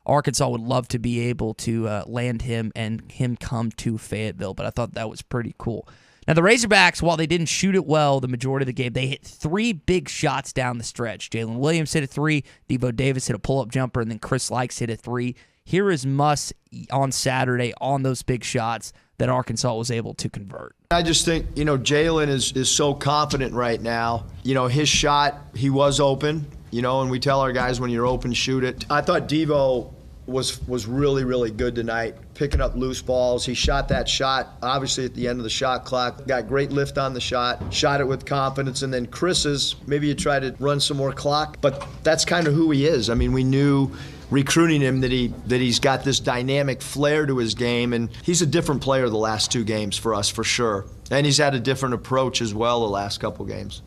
Arkansas would love to be able to land him and him come to Fayetteville, but I thought that was pretty cool. Now, the Razorbacks, while they didn't shoot it well the majority of the game, they hit 3 big shots down the stretch. Jalen Williams hit a 3, Devo Davis hit a pull-up jumper, and then Chris Likes hit a 3. Here is Muss on Saturday on those big shots that Arkansas was able to convert. I just think, Jalen is so confident right now. His shot, he was open, and we tell our guys when you're open, shoot it. I thought Devo was really, really good tonight, picking up loose balls. He shot that shot, obviously, at the end of the shot clock. Got great lift on the shot, shot it with confidence. And then Chris's, maybe you try to run some more clock, but that's kind of who he is. I mean, we knew recruiting him that he's got this dynamic flair to his game, and he's a different player the last 2 games for us, for sure. And he's had a different approach as well the last couple games.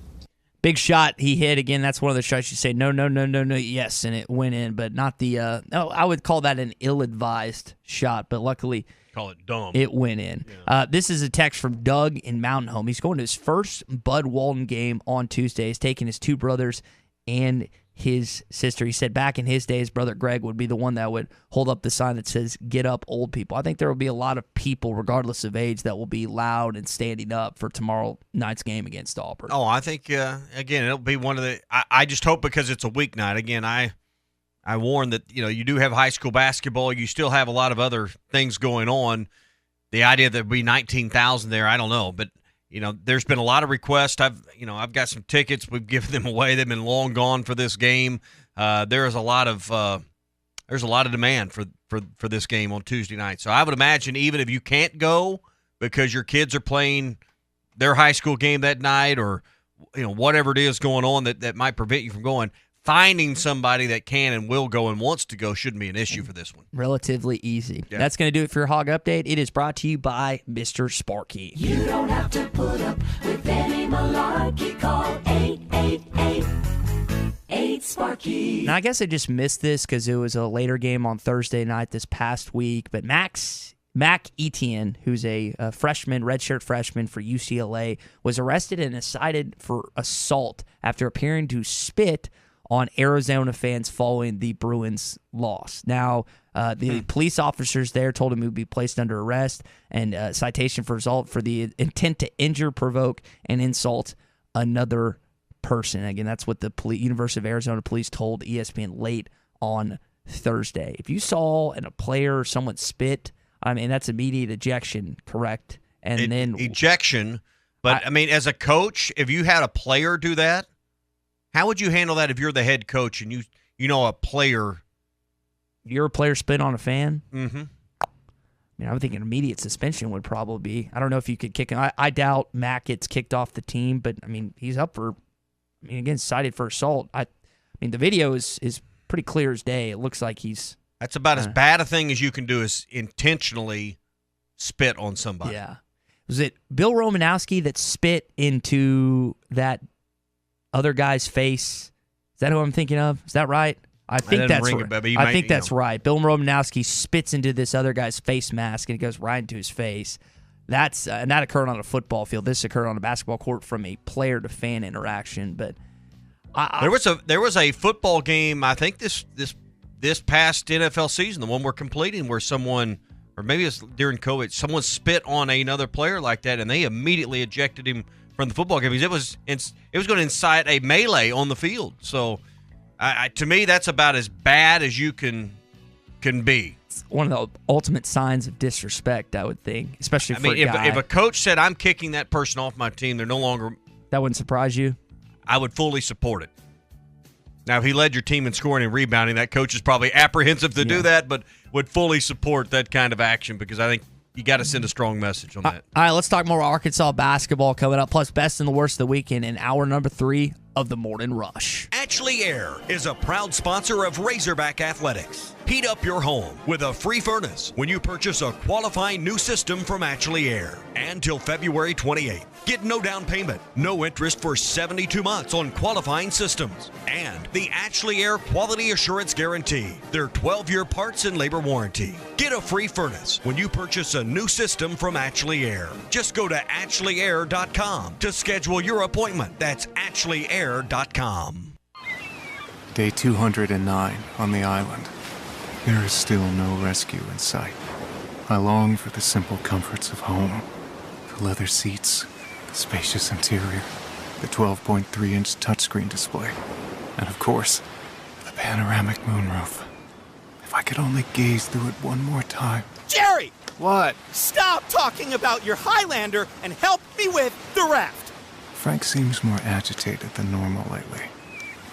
Big shot he hit. Again, that's one of the shots you say, no, yes, and it went in, but not the, I would call that an ill-advised shot, but luckily call it dumb. It went in. Yeah. This is a text from Doug in Mountain Home. He's going to his first Bud Walton game on Tuesday. He's taking his 2 brothers and his sister. He said back in his day, his brother Greg would be the one that would hold up the sign that says, "Get up, old people." I think there will be a lot of people, regardless of age, that will be loud and standing up for tomorrow night's game against Auburn. Oh, I think, again, it'll be one of the – I just hope because it's a weeknight. Again, I warn that, you do have high school basketball. You still have a lot of other things going on. The idea that there'd be 19,000 there, I don't know. But, there's been a lot of requests. I've got some tickets. We've given them away. They've been long gone for this game. There's a lot of demand for this game on Tuesday night. So I would imagine even if you can't go because your kids are playing their high school game that night, or whatever it is going on that might prevent you from going, finding somebody that can and will go and wants to go shouldn't be an issue for this one. Relatively easy. Yeah. That's going to do it for your Hog Update. It is brought to you by Mr. Sparky. You don't have to put up with any malarkey. Call 888-8-SPARKY. Now, I guess I just missed this because it was a later game on Thursday night this past week, but Mac Etienne, who's a freshman, redshirt freshman for UCLA, was arrested and cited for assault after appearing to spit on Arizona fans following the Bruins' loss. Now, the police officers there told him he would be placed under arrest and citation for assault for the intent to injure, provoke, and insult another person. Again, that's what the University of Arizona police told ESPN late on Thursday. If you saw a player or someone spit, I mean, that's immediate ejection, correct? And then ejection. But, as a coach, if you had a player do that, how would you handle that if you're the head coach and you know a player? You're a player spit on a fan? Mm-hmm. I would think an immediate suspension would probably be. I don't know if you could kick him. I doubt Mac gets kicked off the team, but, he's up for, again, cited for assault. The video is pretty clear as day. It looks like he's... That's about as bad a thing as you can do is intentionally spit on somebody. Yeah. Was it Bill Romanowski that spit into that other guy's face? Is that who I'm thinking of? Is that right? I think that's right. I think that's right. Bill Romanowski spits into this other guy's face mask, and it goes right into his face. And that occurred on a football field. This occurred on a basketball court from a player to fan interaction. But there was a football game. I think this past NFL season, the one we're completing, where someone, or maybe it's during COVID, someone spit on another player like that, and they immediately ejected him from the football game because it was going to incite a melee on the field. So. To me, that's about as bad as you can be. It's one of the ultimate signs of disrespect, I would think, especially for a guy. If a coach said, I'm kicking that person off my team, they're no longer... That wouldn't surprise you? I would fully support it. Now, if he led your team in scoring and rebounding, that coach is probably apprehensive to do that, but would fully support that kind of action because I think you got to send a strong message on that. All right, let's talk more Arkansas basketball coming up, plus best and the worst of the weekend in hour number 3 of the Morning Rush. Ashley Air is a proud sponsor of Razorback Athletics. Heat up your home with a free furnace when you purchase a qualifying new system from Ashley Air. And till February 28th. Get no down payment, no interest for 72 months on qualifying systems. And the Ashley Air Quality Assurance Guarantee, their 12-year parts and labor warranty. Get a free furnace when you purchase a new system from Ashley Air. Just go to AshleyAir.com to schedule your appointment. That's AshleyAir.com. Day 209 on the island. There is still no rescue in sight. I long for the simple comforts of home. The leather seats, the spacious interior, the 12.3-inch touchscreen display, and of course, the panoramic moonroof. If I could only gaze through it one more time. Jerry! What? Stop talking about your Highlander and help me with the raft! Frank seems more agitated than normal lately.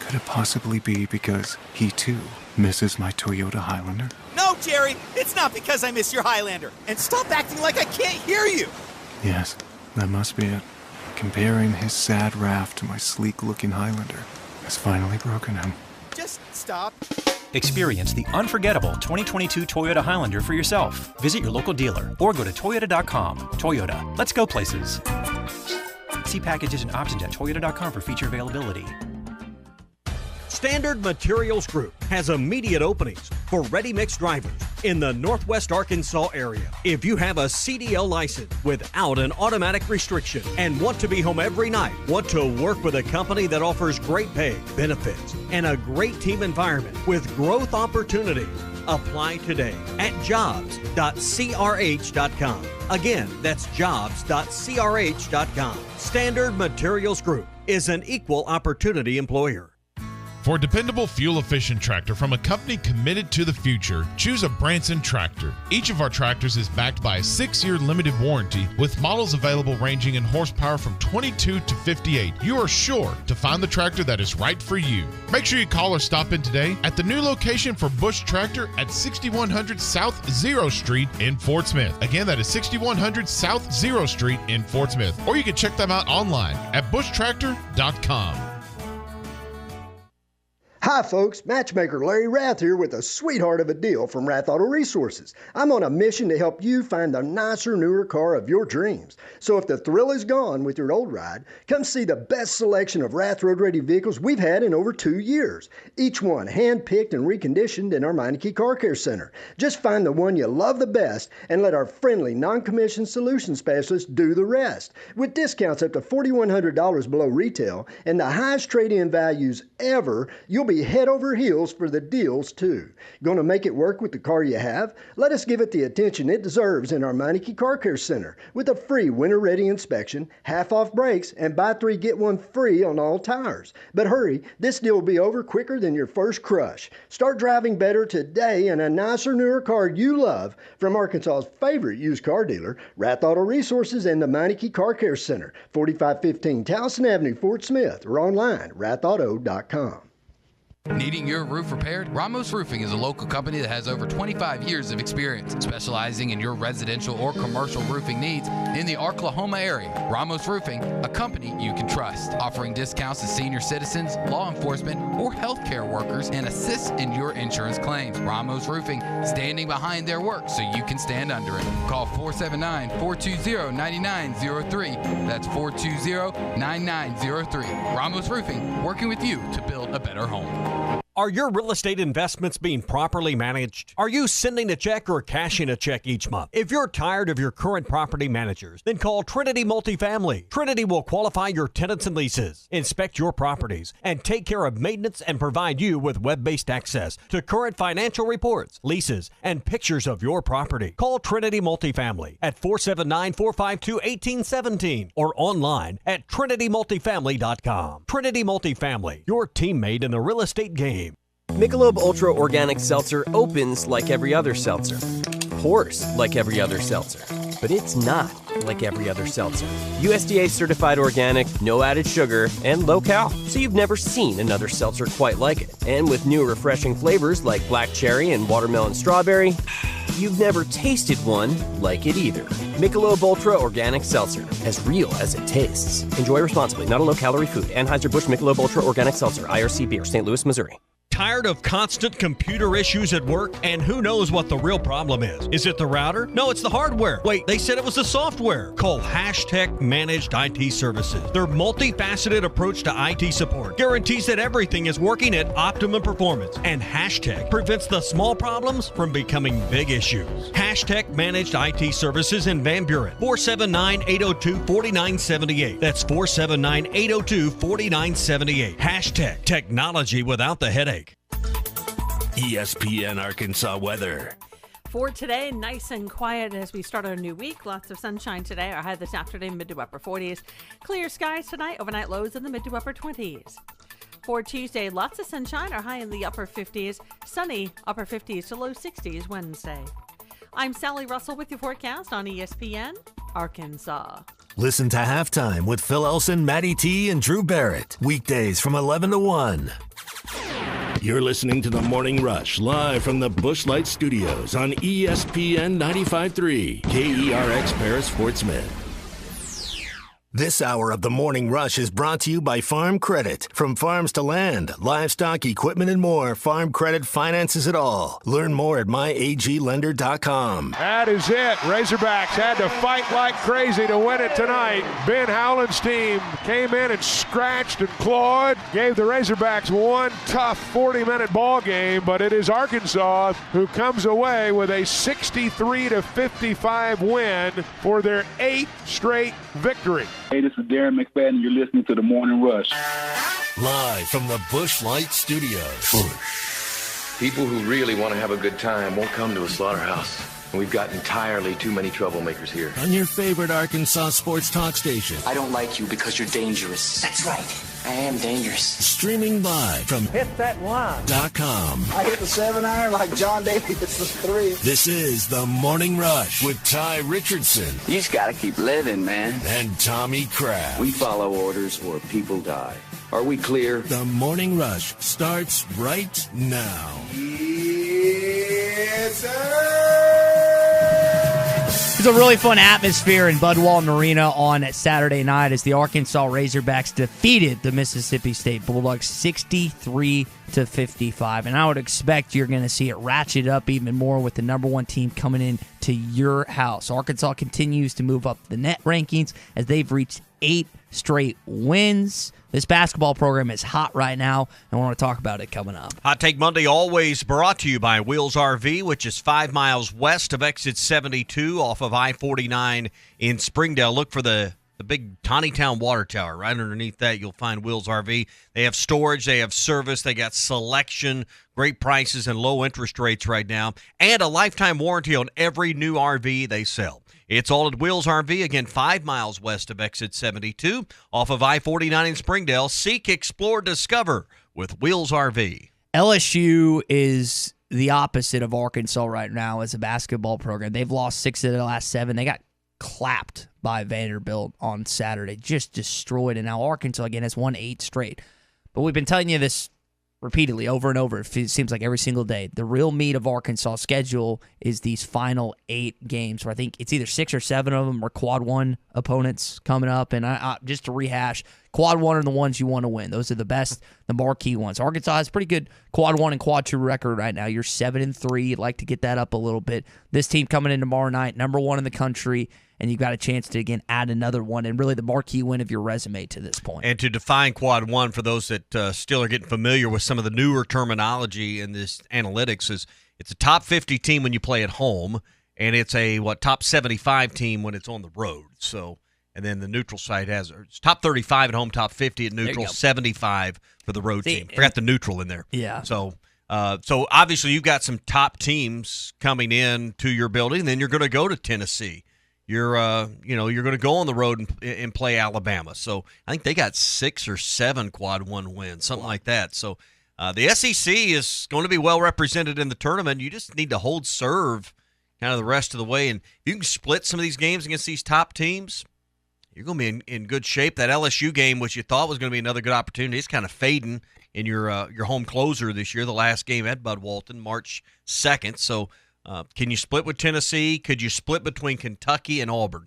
Could it possibly be because he, too, misses my Toyota Highlander? No, Jerry! It's not because I miss your Highlander. And stop acting like I can't hear you! Yes, that must be it. Comparing his sad raft to my sleek-looking Highlander has finally broken him. Just stop. Experience the unforgettable 2022 Toyota Highlander for yourself. Visit your local dealer or go to Toyota.com. Toyota, let's go places. See packages and options at Toyota.com for feature availability. Standard Materials Group has immediate openings for ready-mix drivers in the Northwest Arkansas area. If you have a CDL license without an automatic restriction and want to be home every night, want to work with a company that offers great pay, benefits, and a great team environment with growth opportunities, apply today at jobs.crh.com. Again, that's jobs.crh.com. Standard Materials Group is an equal opportunity employer. For a dependable, fuel-efficient tractor from a company committed to the future, choose a Branson tractor. Each of our tractors is backed by a 6-year limited warranty with models available ranging in horsepower from 22 to 58. You are sure to find the tractor that is right for you. Make sure you call or stop in today at the new location for Bush Tractor at 6100 South 0 Street in Fort Smith. Again, that is 6100 South 0 Street in Fort Smith. Or you can check them out online at bushtractor.com. Hi folks, Matchmaker Larry Rath here with a sweetheart of a deal from Rath Auto Resources. I'm on a mission to help you find the nicer, newer car of your dreams. So if the thrill is gone with your old ride, come see the best selection of Rath Road Ready vehicles we've had in over 2 years. Each one hand-picked and reconditioned in our Meineke Car Care Center. Just find the one you love the best and let our friendly, non-commissioned solution specialists do the rest. With discounts up to $4,100 below retail and the highest trade-in values ever, you'll be head over heels for the deals too. Gonna make it work with the car you have? Let us give it the attention it deserves in our Meineke Car Care Center with a free winter-ready inspection, half-off brakes, and buy 3 get 1 free on all tires. But hurry, this deal will be over quicker than your first crush. Start driving better today in a nicer, newer car you love from Arkansas's favorite used car dealer, Rath Auto Resources and the Meineke Car Care Center, 4515 Towson Avenue, Fort Smith, or online, rathauto.com. Needing your roof repaired? Ramos Roofing is a local company that has over 25 years of experience, specializing in your residential or commercial roofing needs in the Oklahoma area. Ramos Roofing, a company you can trust, offering discounts to senior citizens, law enforcement, or healthcare workers, and assists in your insurance claims. Ramos Roofing, standing behind their work so you can stand under it. Call 479-420-9903. That's 420-9903. Ramos Roofing, working with you to build a better home. Are your real estate investments being properly managed? Are you sending a check or cashing a check each month? If you're tired of your current property managers, then call Trinity Multifamily. Trinity will qualify your tenants and leases, inspect your properties, and take care of maintenance and provide you with web-based access to current financial reports, leases, and pictures of your property. Call Trinity Multifamily at 479-452-1817 or online at trinitymultifamily.com. Trinity Multifamily, your teammate in the real estate game. Michelob Ultra Organic Seltzer opens like every other seltzer, pours like every other seltzer, but it's not like every other seltzer. USDA certified organic, no added sugar, and low cal, so you've never seen another seltzer quite like it. And with new refreshing flavors like black cherry and watermelon strawberry, you've never tasted one like it either. Michelob Ultra Organic Seltzer, as real as it tastes. Enjoy responsibly, not a low-calorie food. Anheuser-Busch Michelob Ultra Organic Seltzer, IRC Beer, St. Louis, Missouri. Tired of constant computer issues at work? And who knows what the real problem is? Is it the router? No, it's the hardware. Wait, they said it was the software. Call Hashtag Managed IT Services. Their multifaceted approach to IT support guarantees that everything is working at optimum performance. And Hashtag prevents the small problems from becoming big issues. Hashtag Managed IT Services in Van Buren. 479-802-4978. That's 479-802-4978. Hashtag technology without the headache. ESPN Arkansas weather. For today, nice and quiet as we start our new week. Lots of sunshine today. Our high this afternoon, mid to upper 40s. Clear skies tonight. Overnight lows in the mid to upper 20s. For Tuesday, lots of sunshine. Our high in the upper 50s. Sunny, upper 50s to low 60s Wednesday. I'm Sally Russell with your forecast on ESPN Arkansas. Listen to Halftime with Phil Elson, Matty T, and Drew Barrett. Weekdays from 11 to 1. You're listening to The Morning Rush, live from the Bushlight Studios on ESPN 95.3, KERX Paris Fort Smith. This hour of The Morning Rush is brought to you by Farm Credit. From farms to land, livestock, equipment, and more, Farm Credit finances it all. Learn more at myaglender.com. That is it. Razorbacks had to fight like crazy to win it tonight. Ben Howland's team came in and scratched and clawed, gave the Razorbacks one tough 40-minute ball game, but it is Arkansas who comes away with a 63-55 win for their 8th straight victory. Hey, this is Darren McFadden. You're listening to The Morning Rush. Live from the Bushlight Studios. People who really want to have a good time won't come to a slaughterhouse. And we've got entirely too many troublemakers here. On your favorite Arkansas sports talk station. I don't like you because you're dangerous. That's right. I am dangerous. Streaming live from Hit that line. .com. I hit the 7-iron like John Daly hits the 3. This is The Morning Rush with Ty Richardson. You just gotta keep living, man. And Tommy Kraft. We follow orders or people die. Are we clear? The Morning Rush starts right now. Yes, sir. It's a really fun atmosphere in Bud Walton Arena on Saturday night as the Arkansas Razorbacks defeated the Mississippi State Bulldogs 63-55. And I would expect you're going to see it ratchet up even more with the number one team coming in to your house. Arkansas continues to move up the net rankings as they've reached 8 straight wins. This basketball program is hot right now, and I want to talk about it coming up. Hot Take Monday always brought to you by Wheels RV, which is 5 miles west of exit 72 off of I-49 in Springdale. Look for the big Tawny Town water tower. Right underneath that, you'll find Wheels RV. They have storage, they have service, they got selection, great prices, and low interest rates right now, and a lifetime warranty on every new RV they sell. It's all at Wheels RV, again, 5 miles west of exit 72, off of I-49 in Springdale. Seek, explore, discover with Wheels RV. LSU is the opposite of Arkansas right now as a basketball program. They've lost 6 of their last 7. They got clapped by Vanderbilt on Saturday, just destroyed. And now Arkansas, again, has won 8 straight. But we've been telling you this repeatedly over and over. It seems like every single day. The real meat of Arkansas' schedule is these final 8 games where I think it's either 6 or 7 of them are quad 1 opponents coming up. And I just to rehash, quad 1 are the ones you want to win. Those are the best, the marquee ones. Arkansas has a pretty good quad 1 and quad 2 record right now. You're 7-3. You'd like to get that up a little bit. This team coming in tomorrow night, number 1 in the country, and you've got a chance to, again, add another one and really the marquee win of your resume to this point. And to define quad 1 for those that still are getting familiar with some of the newer terminology in this analytics is it's a top 50 team when you play at home, and it's a top 75 team when it's on the road. So, and then the neutral site has it's top 35 at home, top 50 at neutral, 75 for the road team. Forgot the neutral in there. Yeah. So obviously you've got some top teams coming in to your building, and then you're going to go to Tennessee. You're going to go on the road and play Alabama. So I think they got 6 or 7 quad 1 wins, something like that. So the SEC is going to be well represented in the tournament. You just need to hold serve kind of the rest of the way. And if you can split some of these games against these top teams, you're going to be in good shape. That LSU game, which you thought was going to be another good opportunity, is kind of fading in your home closer this year, the last game at Bud Walton, March 2nd. So can you split with Tennessee? Could you split between Kentucky and Auburn?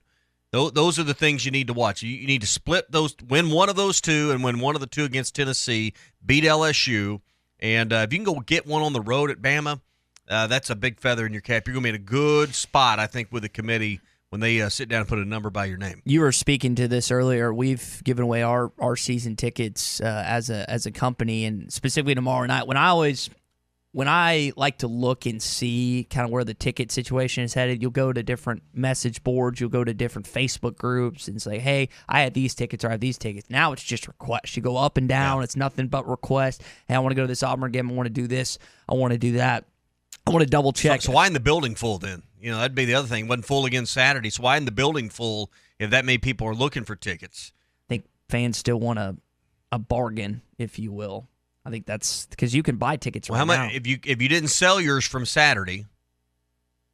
Those are the things you need to watch. You need to split those, win one of those two, and win one of the two against Tennessee, beat LSU. And if you can go get one on the road at Bama, that's a big feather in your cap. You're going to be in a good spot, I think, with the committee when they sit down and put a number by your name. You were speaking to this earlier. We've given away our season tickets as a company, and specifically tomorrow night. When I like to look and see kind of where the ticket situation is headed, you'll go to different message boards, you'll go to different Facebook groups and say, hey, I have these tickets or I have these tickets. Now it's just requests. You go up and down. Yeah. It's nothing but requests. Hey, I want to go to this Auburn game. I want to do this. I want to do that. I want to double check. So why in the building full then? That'd be the other thing. It wasn't full again Saturday. So why in the building full if that many people are looking for tickets? I think fans still want a bargain, if you will. I think that's because you can buy tickets right now. If you didn't sell yours from Saturday,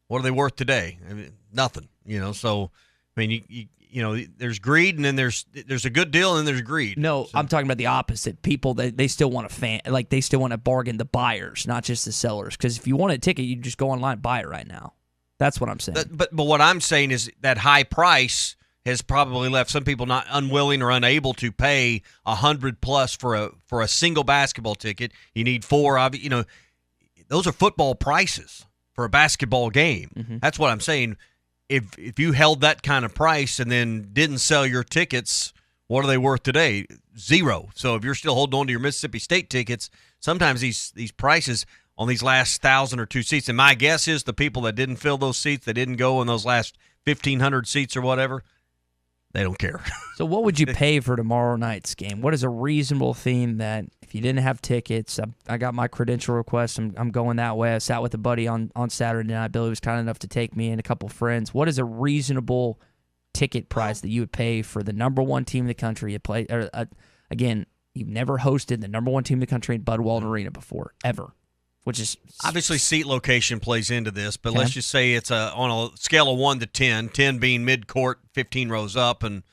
what are they worth today? I mean, nothing. So I mean, you there's greed, and then there's a good deal, and then there's greed. No, I'm talking about the opposite. People they still want they still want to bargain, the buyers, not just the sellers. Because if you want a ticket, you just go online and buy it right now. That's what I'm saying. But what I'm saying is that high price has probably left some people not unwilling or unable to pay $100+ for a single basketball ticket. You need 4. Those are football prices for a basketball game. Mm-hmm. That's what I'm saying. If you held that kind of price and then didn't sell your tickets, what are they worth today? 0. So if you're still holding on to your Mississippi State tickets, sometimes these prices on these last 1,000 or 2 seats, and my guess is the people that didn't fill those seats, that didn't go in those last 1,500 seats or whatever, they don't care. So what would you pay for tomorrow night's game? What is a reasonable theme that if you didn't have tickets, I got my credential request, I'm going that way. I sat with a buddy on Saturday night. Billy was kind enough to take me and a couple friends. What is a reasonable ticket price that you would pay for the number 1 team in the country? You play, again, you've never hosted the number 1 team in the country in Bud Walton Arena before, ever. Which is obviously seat location plays into this, but let's just say it's on a scale of 1 to 10, 10 being mid-court, 15 rows up, and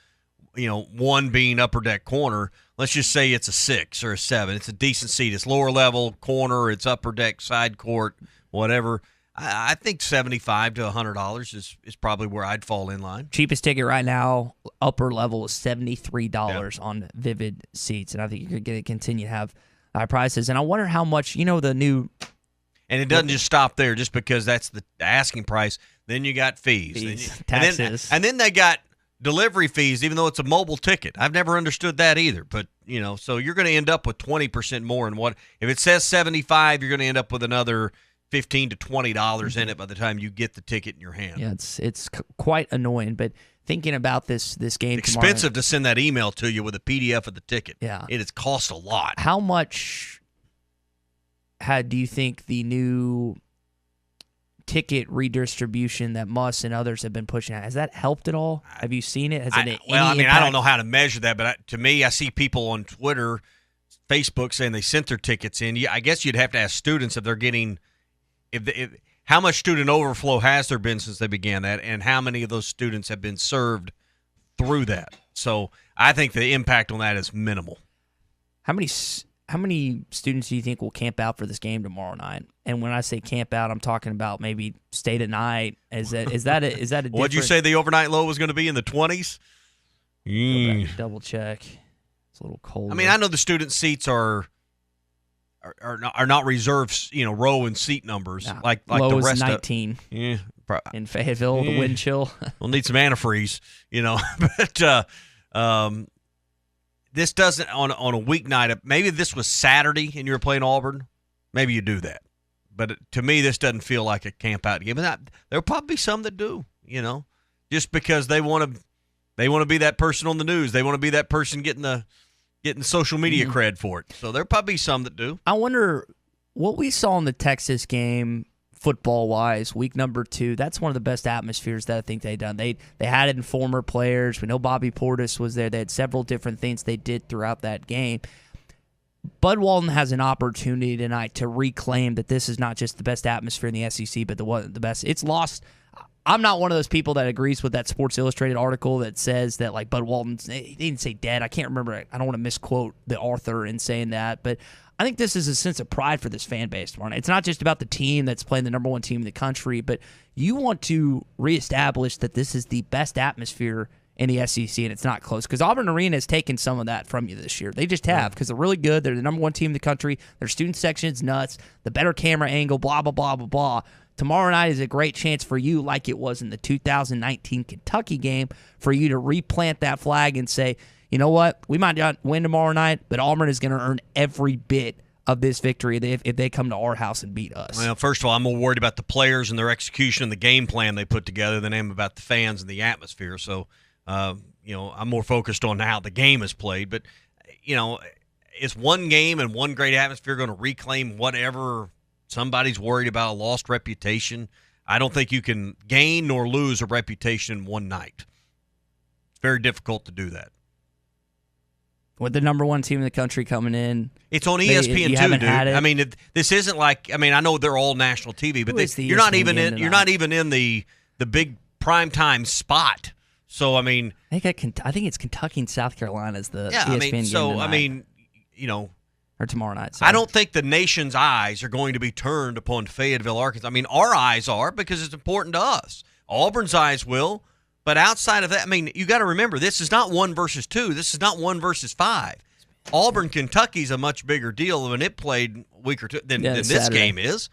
1 being upper deck corner. Let's just say it's a 6 or a 7. It's a decent seat. It's lower level corner. It's upper deck side court, whatever. I think $75 to $100 is probably where I'd fall in line. Cheapest ticket right now, upper level, is $73 on Vivid seats, and I think you're going to continue to have high prices. And I wonder how much, the new... And it doesn't just stop there just because that's the asking price. Then you got fees. Taxes. And then they got delivery fees, even though it's a mobile ticket. I've never understood that either. But, so you're going to end up with 20% more in what... If it says $75, you're going to end up with another $15 to $20 in it by the time you get the ticket in your hand. Yeah, it's quite annoying, but... Thinking about this game expensive tomorrow, to send that email to you with a PDF of the ticket. Yeah. It has cost a lot. How much do you think the new ticket redistribution that Muss and others have been pushing out, has that helped at all? Have you seen it? Has it any impact? I don't know how to measure that, but to me, I see people on Twitter, Facebook saying they sent their tickets in. I guess you'd have to ask students if they're getting how much student overflow has there been since they began that, and how many of those students have been served through that? So I think the impact on that is minimal. How how many students do you think will camp out for this game tomorrow night? And when I say camp out, I'm talking about maybe stay the night. Is that a What'd you say the overnight low was going to be in the 20s? Double check. It's a little cold. I mean, I know the student seats are not reserved, row and seat numbers like low the is rest 19. Yeah, in Fayetteville, the wind chill. We'll need some antifreeze, but this doesn't on a weeknight. Maybe this was Saturday and you were playing Auburn. Maybe you do that, but to me, this doesn't feel like a camp out game. But there'll probably be some that do, just because they want to be that person on the news. They want to be that person getting the social media cred for it. So there'll probably be some that do. I wonder what we saw in the Texas game, football-wise, week number 2. That's one of the best atmospheres that I think they've done. They had it in former players. We know Bobby Portis was there. They had several different things they did throughout that game. Bud Walton has an opportunity tonight to reclaim that this is not just the best atmosphere in the SEC, but the best. It's lost. I'm not one of those people that agrees with that Sports Illustrated article that says that like Bud Walton, he didn't say dead. I can't remember. I don't want to misquote the author in saying that, but I think this is a sense of pride for this fan base tomorrow night. It's not just about the team that's playing the number 1 team in the country, but you want to reestablish that this is the best atmosphere in the SEC, and it's not close. Because Auburn Arena has taken some of that from you this year. They just have, because they're really good. They're the number 1 team in the country. Their student section's nuts. The better camera angle, blah, blah, blah, blah, blah. Tomorrow night is a great chance for you, like it was in the 2019 Kentucky game, for you to replant that flag and say, you know what, we might not win tomorrow night, but Auburn is going to earn every bit of this victory if they come to our house and beat us. Well, first of all, I'm more worried about the players and their execution and the game plan they put together than I am about the fans and the atmosphere. So, I'm more focused on how the game is played. But, is one game and one great atmosphere going to reclaim whatever somebody's worried about, a lost reputation? I don't think you can gain nor lose a reputation in one night. It's very difficult to do that. With the number 1 team in the country coming in. It's on ESPN too, dude. I mean, this isn't like, I know they're all national TV, but you're not even in the big primetime spot. So, I mean, I think it's Kentucky and South Carolina is the ESPN game tonight. Or tomorrow night. I don't think the nation's eyes are going to be turned upon Fayetteville, Arkansas. I mean, our eyes are because it's important to us. Auburn's eyes will. But outside of that, you got to remember, this is not 1 versus 2. This is not 1 versus 5. Auburn, Kentucky's a much bigger deal when it played a week or two than this Saturday game is.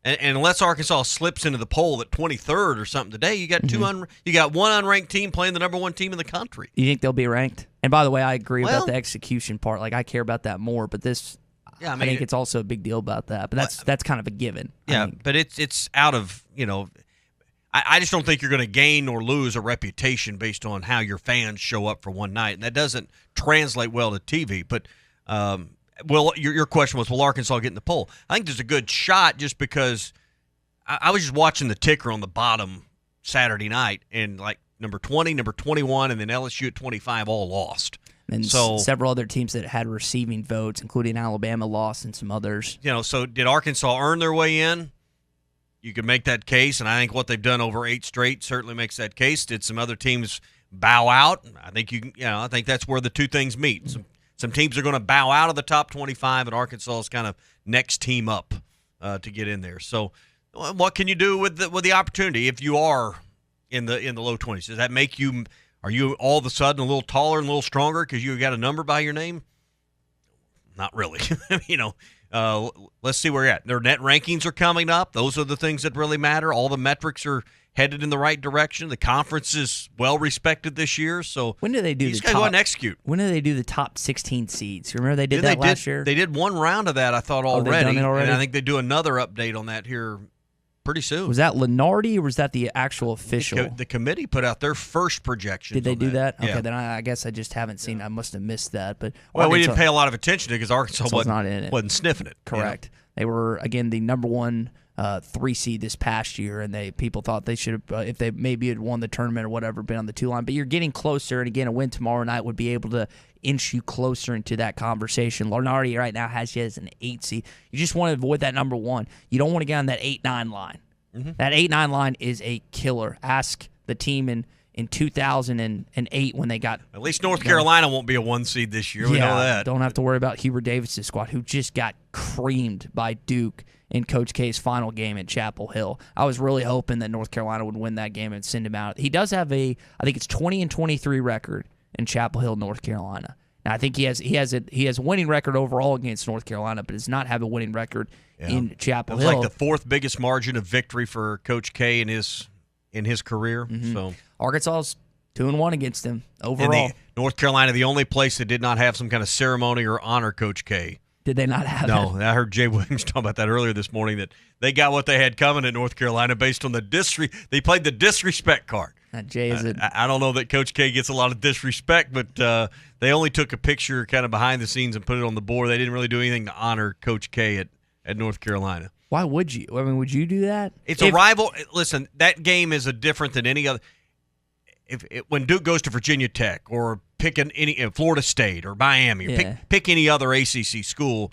And unless Arkansas slips into the poll at 23rd or something today, you got you got one unranked team playing the number 1 team in the country. You think they'll be ranked? And by the way, I agree about the execution part. Like, I care about that more, but this, I think it's also a big deal about that. But that's kind of a given. Yeah, but it's out of, I just don't think you're going to gain or lose a reputation based on how your fans show up for one night, and that doesn't translate well to TV. But your question was, will Arkansas get in the poll? I think there's a good shot just because I was just watching the ticker on the bottom Saturday night, and like number 20, number 21, and then LSU at 25 all lost. And several other teams that had receiving votes, including Alabama, lost, and some others. So did Arkansas earn their way in? You could make that case, and I think what they've done over 8 straight certainly makes that case. Did some other teams bow out? I think I think that's where the two things meet. Some teams are going to bow out of the top 25, and Arkansas is kind of next team up to get in there. So, what can you do with the opportunity if you are in the low 20s? Does that make you? Are you all of a sudden a little taller and a little stronger because you got a number by your name? Not really. Let's see where you're at. Their net rankings are coming up. Those are the things that really matter. All the metrics are headed in the right direction. The conference is well respected this year. So when do they do these guys go out and execute? When do they do the top 16 seeds? Remember they did that last year? They did one round of that, I thought, already. And I think they do another update on that here pretty soon. Was that Lenardi or was that the actual official? The committee put out their first projections. Did they do that? Yeah. Okay, then I guess I just haven't seen. I must have missed that. But we didn't pay a lot of attention to it because Arkansas wasn't sniffing it. Correct. They were again the number 1 3 seed this past year, and people thought they should have, if they maybe had won the tournament or whatever, been on the 2 line. But you're getting closer, and again, a win tomorrow night would be able to inch you closer into that conversation. Lenardi right now has you as an 8 seed. You just want to avoid that number 1. You don't want to get on that 8-9 line. Mm-hmm. That 8-9 line is a killer. Ask the team in in 2008 when they got. At least North Carolina won't be a 1 seed this year. We know that. Don't have to worry about Hubert Davis' squad, who just got creamed by Duke in Coach K's final game at Chapel Hill. I was really hoping that North Carolina would win that game and send him out. He does have I think it's 20-23 record in Chapel Hill, North Carolina. Now, I think he has a winning record overall against North Carolina, but does not have a winning record in Chapel Hill. It was like the fourth biggest margin of victory for Coach K in his career. So Arkansas's 2-1 against him overall. North Carolina, the only place that did not have some kind of ceremony or honor Coach K. Did they not have it? No, I heard Jay Williams talk about that earlier this morning, that they got what they had coming at North Carolina based on they played the disrespect card. Jay I don't know that Coach K gets a lot of disrespect, but they only took a picture kind of behind the scenes and put it on the board. They didn't really do anything to honor Coach K at North Carolina. Why would you? I mean, would you do that? It's a rival. Listen, that game is different than any other. When Duke goes to Virginia Tech or pick Florida State or Miami or pick any other ACC school,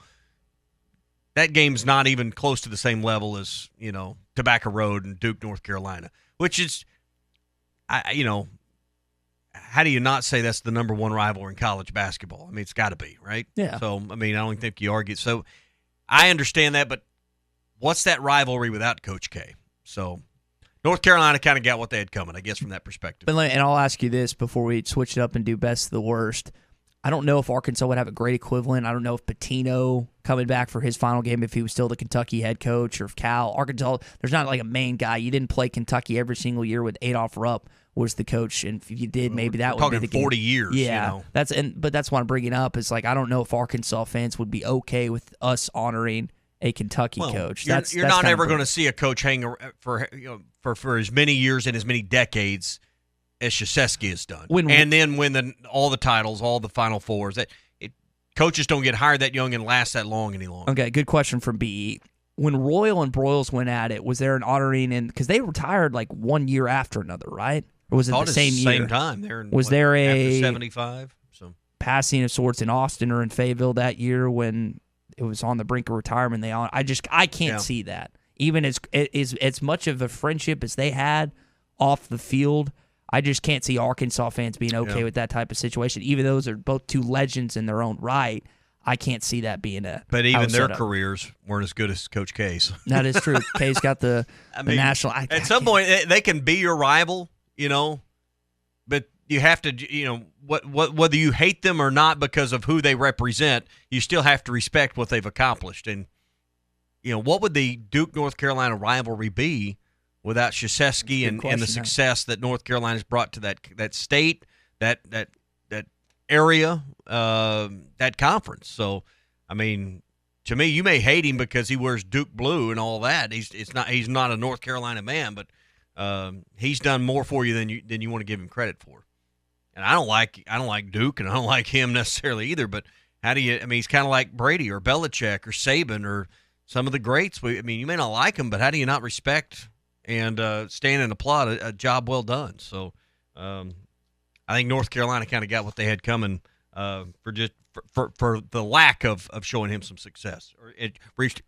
that game's not even close to the same level as Tobacco Road and Duke, North Carolina, which is. How do you not say that's the number one rivalry in college basketball? I mean, it's got to be, right? Yeah. So, I mean, I don't think you argue. So, I understand that, but what's that rivalry without Coach K? So, North Carolina kind of got what they had coming, I guess, from that perspective. And I'll ask you this before we switch it up and do best of the worst. I don't know if Arkansas would have a great equivalent. I don't know if Pitino coming back for his final game, if he was still the Kentucky head coach, or if Cal. Arkansas, there's not like a main guy. You didn't play Kentucky every single year with Adolph Rupp was the coach, and if you did, maybe that would be the game. 40 years. Yeah, but that's what I'm bringing up. Is like I don't know if Arkansas fans would be okay with us honoring a Kentucky coach. You're not ever going to see a coach hang for as many years and as many decades as Krzyzewski has done, and then win all the titles, all the Final Fours. Coaches don't get hired that young and last that long any longer. Okay, good question from BE. When Royal and Broyles went at it, was there an honoring? Because they retired like 1 year after another, right? Or was it the same year? Same time. There after 75? So passing of sorts in Austin or in Fayetteville that year when it was on the brink of retirement? I can't see that. Even as much of a friendship as they had off the field, I just can't see Arkansas fans being okay with that type of situation. Even though those are both two legends in their own right, I can't see that being a. But even their careers weren't as good as Coach K's. That is true. K's got the national. At some point, they can be your rival, but you have to, whether you hate them or not because of who they represent, you still have to respect what they've accomplished. And, what would the Duke-North Carolina rivalry be without Krzyzewski and the success that North Carolina's brought to that state, that area, that conference? So, I mean, to me, you may hate him because he wears Duke blue and all that. He's not a North Carolina man, but he's done more for you than you want to give him credit for. And I don't like Duke, and I don't like him necessarily either. But how do you? I mean, he's kind of like Brady or Belichick or Saban or some of the greats. I mean, you may not like him, but how do you not respect and stand and applaud a job well done? So, I think North Carolina kind of got what they had coming for the lack of showing him some success, or it reached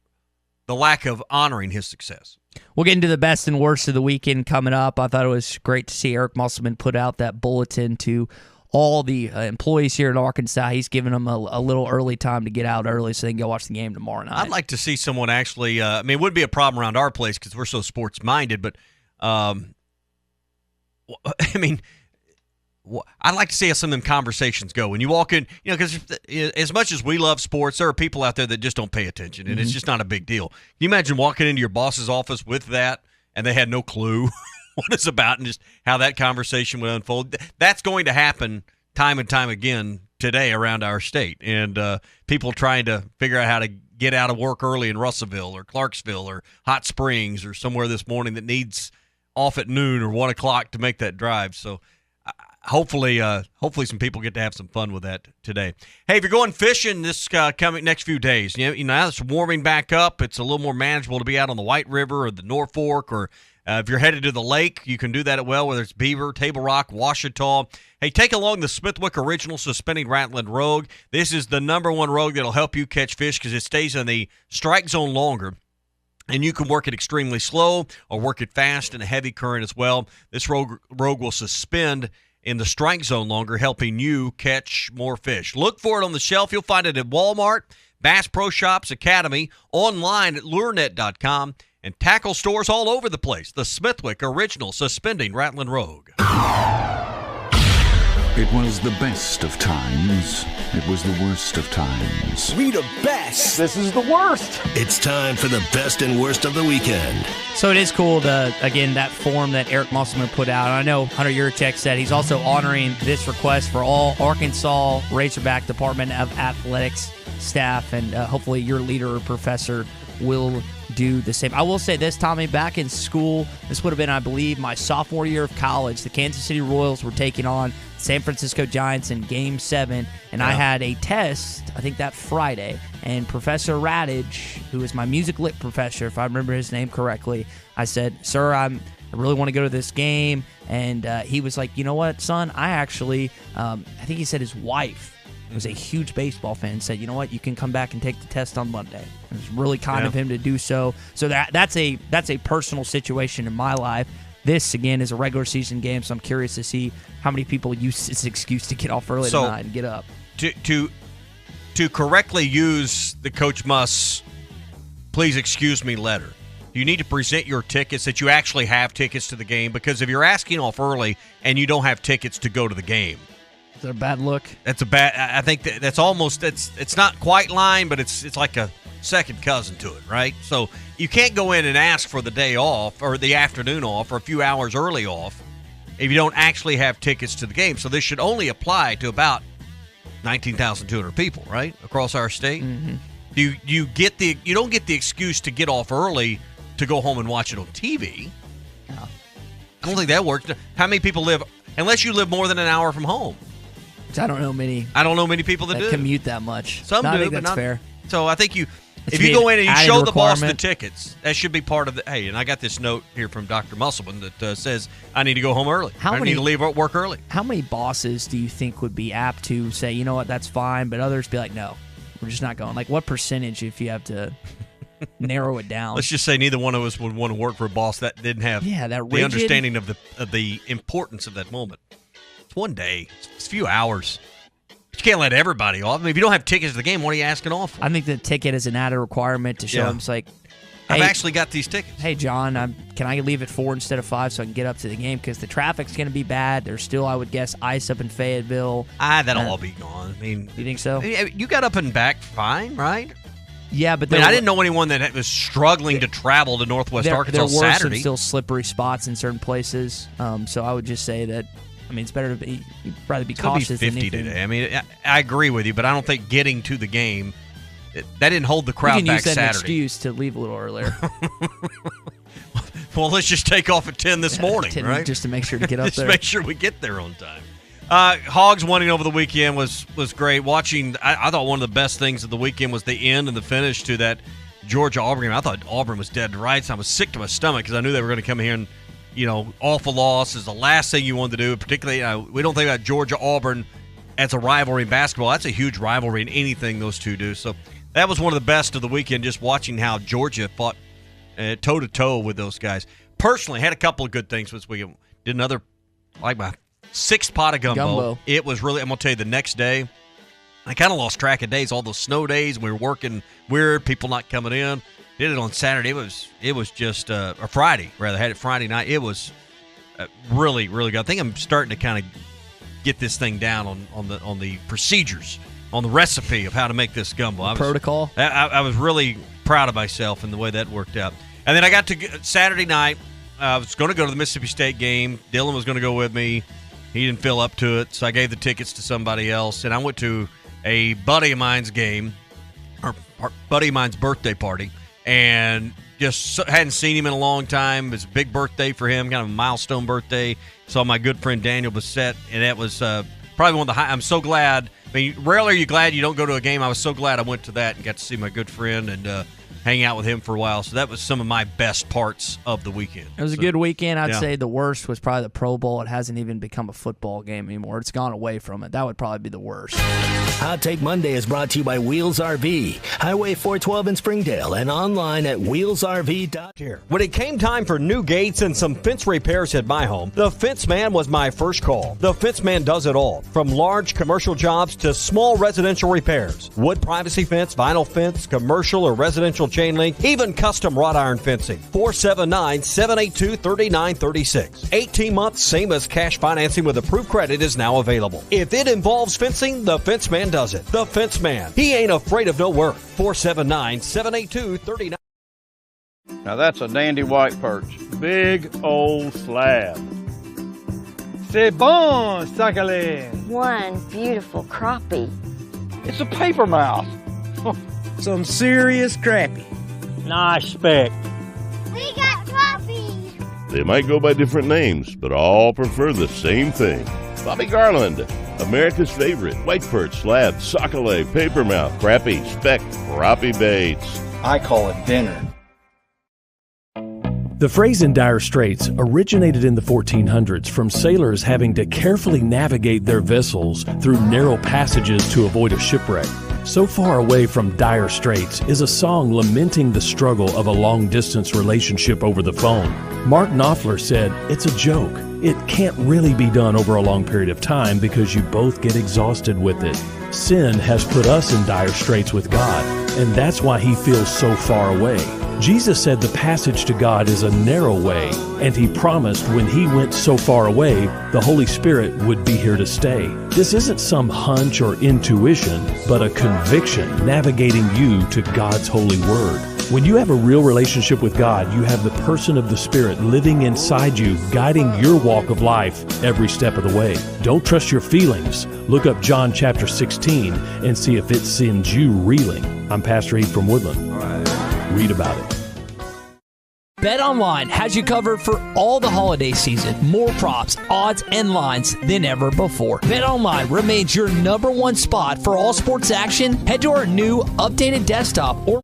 the lack of honoring his success. We'll get into the best and worst of the weekend coming up. I thought it was great to see Eric Musselman put out that bulletin to all the employees here in Arkansas. He's giving them a little early time to get out early so they can go watch the game tomorrow night. I'd like to see someone actually it would be a problem around our place because we're so sports-minded, but I'd like to see how some of them conversations go. When you walk in, because as much as we love sports, there are people out there that just don't pay attention, and it's just not a big deal. Can you imagine walking into your boss's office with that, and they had no clue what it's about and just how that conversation would unfold? That's going to happen time and time again today around our state, and people trying to figure out how to get out of work early in Russellville or Clarksville or Hot Springs or somewhere this morning that needs off at noon or 1 o'clock to make that drive. So hopefully some people get to have some fun with that today. Hey, if you're going fishing this coming next few days, now it's warming back up. It's a little more manageable to be out on the White River or the North Fork, or if you're headed to the lake, you can do that as well, whether it's Beaver, Table Rock, Ouachita. Hey, take along the Smithwick Original Suspended Rattling Rogue. This is the #1 rogue that'll help you catch fish because it stays in the strike zone longer. And you can work it extremely slow or work it fast in a heavy current as well. This rogue will suspend in the strike zone longer, helping you catch more fish. Look for it on the shelf. You'll find it at Walmart, Bass Pro Shops, Academy, online at lurenet.com, and tackle stores all over the place. The Smithwick Original Suspending Rattling Rogue. It was the best of times. It was the worst of times. We the best. This is the worst. It's time for the best and worst of the weekend. So it is cool to, again, that form that Eric Musselman put out. And I know Hunter Yurchek said he's also honoring this request for all Arkansas Razorback Department of Athletics staff, and hopefully your leader or professor will do the same. I will say this, Tommy, back in school, this would have been, I believe, my sophomore year of college. The Kansas City Royals were taking on San Francisco Giants in Game 7, and I had a test, I think that Friday, and Professor Radich, who is my music lit professor, if I remember his name correctly, I said, sir, I really want to go to this game, and he was like, you know what, son, I actually, I think he said his wife was a huge baseball fan, said, you know what, you can come back and take the test on Monday. It was really kind of him to do so. So that's a personal situation in my life. This, again, is a regular season game, so I'm curious to see how many people use this excuse to get off early tonight and get up. To correctly use the Coach Muss, please excuse me letter, you need to present your tickets that you actually have tickets to the game, because if you're asking off early and you don't have tickets to go to the game, is that a bad look? That's a bad. I think that's almost it's not quite line, but it's like a second cousin to it, right? So you can't go in and ask for the day off or the afternoon off or a few hours early off if you don't actually have tickets to the game. So this should only apply to about 19,200 people, right, across our state. Mm-hmm. You don't get the excuse to get off early to go home and watch it on TV. No. I don't think that works. How many people live, unless you live more than an hour from home? I don't know many. I don't know many people that do commute that much. Some do, I think but that's not fair. So I think if you go in and you show the boss the tickets, that should be part of the. Hey, and I got this note here from Dr. Musselman that says I need to go home early. I need to leave work early. How many bosses do you think would be apt to say, you know what, that's fine, but others be like, no, we're just not going? Like, what percentage, if you have to narrow it down? Let's just say neither one of us would want to work for a boss that didn't have the understanding of the importance of that moment. It's one day. It's a few hours. But you can't let everybody off. I mean, if you don't have tickets to the game, what are you asking off for? I think the ticket is an added requirement to show them. It's like, hey, I've actually got these tickets. Hey, John, can I leave at 4 instead of 5 so I can get up to the game? Because the traffic's going to be bad. There's still, I would guess, ice up in Fayetteville. That'll all be gone. I mean, you think so? You got up and back fine, right? Yeah, but I didn't know anyone that was struggling to travel to Northwest Arkansas Saturday. There were Saturday. some still slippery spots in certain places. So I would just say that, I mean, it's better to be, you'd rather be cautious It's going to be 50 than anything. today. I mean, I agree with you, but I don't think getting to the game, that didn't hold the crowd back Saturday. You can use that as an excuse to leave a little earlier. Well, let's just take off at 10 this morning, 10, right? Just to make sure to get up there. Just make sure we get there on time. Hogs winning over the weekend was great. Watching, I thought one of the best things of the weekend was the end and the finish to that Georgia-Auburn game. I thought Auburn was dead to rights. I was sick to my stomach because I knew they were going to come here and, awful loss is the last thing you wanted to do. Particularly, we don't think about Georgia-Auburn as a rivalry in basketball. That's a huge rivalry in anything those two do. So that was one of the best of the weekend, just watching how Georgia fought toe-to-toe with those guys. Personally, had a couple of good things this weekend. Did another, like my 6th pot of gumbo. It was really, I'm going to tell you, the next day, I kind of lost track of days, all those snow days. We were working weird, people not coming in. Did it on Saturday. It was just, or Friday, rather. Had it Friday night. It was really, really good. I think I'm starting to kind of get this thing down on the procedures, on the recipe of how to make this gumbo. Protocol? I was really proud of myself and the way that worked out. And then I got to Saturday night. I was going to go to the Mississippi State game. Dylan was going to go with me. He didn't feel up to it, so I gave the tickets to somebody else. And I went to a buddy of mine's game, or buddy of mine's birthday party, and just hadn't seen him in a long time. It was a big birthday for him, kind of a milestone birthday. Saw my good friend Daniel Bissett, and that was probably one of the I'm so glad. I mean, rarely are you glad you don't go to a game. I was so glad I went to that and got to see my good friend, and hang out with him for a while. So that was some of my best parts of the weekend. It was a good weekend. I'd yeah. say the worst was probably the Pro Bowl. It hasn't even become a football game anymore. It's gone away from it. That would probably be the worst. Hot Take Monday is brought to you by Wheels RV, Highway 412 in Springdale, and online at wheelsrv.com. When it came time for new gates and some fence repairs at my home, the Fence Man was my first call. The Fence Man does it all, from large commercial jobs to small residential repairs. Wood privacy fence, vinyl fence, commercial or residential chain link, even custom wrought iron fencing. 479-782-3936. 18 months, same as cash financing with approved credit is now available. If it involves fencing, the Fence Man does it. The Fence Man. He ain't afraid of no work. 479-782-3936. Now that's a dandy white perch. Big old slab. C'est bon, sacalé. One beautiful crappie. It's a paper mouth. Some serious crappie. Nice speck. We got crappies. They might go by different names, but all prefer the same thing. Bobby Garland, America's favorite white perch, slab, sockeye, papermouth, crappie, speck, crappie baits. I call it dinner. The phrase in dire straits originated in the 1400s from sailors having to carefully navigate their vessels through narrow passages to avoid a shipwreck. So Far Away from Dire Straits is a song lamenting the struggle of a long-distance relationship over the phone. Mark Knopfler said, "It's a joke. It can't really be done over a long period of time because you both get exhausted with it. Sin has put us in dire straits with God, and that's why He feels so far away." Jesus said the passage to God is a narrow way, and He promised when He went so far away, the Holy Spirit would be here to stay. This isn't some hunch or intuition, but a conviction navigating you to God's holy word. When you have a real relationship with God, you have the person of the Spirit living inside you, guiding your walk of life every step of the way. Don't trust your feelings. Look up John chapter 16 and see if it sends you reeling. I'm Pastor Eve from Woodland. Read about it. BetOnline has you covered for all the holiday season. More props, odds, and lines than ever before. BetOnline remains your #1 spot for all sports action. Head to our new updated desktop or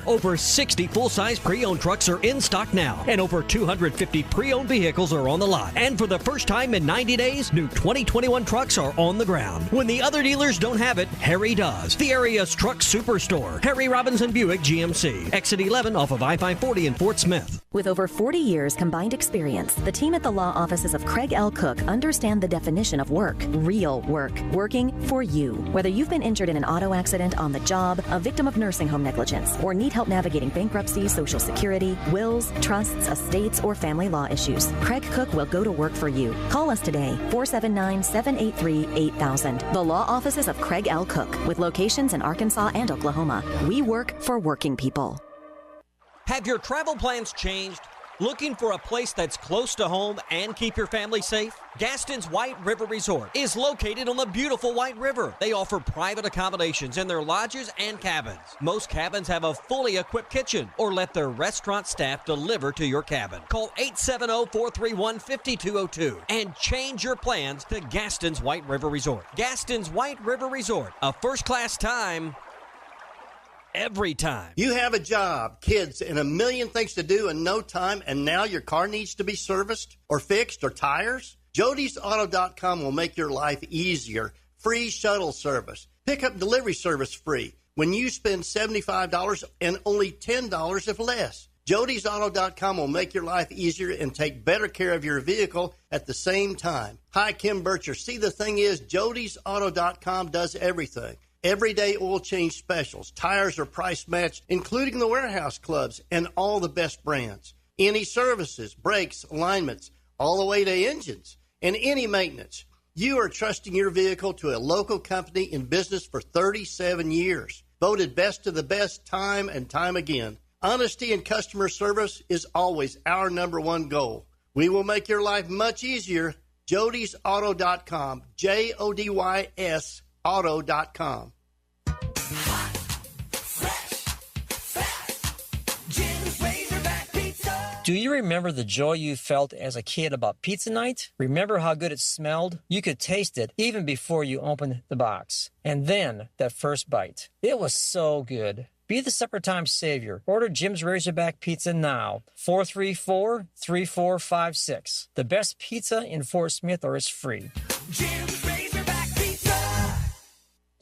Over 60 full-size pre-owned trucks are in stock now, and over 250 pre-owned vehicles are on the lot. And for the first time in 90 days, new 2021 trucks are on the ground. When the other dealers don't have it, Harry does. The area's truck superstore, Harry Robinson Buick GMC, exit 11 off of I-540 in Fort Smith. With over 40 years combined experience, the team at the law offices of Craig L. Cook understand the definition of work. Real work. Working for you. Whether you've been injured in an auto accident, on the job, a victim of nursing home negligence, or need help navigating bankruptcy, Social Security, wills, trusts, estates, or family law issues, Craig Cook will go to work for you. Call us today, 479-783-8000. The law offices of Craig L. Cook, with locations in Arkansas and Oklahoma. We work for working people. Have your travel plans changed? Looking for a place that's close to home and keep your family safe? Gaston's White River Resort is located on the beautiful White River. They offer private accommodations in their lodges and cabins. Most cabins have a fully equipped kitchen, or let their restaurant staff deliver to your cabin. Call 870-431-5202 and change your plans to Gaston's White River Resort. Gaston's White River Resort, a first-class time every time. You have a job, kids, and a million things to do in no time, and now your car needs to be serviced or fixed or tires? Jody'sAuto.com will make your life easier. Free shuttle service. Pickup delivery service free when you spend $75 and only $10 if less. Jody'sAuto.com will make your life easier and take better care of your vehicle at the same time. Hi, Kim Bircher. See, the thing is, Jody'sAuto.com does everything. Everyday oil change specials. Tires are price matched, including the warehouse clubs and all the best brands. Any services, brakes, alignments, all the way to engines, and any maintenance. You are trusting your vehicle to a local company in business for 37 years. Voted best of the best time and time again. Honesty and customer service is always our #1 goal. We will make your life much easier. Jody'sAuto.com. JODYS Auto.com. Do you remember the joy you felt as a kid about pizza night? Remember how good it smelled? You could taste it even before you opened the box. And then that first bite. It was so good. Be the supper time savior. Order Jim's Razorback Pizza now. 434-3456. The best pizza in Fort Smith, or it's free. Jim's Razorback Pizza.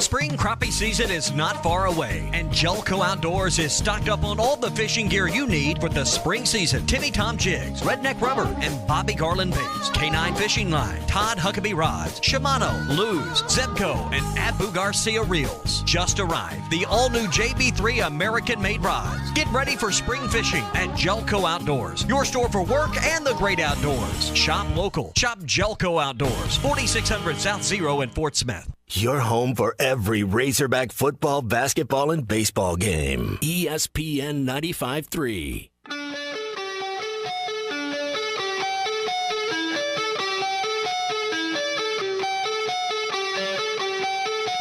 Spring crappie season is not far away, and Jelco Outdoors is stocked up on all the fishing gear you need for the spring season. Timmy Tom jigs, Redneck Rubber, and Bobby Garland baits, K9 fishing line, Todd Huckabee rods, Shimano, Luz, Zebco, and Abu Garcia reels. Just arrived, the all-new JB3 American-made rods. Get ready for spring fishing at Jelco Outdoors, your store for work and the great outdoors. Shop local. Shop Jelco Outdoors, 4600 South Zero in Fort Smith. Your home for every Razorback football, basketball, and baseball game. ESPN 95.3.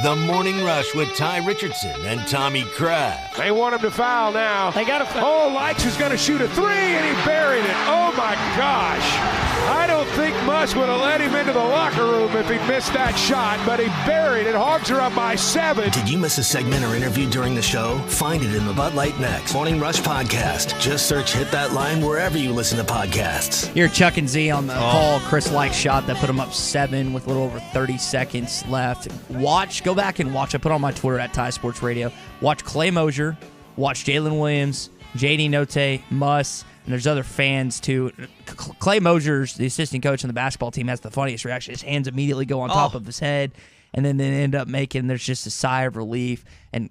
The Morning Rush with Ty Richardson and Tommy Kraft. They want him to foul now. They got to foul. Oh, Lights is going to shoot a three, and he buried it. Oh, my gosh. I don't think Muss would have let him into the locker room if he'd missed that shot, but he buried it. Hogs are up by 7. Did you miss a segment or interview during the show? Find it in the Bud Light Next Morning Rush podcast. Just search Hit That Line wherever you listen to podcasts. Here, Chuck and Z on the call. Chris Light shot that put him up 7 with a little over 30 seconds left. Go back and watch. I put on my Twitter at Ty Sports Radio. Watch Clay Mosier. Watch Jalen Williams, J.D. Notte, Muss, and there's other fans too. Clay Mosier's the assistant coach on the basketball team has the funniest reaction. His hands immediately go on top of his head, and then they end up there's just a sigh of relief. And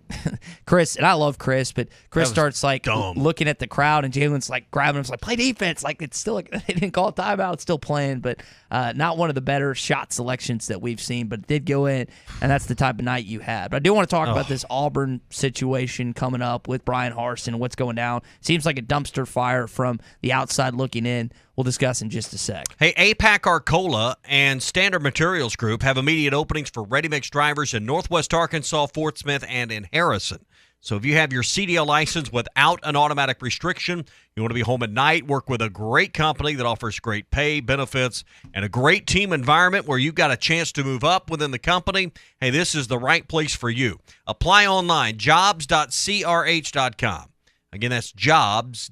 Chris, and I love Chris, but Chris starts looking at the crowd, and Jalen's grabbing him, play defense. It's still they didn't call a timeout, it's still playing, but not one of the better shot selections that we've seen, but it did go in, and that's the type of night you had. But I do want to talk about this Auburn situation coming up with Brian Harsin and what's going down. Seems like a dumpster fire from the outside looking in. We'll discuss in just a sec. Hey, APAC Arcola and Standard Materials Group have immediate openings for ready-mix drivers in Northwest Arkansas, Fort Smith, and in Harrison. So if you have your CDL license without an automatic restriction, you want to be home at night, work with a great company that offers great pay, benefits, and a great team environment where you've got a chance to move up within the company, hey, this is the right place for you. Apply online, jobs.crh.com. Again, that's jobs.crh.com.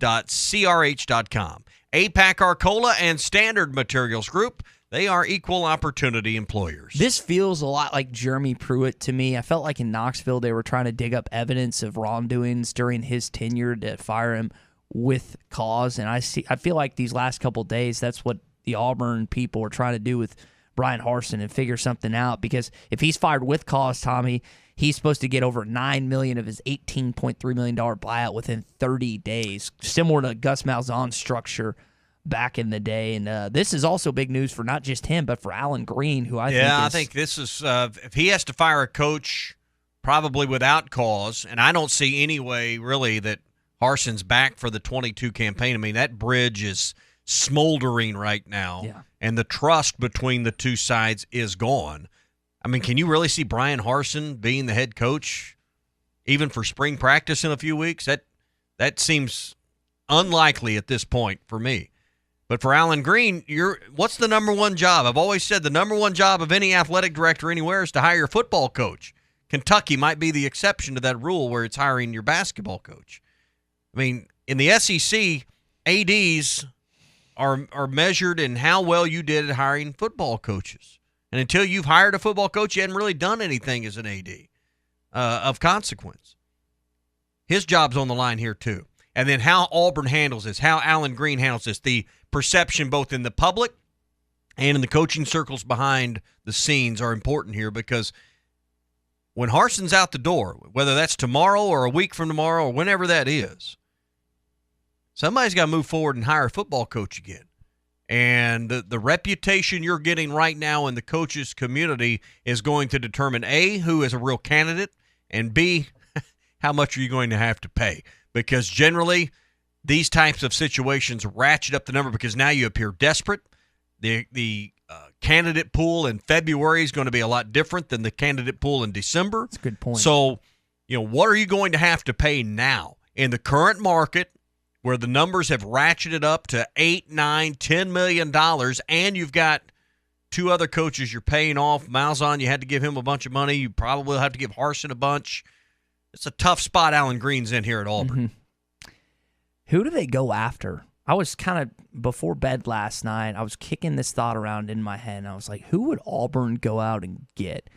APAC Arcola and Standard Materials Group, they are equal opportunity employers. This feels a lot like Jeremy Pruitt to me. I felt like in Knoxville they were trying to dig up evidence of wrongdoings during his tenure to fire him with cause. And I feel like these last couple of days, that's what the Auburn people are trying to do with Brian Harsin and figure something out. Because if he's fired with cause, Tommy, he's supposed to get over $9 million of his $18.3 million buyout within 30 days, similar to Gus Malzahn's structure back in the day. And this is also big news for not just him, but for Alan Green, who I think this is if he has to fire a coach probably without cause, and I don't see any way really that Harsin's back for the 22 campaign. I mean, that bridge is smoldering right now, and the trust between the two sides is gone. I mean, can you really see Brian Harsin being the head coach even for spring practice in a few weeks? That seems unlikely at this point for me. But for Alan Green, what's the number one job? I've always said the number one job of any athletic director anywhere is to hire your football coach. Kentucky might be the exception to that rule where it's hiring your basketball coach. I mean, in the SEC, ADs are measured in how well you did at hiring football coaches. And until you've hired a football coach, you hadn't really done anything as an AD of consequence. His job's on the line here, too. And then how Auburn handles this, how Alan Green handles this, the perception both in the public and in the coaching circles behind the scenes are important here, because when Harsin's out the door, whether that's tomorrow or a week from tomorrow or whenever that is, somebody's got to move forward and hire a football coach again. And the reputation you're getting right now in the coaches community is going to determine, A, who is a real candidate, and B, how much are you going to have to pay? Because generally, these types of situations ratchet up the number because now you appear desperate. The candidate pool in February is going to be a lot different than the candidate pool in December. That's a good point. So, what are you going to have to pay now in the current market, where the numbers have ratcheted up to $8, $9, $10 million, and you've got two other coaches you're paying off. Malzahn, you had to give him a bunch of money. You probably will have to give Harsin a bunch. It's a tough spot Alan Green's in here at Auburn. Who do they go after? I was kind of, before bed last night, I was kicking this thought around in my head, and I was like, who would Auburn go out and get?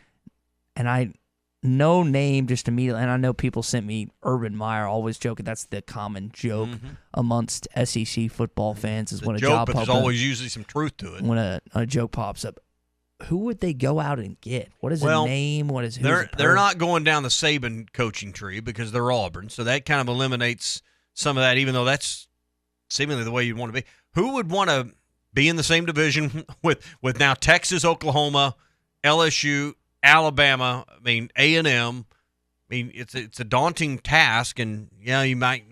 And no name just immediately, and I know people sent me Urban Meyer, always joking. That's the common joke amongst SEC football fans is when a job but pops there's up. always usually some truth to it. When a joke pops up. Who would they go out and get? What is a name? What is they're not going down the Saban coaching tree because they're Auburn, so that kind of eliminates some of that, even though that's seemingly the way you'd want to be. Who would want to be in the same division with now Texas, Oklahoma, LSU, Alabama, I mean, A&M? I mean, it's a daunting task, and you might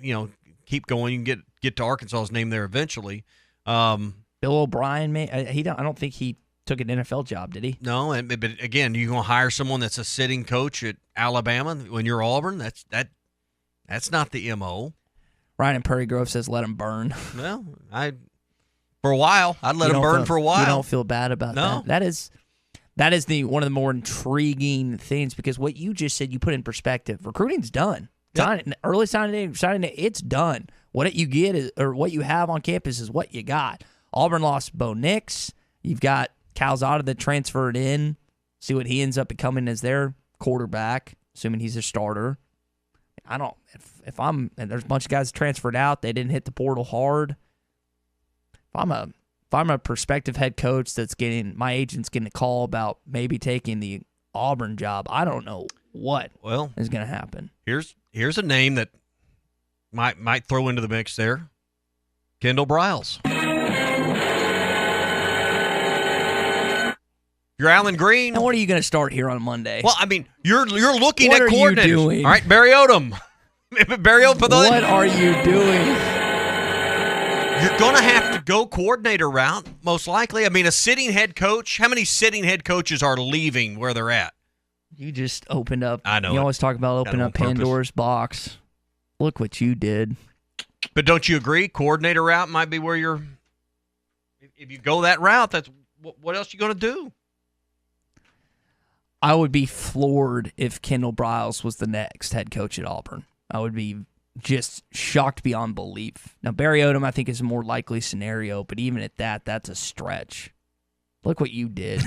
keep going. You can get to Arkansas's name there eventually. Bill O'Brien, I don't think he took an NFL job, did he? No, but again, you're going to hire someone that's a sitting coach at Alabama when you're Auburn. That's not the MO. Ryan in Prairie Grove says, "Let him burn." Well, for a while, I'd let him burn for a while. You don't feel bad about that? That is one of the more intriguing things, because what you just said, you put in perspective. Recruiting's done. Early signing day, it's done. What you get or what you have on campus is what you got. Auburn lost Bo Nix. You've got Calzada that transferred in. See what he ends up becoming as their quarterback, assuming he's a starter. If I'm, and there's a bunch of guys transferred out, they didn't hit the portal hard. If I'm a prospective head coach my agent's getting a call about maybe taking the Auburn job, I don't know what is going to happen. Here's a name that might throw into the mix there. Kendall Briles. You're Alan Green. And what are you going to start here on Monday? Well, I mean, you're looking what at coordinators. What are you doing? All right, Barry Odom. Barry Odom. What are you doing? You're going to have to go coordinator route, most likely. I mean, a sitting head coach. How many sitting head coaches are leaving where they're at? You just opened up. I know. You always talk about opening up Pandora's box. Look what you did. But don't you agree? Coordinator route might be where you're. If you go that route, that's what else you going to do? I would be floored if Kendall Briles was the next head coach at Auburn. I would be just shocked beyond belief. Now, Barry Odom, I think, is a more likely scenario, but even at that, that's a stretch. Look what you did.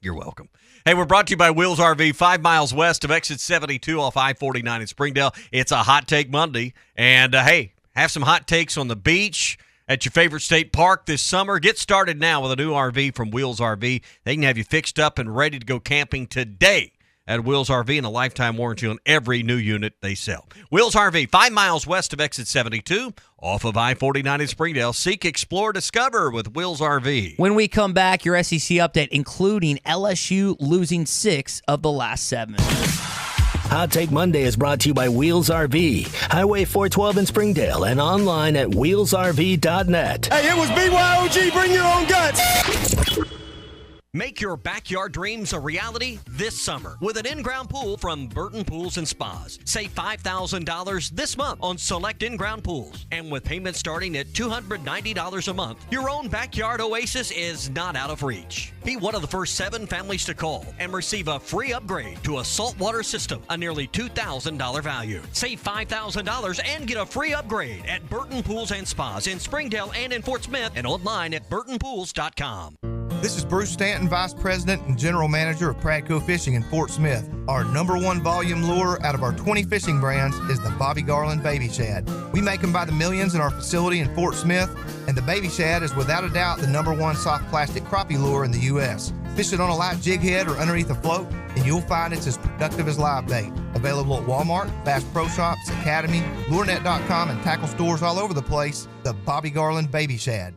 You're welcome. Hey, we're brought to you by Wheels RV, 5 miles west of exit 72 off I-49 in Springdale. It's a Hot Take Monday, and hey, have some hot takes on the beach, at your favorite state park this summer. Get started now with a new RV from Wheels RV. They can have you fixed up and ready to go camping today at Wheels RV, and a lifetime warranty on every new unit they sell. Wheels RV, 5 miles west of exit 72 off of I-49 in Springdale. Seek, explore, discover with Wheels RV. When we come back, your SEC update, including LSU losing 6 of the last 7. Hot Take Monday is brought to you by Wheels RV, Highway 412 in Springdale, and online at wheelsrv.net. Hey, it was BYOG, bring your own guts. Make your backyard dreams a reality this summer with an in-ground pool from Burton Pools and Spas. Save $5,000 this month on select in-ground pools. And with payments starting at $290 a month, your own backyard oasis is not out of reach. Be one of the first 7 families to call and receive a free upgrade to a saltwater system, a nearly $2,000 value. Save $5,000 and get a free upgrade at Burton Pools and Spas in Springdale and in Fort Smith, and online at burtonpools.com. This is Bruce Stanton, Vice President and General Manager of Pradco Fishing in Fort Smith. Our #1 volume lure out of our 20 fishing brands is the Bobby Garland Baby Shad. We make them by the millions in our facility in Fort Smith, and the Baby Shad is without a doubt the #1 soft plastic crappie lure in the U.S. Fish it on a light jig head or underneath a float, and you'll find it's as productive as live bait. Available at Walmart, Bass Pro Shops, Academy, LureNet.com, and tackle stores all over the place. The Bobby Garland Baby Shad.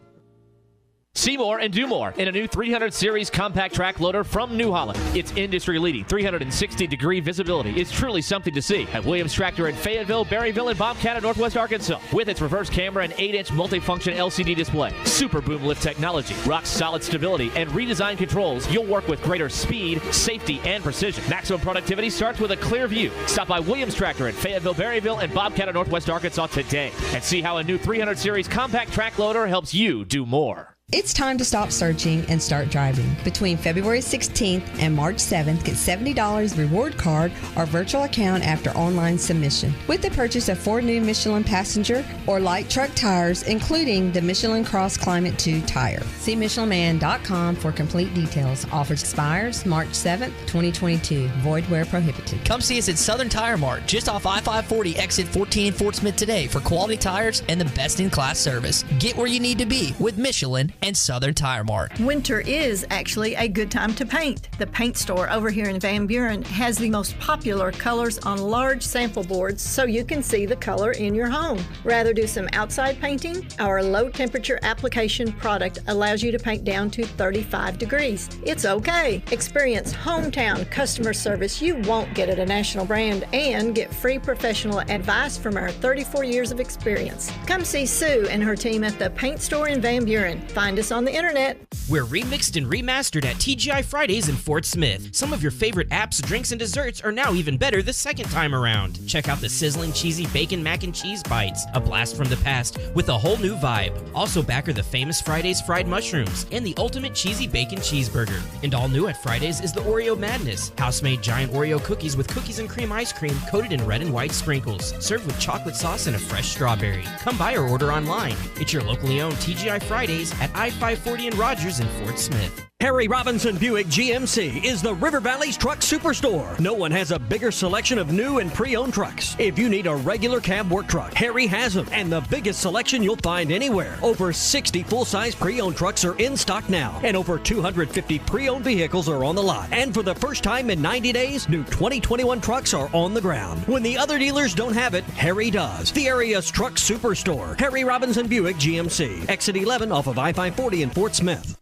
See more and do more in a new 300 Series compact track loader from New Holland. Its industry-leading 360-degree visibility is truly something to see at Williams Tractor in Fayetteville, Berryville, and Bobcat in Northwest Arkansas. With its reverse camera and 8-inch multifunction LCD display, super boom lift technology, rock-solid stability, and redesigned controls, you'll work with greater speed, safety, and precision. Maximum productivity starts with a clear view. Stop by Williams Tractor in Fayetteville, Berryville, and Bobcat in Northwest Arkansas today and see how a new 300 Series compact track loader helps you do more. It's time to stop searching and start driving. Between February 16th and March 7th, get $70 reward card or virtual account after online submission. With the purchase of 4 new Michelin passenger or light truck tires, including the Michelin Cross Climate 2 tire. See MichelinMan.com for complete details. Offer expires March 7th, 2022. Void where prohibited. Come see us at Southern Tire Mart, just off I-540 exit 14 in Fort Smith today for quality tires and the best-in-class service. Get where you need to be with Michelin and Southern Tire Mart. Winter is actually a good time to paint. The paint store over here in Van Buren has the most popular colors on large sample boards so you can see the color in your home. Rather do some outside painting? Our low temperature application product allows you to paint down to 35 degrees. It's okay. Experience hometown customer service you won't get at a national brand and get free professional advice from our 34 years of experience. Come see Sue and her team at the paint store in Van Buren. Find us on the internet. We're remixed and remastered at TGI Fridays in Fort Smith. Some of your favorite apps, drinks, and desserts are now even better the second time around. Check out the sizzling cheesy bacon mac and cheese bites, a blast from the past with a whole new vibe. Also back are the famous Fridays fried mushrooms and the ultimate cheesy bacon cheeseburger. And all new at Fridays is the Oreo Madness, house-made giant Oreo cookies with cookies and cream ice cream coated in red and white sprinkles, served with chocolate sauce and a fresh strawberry. Come by or order online. It's your locally owned TGI Fridays at I-540 and Rogers in Fort Smith. Harry Robinson Buick GMC is the River Valley's truck superstore. No one has a bigger selection of new and pre-owned trucks. If you need a regular cab work truck, Harry has them, and the biggest selection you'll find anywhere. Over 60 full-size pre-owned trucks are in stock now, and over 250 pre-owned vehicles are on the lot. And for the first time in 90 days, new 2021 trucks are on the ground. When the other dealers don't have it, Harry does. The area's truck superstore, Harry Robinson Buick GMC, exit 11 off of I-540 in Fort Smith.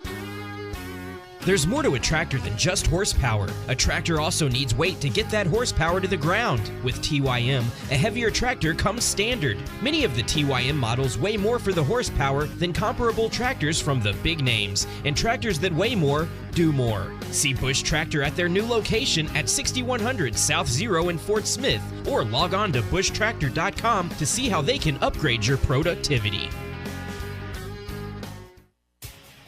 There's more to a tractor than just horsepower. A tractor also needs weight to get that horsepower to the ground. With TYM, a heavier tractor comes standard. Many of the TYM models weigh more for the horsepower than comparable tractors from the big names, and tractors that weigh more do more. See Bush Tractor at their new location at 6100 South Zero in Fort Smith, or log on to bushtractor.com to see how they can upgrade your productivity.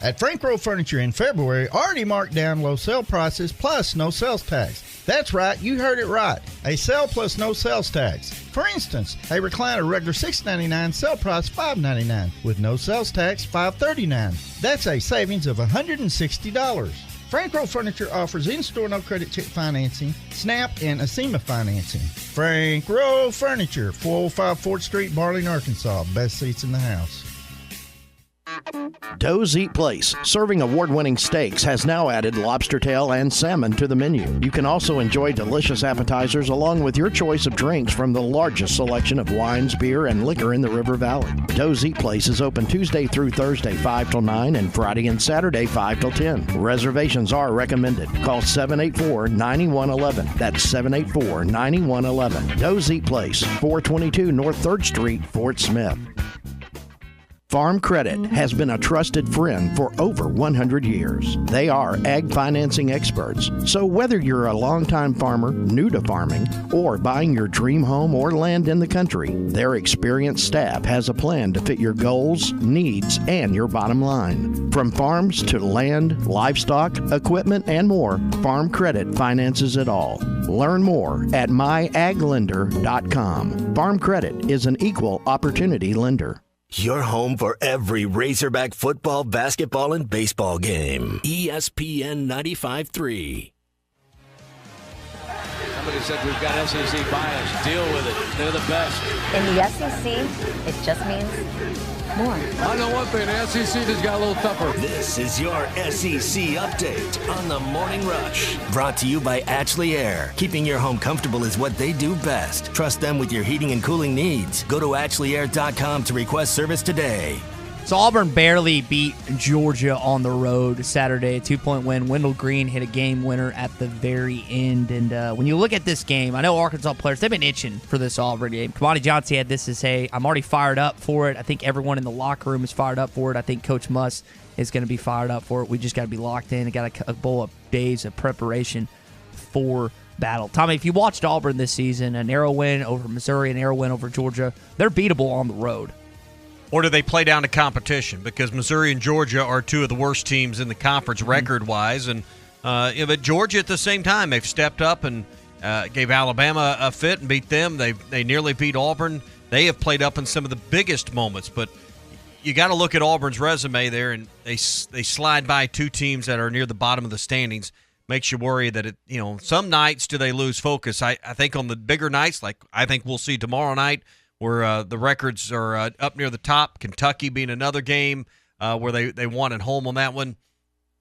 At Frank Rowe Furniture in February, already marked down low sale prices plus no sales tax. That's right, you heard it right. A sale plus no sales tax. For instance, a recliner regular $6.99, sale price $5.99. With no sales tax, $5.39. That's a savings of $160. Frank Rowe Furniture offers in-store no credit check financing, SNAP, and ASEMA financing. Frank Rowe Furniture, 405 4th Street, Barling, Arkansas. Best seats in the house. Doe's Eat Place, serving award-winning steaks, has now added lobster tail and salmon to the menu. You can also enjoy delicious appetizers along with your choice of drinks from the largest selection of wines, beer, and liquor in the River Valley. Doe's Eat Place is open Tuesday through Thursday 5 till 9 and Friday and Saturday 5 till 10. Reservations are recommended. Call 784-9111. That's 784-9111. Doe's Eat Place, 422 North 3rd Street, Fort Smith. Farm Credit has been a trusted friend for over 100 years. They are ag financing experts. So whether you're a longtime farmer, new to farming, or buying your dream home or land in the country, their experienced staff has a plan to fit your goals, needs, and your bottom line. From farms to land, livestock, equipment, and more, Farm Credit finances it all. Learn more at myaglender.com. Farm Credit is an equal opportunity lender. Your home for every Razorback football, basketball, and baseball game. ESPN 95.3. Somebody said we've got SEC bias. Deal with it. They're the best. In the SEC, it just means more. I know one thing. The SEC just got a little tougher. This is your SEC update on the Morning Rush. Brought to you by Ashley Air. Keeping your home comfortable is what they do best. Trust them with your heating and cooling needs. Go to ashley.air.com to request service today. So Auburn barely beat Georgia on the road Saturday, a 2-point win. Wendell Green hit a game winner at the very end. And when you look at this game, I know Arkansas players, they've been itching for this Auburn game. Kamani Johnson had this to say, I'm already fired up for it. I think everyone in the locker room is fired up for it. I think Coach Muss is going to be fired up for it. We just got to be locked in and got a bowl of days of preparation for battle. Tommy, if you watched Auburn this season, a narrow win over Missouri, a narrow win over Georgia, they're beatable on the road. Or do they play down to competition? Because Missouri and Georgia are two of the worst teams in the conference record-wise. And but Georgia at the same time, they've stepped up and gave Alabama a fit and beat them. They nearly beat Auburn. They have played up in some of the biggest moments. But you got to look at Auburn's resume there, and they slide by two teams that are near the bottom of the standings. Makes you worry that some nights do they lose focus. I think on the bigger nights, like I think we'll see tomorrow night, where the records are up near the top, Kentucky being another game where they won at home on that one.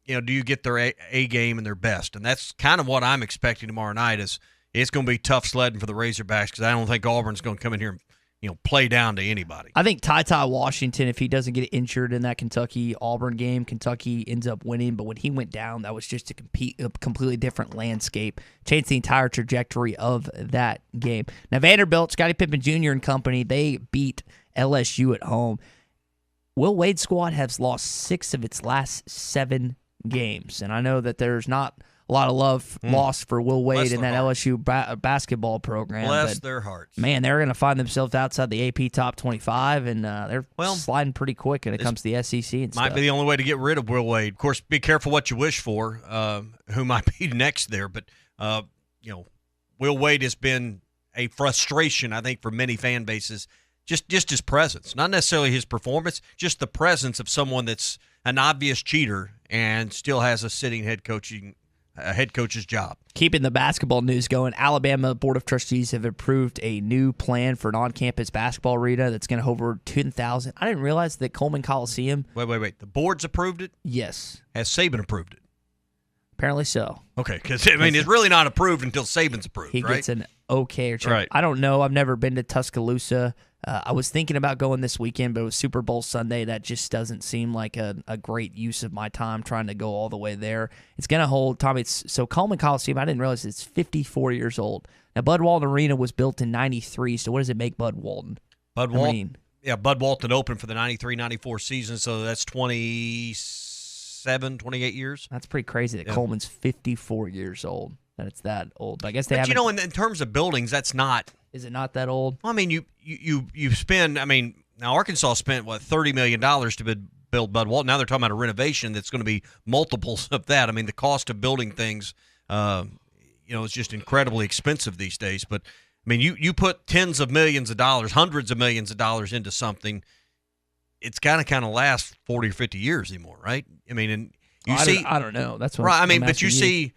Do you get their A game and their best? And that's kind of what I'm expecting tomorrow night. Is it's going to be tough sledding for the Razorbacks because I don't think Auburn's going to come in here and play down to anybody. I think Ty Washington, if he doesn't get injured in that Kentucky-Auburn game, Kentucky ends up winning. But when he went down, that was just a completely different landscape. Changed the entire trajectory of that game. Now, Vanderbilt, Scottie Pippen Jr. and company, they beat LSU at home. Will Wade's squad has lost 6 of its last 7 games. And I know that there's not a lot of love lost for Will Wade in that LSU basketball program. Bless their hearts. Man, they're going to find themselves outside the AP top 25, and they're sliding pretty quick when it comes to the SEC and stuff. Might be the only way to get rid of Will Wade. Of course, be careful what you wish for, who might be next there. But, Will Wade has been a frustration, I think, for many fan bases. Just his presence. Not necessarily his performance, just the presence of someone that's an obvious cheater and still has a sitting head coach's job. Keeping the basketball news going, Alabama Board of Trustees have approved a new plan for an on-campus basketball arena that's going to hold over 10,000. I didn't realize that Coleman Coliseum. Wait. The board's approved it? Yes. Has Saban approved it? Apparently so. Okay, because it's really not approved until Saban's approved. He gets an okay or check. Right. I don't know. I've never been to Tuscaloosa. I was thinking about going this weekend, but it was Super Bowl Sunday. That just doesn't seem like a great use of my time trying to go all the way there. It's going to hold, Tommy, so Coleman Coliseum, I didn't realize it's 54 years old. Now, Bud Walton Arena was built in 93, so what does it make Bud Walton? Bud Walton opened for the 93-94 season, so that's 28 years. That's pretty crazy that Coleman's 54 years old, that it's that old. But I guess they haven't. But, in terms of buildings, that's not. Is it not that old? Well, I mean, you spend, now Arkansas spent, $30 million to build Bud Walton. Now they're talking about a renovation that's going to be multiples of that. I mean, the cost of building things, is just incredibly expensive these days. But, I mean, you put tens of millions of dollars, hundreds of millions of dollars into something, it's got to kind of last 40 or 50 years anymore, right? I mean, and I don't know. That's what right. But you see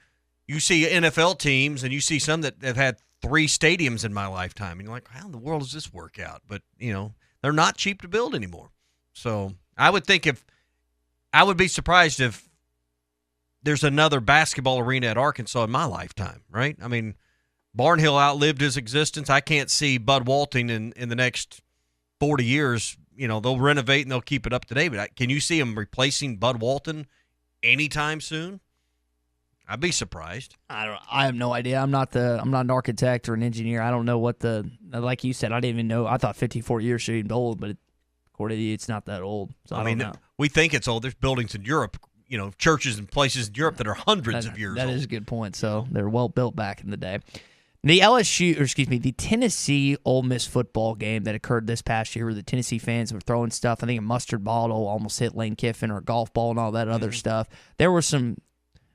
NFL teams, and you see some that have had 3 stadiums in my lifetime, and you're like, how in the world does this work out? But they're not cheap to build anymore. So I would think I would be surprised if there's another basketball arena at Arkansas in my lifetime, right? I mean, Barnhill outlived his existence. I can't see Bud Walton in the next 40 years. They'll renovate and they'll keep it up to date. But can you see them replacing Bud Walton anytime soon? I'd be surprised. I have no idea. I'm not an architect or an engineer. I don't know like you said, I didn't even know. I thought 54 years seemed old, but according to you, it's not that old. So I don't know. We think it's old. There's buildings in Europe, churches and places in Europe that are hundreds of years old. That is a good point. So they're well built back in the day. The the Tennessee Ole Miss football game that occurred this past year where the Tennessee fans were throwing stuff. I think a mustard bottle almost hit Lane Kiffin or a golf ball and all that other stuff. There were some,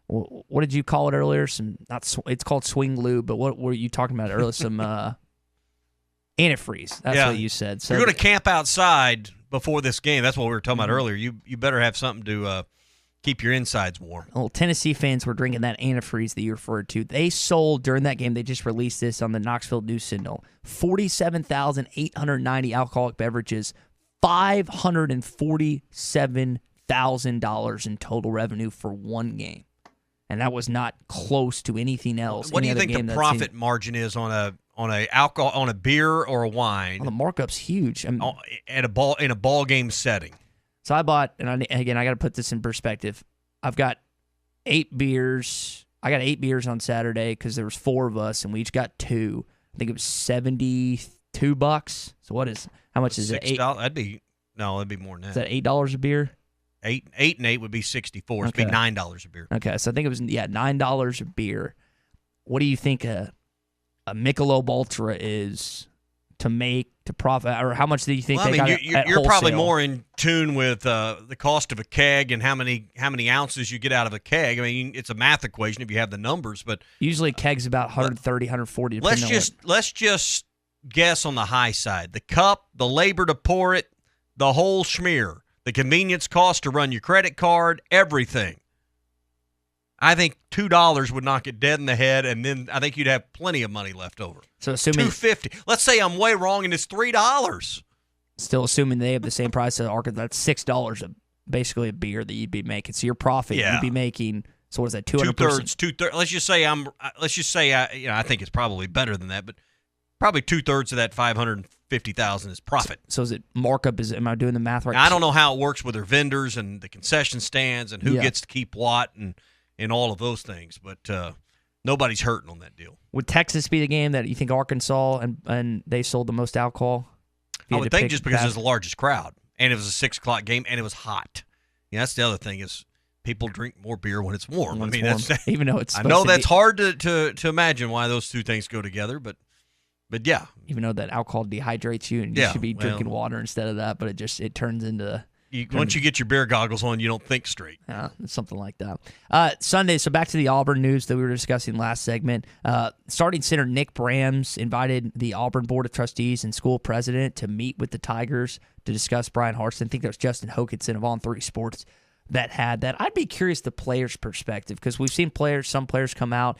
what did you call it earlier? It's called swing lube, but what were you talking about earlier? Some antifreeze. That's what you said. So you're going to camp outside before this game. That's what we were talking about earlier. You better have something to keep your insides warm. Well, Tennessee fans were drinking that antifreeze that you referred to. They sold during that game. They just released this on the Knoxville News Signal. 47,890 alcoholic beverages, $547,000 in total revenue for one game, and that was not close to anything else. What do you think the profit margin is on a alcohol, on a beer or a wine? Well, the markup's huge. In a ball game setting. So I bought, and again, I got to put this in perspective. I've got 8 beers. I got 8 beers on Saturday because there was 4 of us, and we each got 2. I think it was $72. So how much is it? $6. That'd be more than that. Is that $8 a beer? 8 and 8 would be 64. It'd be $9 a beer. Okay, so I think it was $9 a beer. What do you think a Michelob Ultra is to make, to profit, or how much do you think Well, they I got mean, at you're probably wholesale? more in tune with the cost of a keg and how many ounces you get out of a keg. I mean, it's a math equation if you have the numbers, but Usually kegs about 130, 140. let's just guess on the high side. The cup, the labor to pour it, the whole schmear, the convenience cost to run your credit card, everything. I think $2 would knock it dead in the head, and then I think you'd have plenty of money left over. So assuming $2.50. Let's say I'm way wrong and it's $3. Still assuming they have the same price as Arkansas, that's $6 basically a beer that you'd be making. So your profit you'd be making. So what is that? 200%? Two-thirds. Let's just say I think it's probably better than that, but probably 2/3 of that $550,000 is profit. So is it markup? Am I doing the math right? Now, I don't know how it works with their vendors and the concession stands and who gets to keep what and all of those things, but nobody's hurting on that deal. Would Texas be the game that you think Arkansas and they sold the most alcohol? I would think just because it was the largest crowd, and it was a 6 o'clock game, and it was hot. Yeah, that's the other thing is people drink more beer when it's warm. When I mean, it's warm. Even though it's I know that's hard to imagine why those two things go together, but yeah. Even though that alcohol dehydrates you, and you should be drinking water instead of that, but it turns into. Once you get your beer goggles on, you don't think straight. Yeah, something like that. Sunday, so back to the Auburn news that we were discussing last segment. Starting center Nick Brams invited the Auburn Board of Trustees and school president to meet with the Tigers to discuss Brian Harsin. I think that was Justin Hokanson of On 3 Sports that had that. I'd be curious the players' perspective because we've seen some players come out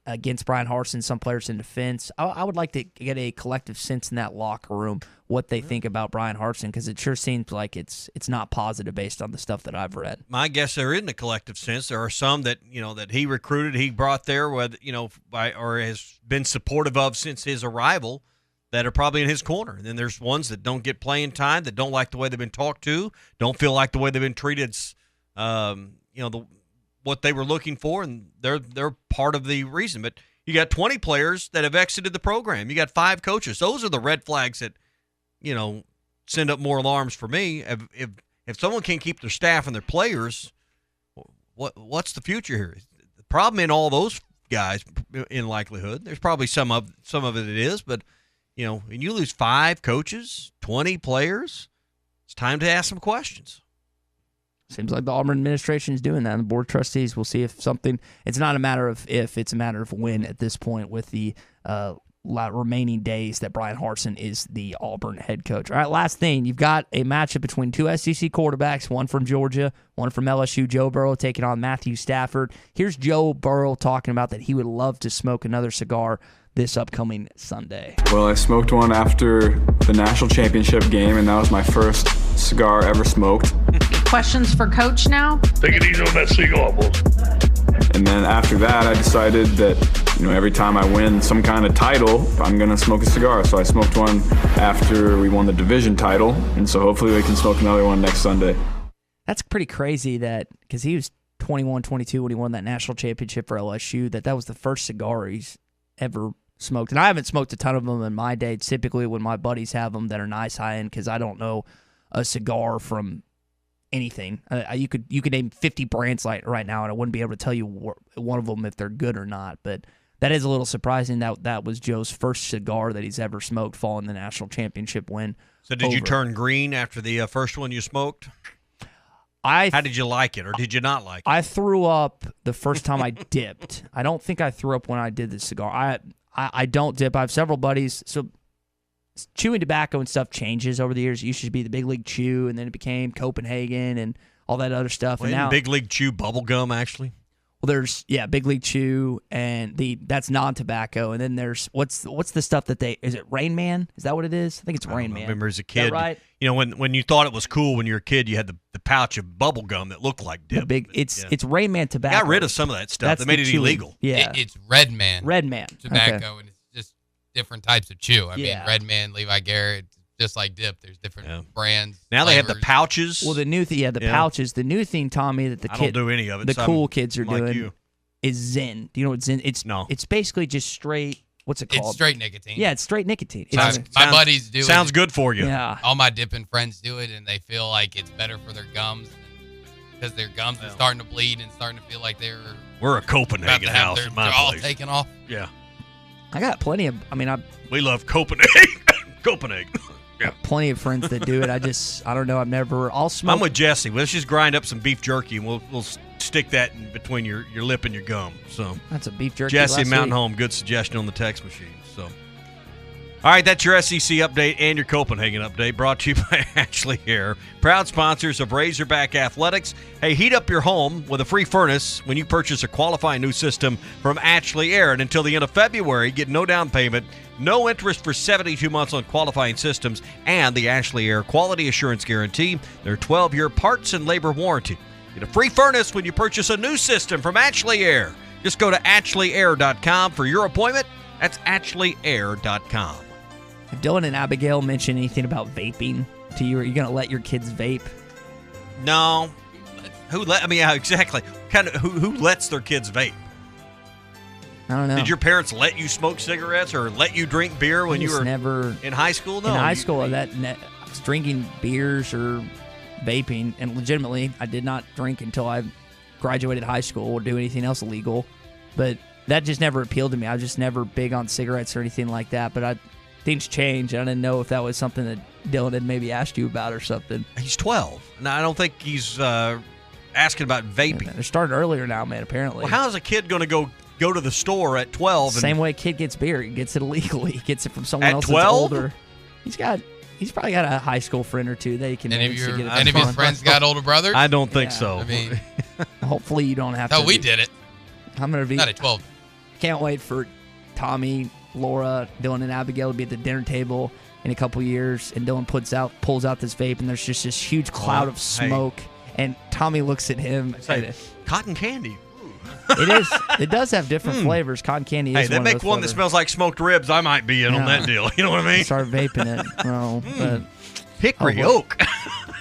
against Brian Harsin, some players in defense. I would like to get a collective sense in that locker room what they think about Brian Harsin because it sure seems like it's not positive based on the stuff that I've read. My guess there isn't a collective sense. There are some that that he recruited, he brought there, or has been supportive of since his arrival, that are probably in his corner. And then there's ones that don't get playing time, that don't like the way they've been talked to, don't feel like the way they've been treated. What they were looking for, and they're part of the reason. But you got 20 players that have exited the program. You got 5 coaches. Those are the red flags that, send up more alarms for me. If someone can't keep their staff and their players, what's the future here? The problem in all those guys, in likelihood, there's probably some of it is, but when you lose 5 coaches, 20 players, it's time to ask some questions. Seems like the Auburn administration is doing that. And the board of trustees will see if something. It's not a matter of if; it's a matter of when. At this point, with the remaining days that Brian Harsin is the Auburn head coach. All right, last thing, you've got a matchup between 2 SEC quarterbacks, one from Georgia, one from LSU. Joe Burrow taking on Matthew Stafford. Here's Joe Burrow talking about that he would love to smoke another cigar this upcoming Sunday. Well, I smoked one after the national championship game, and that was my first cigar ever smoked. Questions for Coach now? Take it easy on that cigar, boys. And then after that, I decided that, every time I win some kind of title, I'm going to smoke a cigar. So I smoked one after we won the division title, and so hopefully we can smoke another one next Sunday. That's pretty crazy because he was 21, 22 when he won that national championship for LSU, that was the first cigar he's ever smoked. And I haven't smoked a ton of them in my day. Typically when my buddies have them that are nice high-end because I don't know a cigar from anything. You could name 50 brands right now, and I wouldn't be able to tell you one of them if they're good or not. But that is a little surprising that was Joe's first cigar that he's ever smoked following the national championship win. So did you turn green after the first one you smoked? How did you like it, or did you not like it? I threw up the first time I dipped. I don't think I threw up when I did the cigar. I don't dip. I have several buddies. So chewing tobacco and stuff changes over the years. It used to be the Big League Chew, and then it became Copenhagen and all that other stuff. Well, and now Big League Chew bubble gum, actually. Well, there's Big League Chew, and that's non-tobacco, and then there's what's the stuff that is it Rain Man? Is that what it is? I think it's Rain Man. I remember as a kid, right? When you thought it was cool when you were a kid, you had the pouch of bubble gum that looked like dip. It's Rain Man tobacco. Got rid of some of that stuff. They made it illegal. Yeah, it's Red Man. Red Man tobacco, okay. And it's just different types of chew. I mean, Red Man, Levi Garrett. Just like dip, there's different brands. Now flavors. they have the pouches. Well, the new thing, pouches. The new thing, Tommy, that I don't do any of it. The cool kids are doing you. Is Zen. Do you know what Zen? It's basically just straight. What's it called? It's straight nicotine. Yeah, it's straight nicotine. My buddies do it. Sounds good for you. Yeah. All my dipping friends do it, and they feel like it's better for their gums because their gums are starting to bleed and starting to feel like We're a Copenhagen house their in my jaw place. taken off. Yeah. I got plenty of. We love Copenhagen. Copenhagen. Yeah. Plenty of friends that do it. I don't know. I'll smoke. I'm with Jesse. Let's just grind up some beef jerky, and we'll stick that in between your lip and your gum. So that's a beef jerky. Jesse last Mountain week. Home, good suggestion on the text machine. So, all right, that's your SEC update and your Copenhagen update, brought to you by Ashley Air, proud sponsors of Razorback Athletics. Hey, heat up your home with a free furnace when you purchase a qualifying new system from Ashley Air, and until the end of February, get no down payment, no interest for 72 months on qualifying systems, and the Ashley Air Quality Assurance Guarantee, their 12-year parts and labor warranty. Get a free furnace when you purchase a new system from Ashley Air. Just go to AshleyAir.com for your appointment. That's AshleyAir.com. If Dylan and Abigail mention anything about vaping to you, are you going to let your kids vape? No. Exactly. Who lets their kids vape? I don't know. Did your parents let you smoke cigarettes or let you drink beer when you were in high school? No. In high school, I was drinking beers or vaping, and legitimately, I did not drink until I graduated high school or do anything else illegal. But that just never appealed to me. I was just never big on cigarettes or anything like that. But things change. I didn't know if that was something that Dylan had maybe asked you about or something. He's 12. Now, I don't think he's asking about vaping. Yeah, they're starting earlier now, man, apparently. Well, how is a kid going to go to the store at 12? Same way a kid gets beer. He gets it illegally. He gets it from someone else 12? that's older. He's probably got a high school friend or two that he can Any of to get it any of his friends got older brothers? I don't think so. I mean, hopefully you don't have to. No, we did it. I'm going to be. Not at 12. Can't wait for Tommy, Laura, Dylan, and Abigail to be at the dinner table in a couple years, and Dylan pulls out this vape, and there's just this huge cloud of smoke, and Tommy looks at him. It's like cotton candy. It is. It does have different flavors. Cotton candy is they one make of those one that flavors. smells like smoked ribs. I might be in on that deal. You know what I mean? Start vaping it. No, but hickory oak.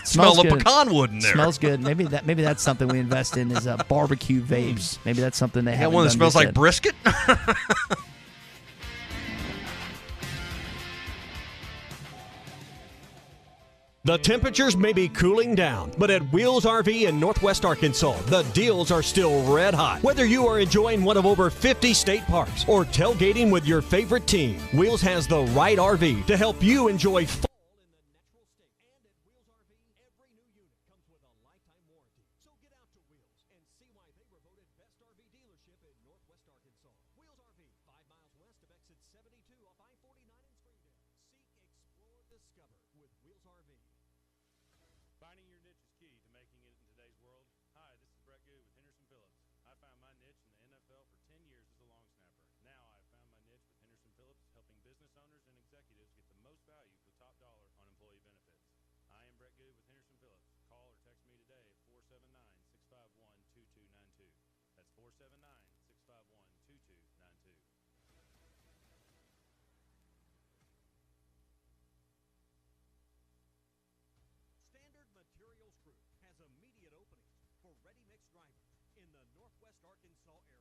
Smell of good. pecan wood in there. Smells good. Maybe that's something we invest in is barbecue vapes. Maybe that's something they have. One that smells like brisket. The temperatures may be cooling down, but at Wheels RV in Northwest Arkansas, the deals are still red hot. Whether you are enjoying one of over 50 state parks or tailgating with your favorite team, Wheels has the right RV to help you enjoy fall in the natural state. And at Wheels RV, every new unit comes with a lifetime warranty. So get out to Wheels and see why they were voted best RV dealership in Northwest Arkansas. Wheels RV, 5 miles west of exit 72 off I-49 in Springdale. Seek, explore, discover with Wheels RV. Finding your niche is key to making it in today's world. Hi, this is Brett Good with Henderson Phillips. I found my niche in the NFL for 10 years as a long snapper. Now I have found my niche with Henderson Phillips, helping business owners and executives get the most value for top dollar on employee benefits. I am Brett Good with Henderson Phillips. Call or text me today at 479-651-2292. That's 479-651-2292. Standard Materials Group has immediate openings for ready-mix drivers in the Northwest Arkansas area.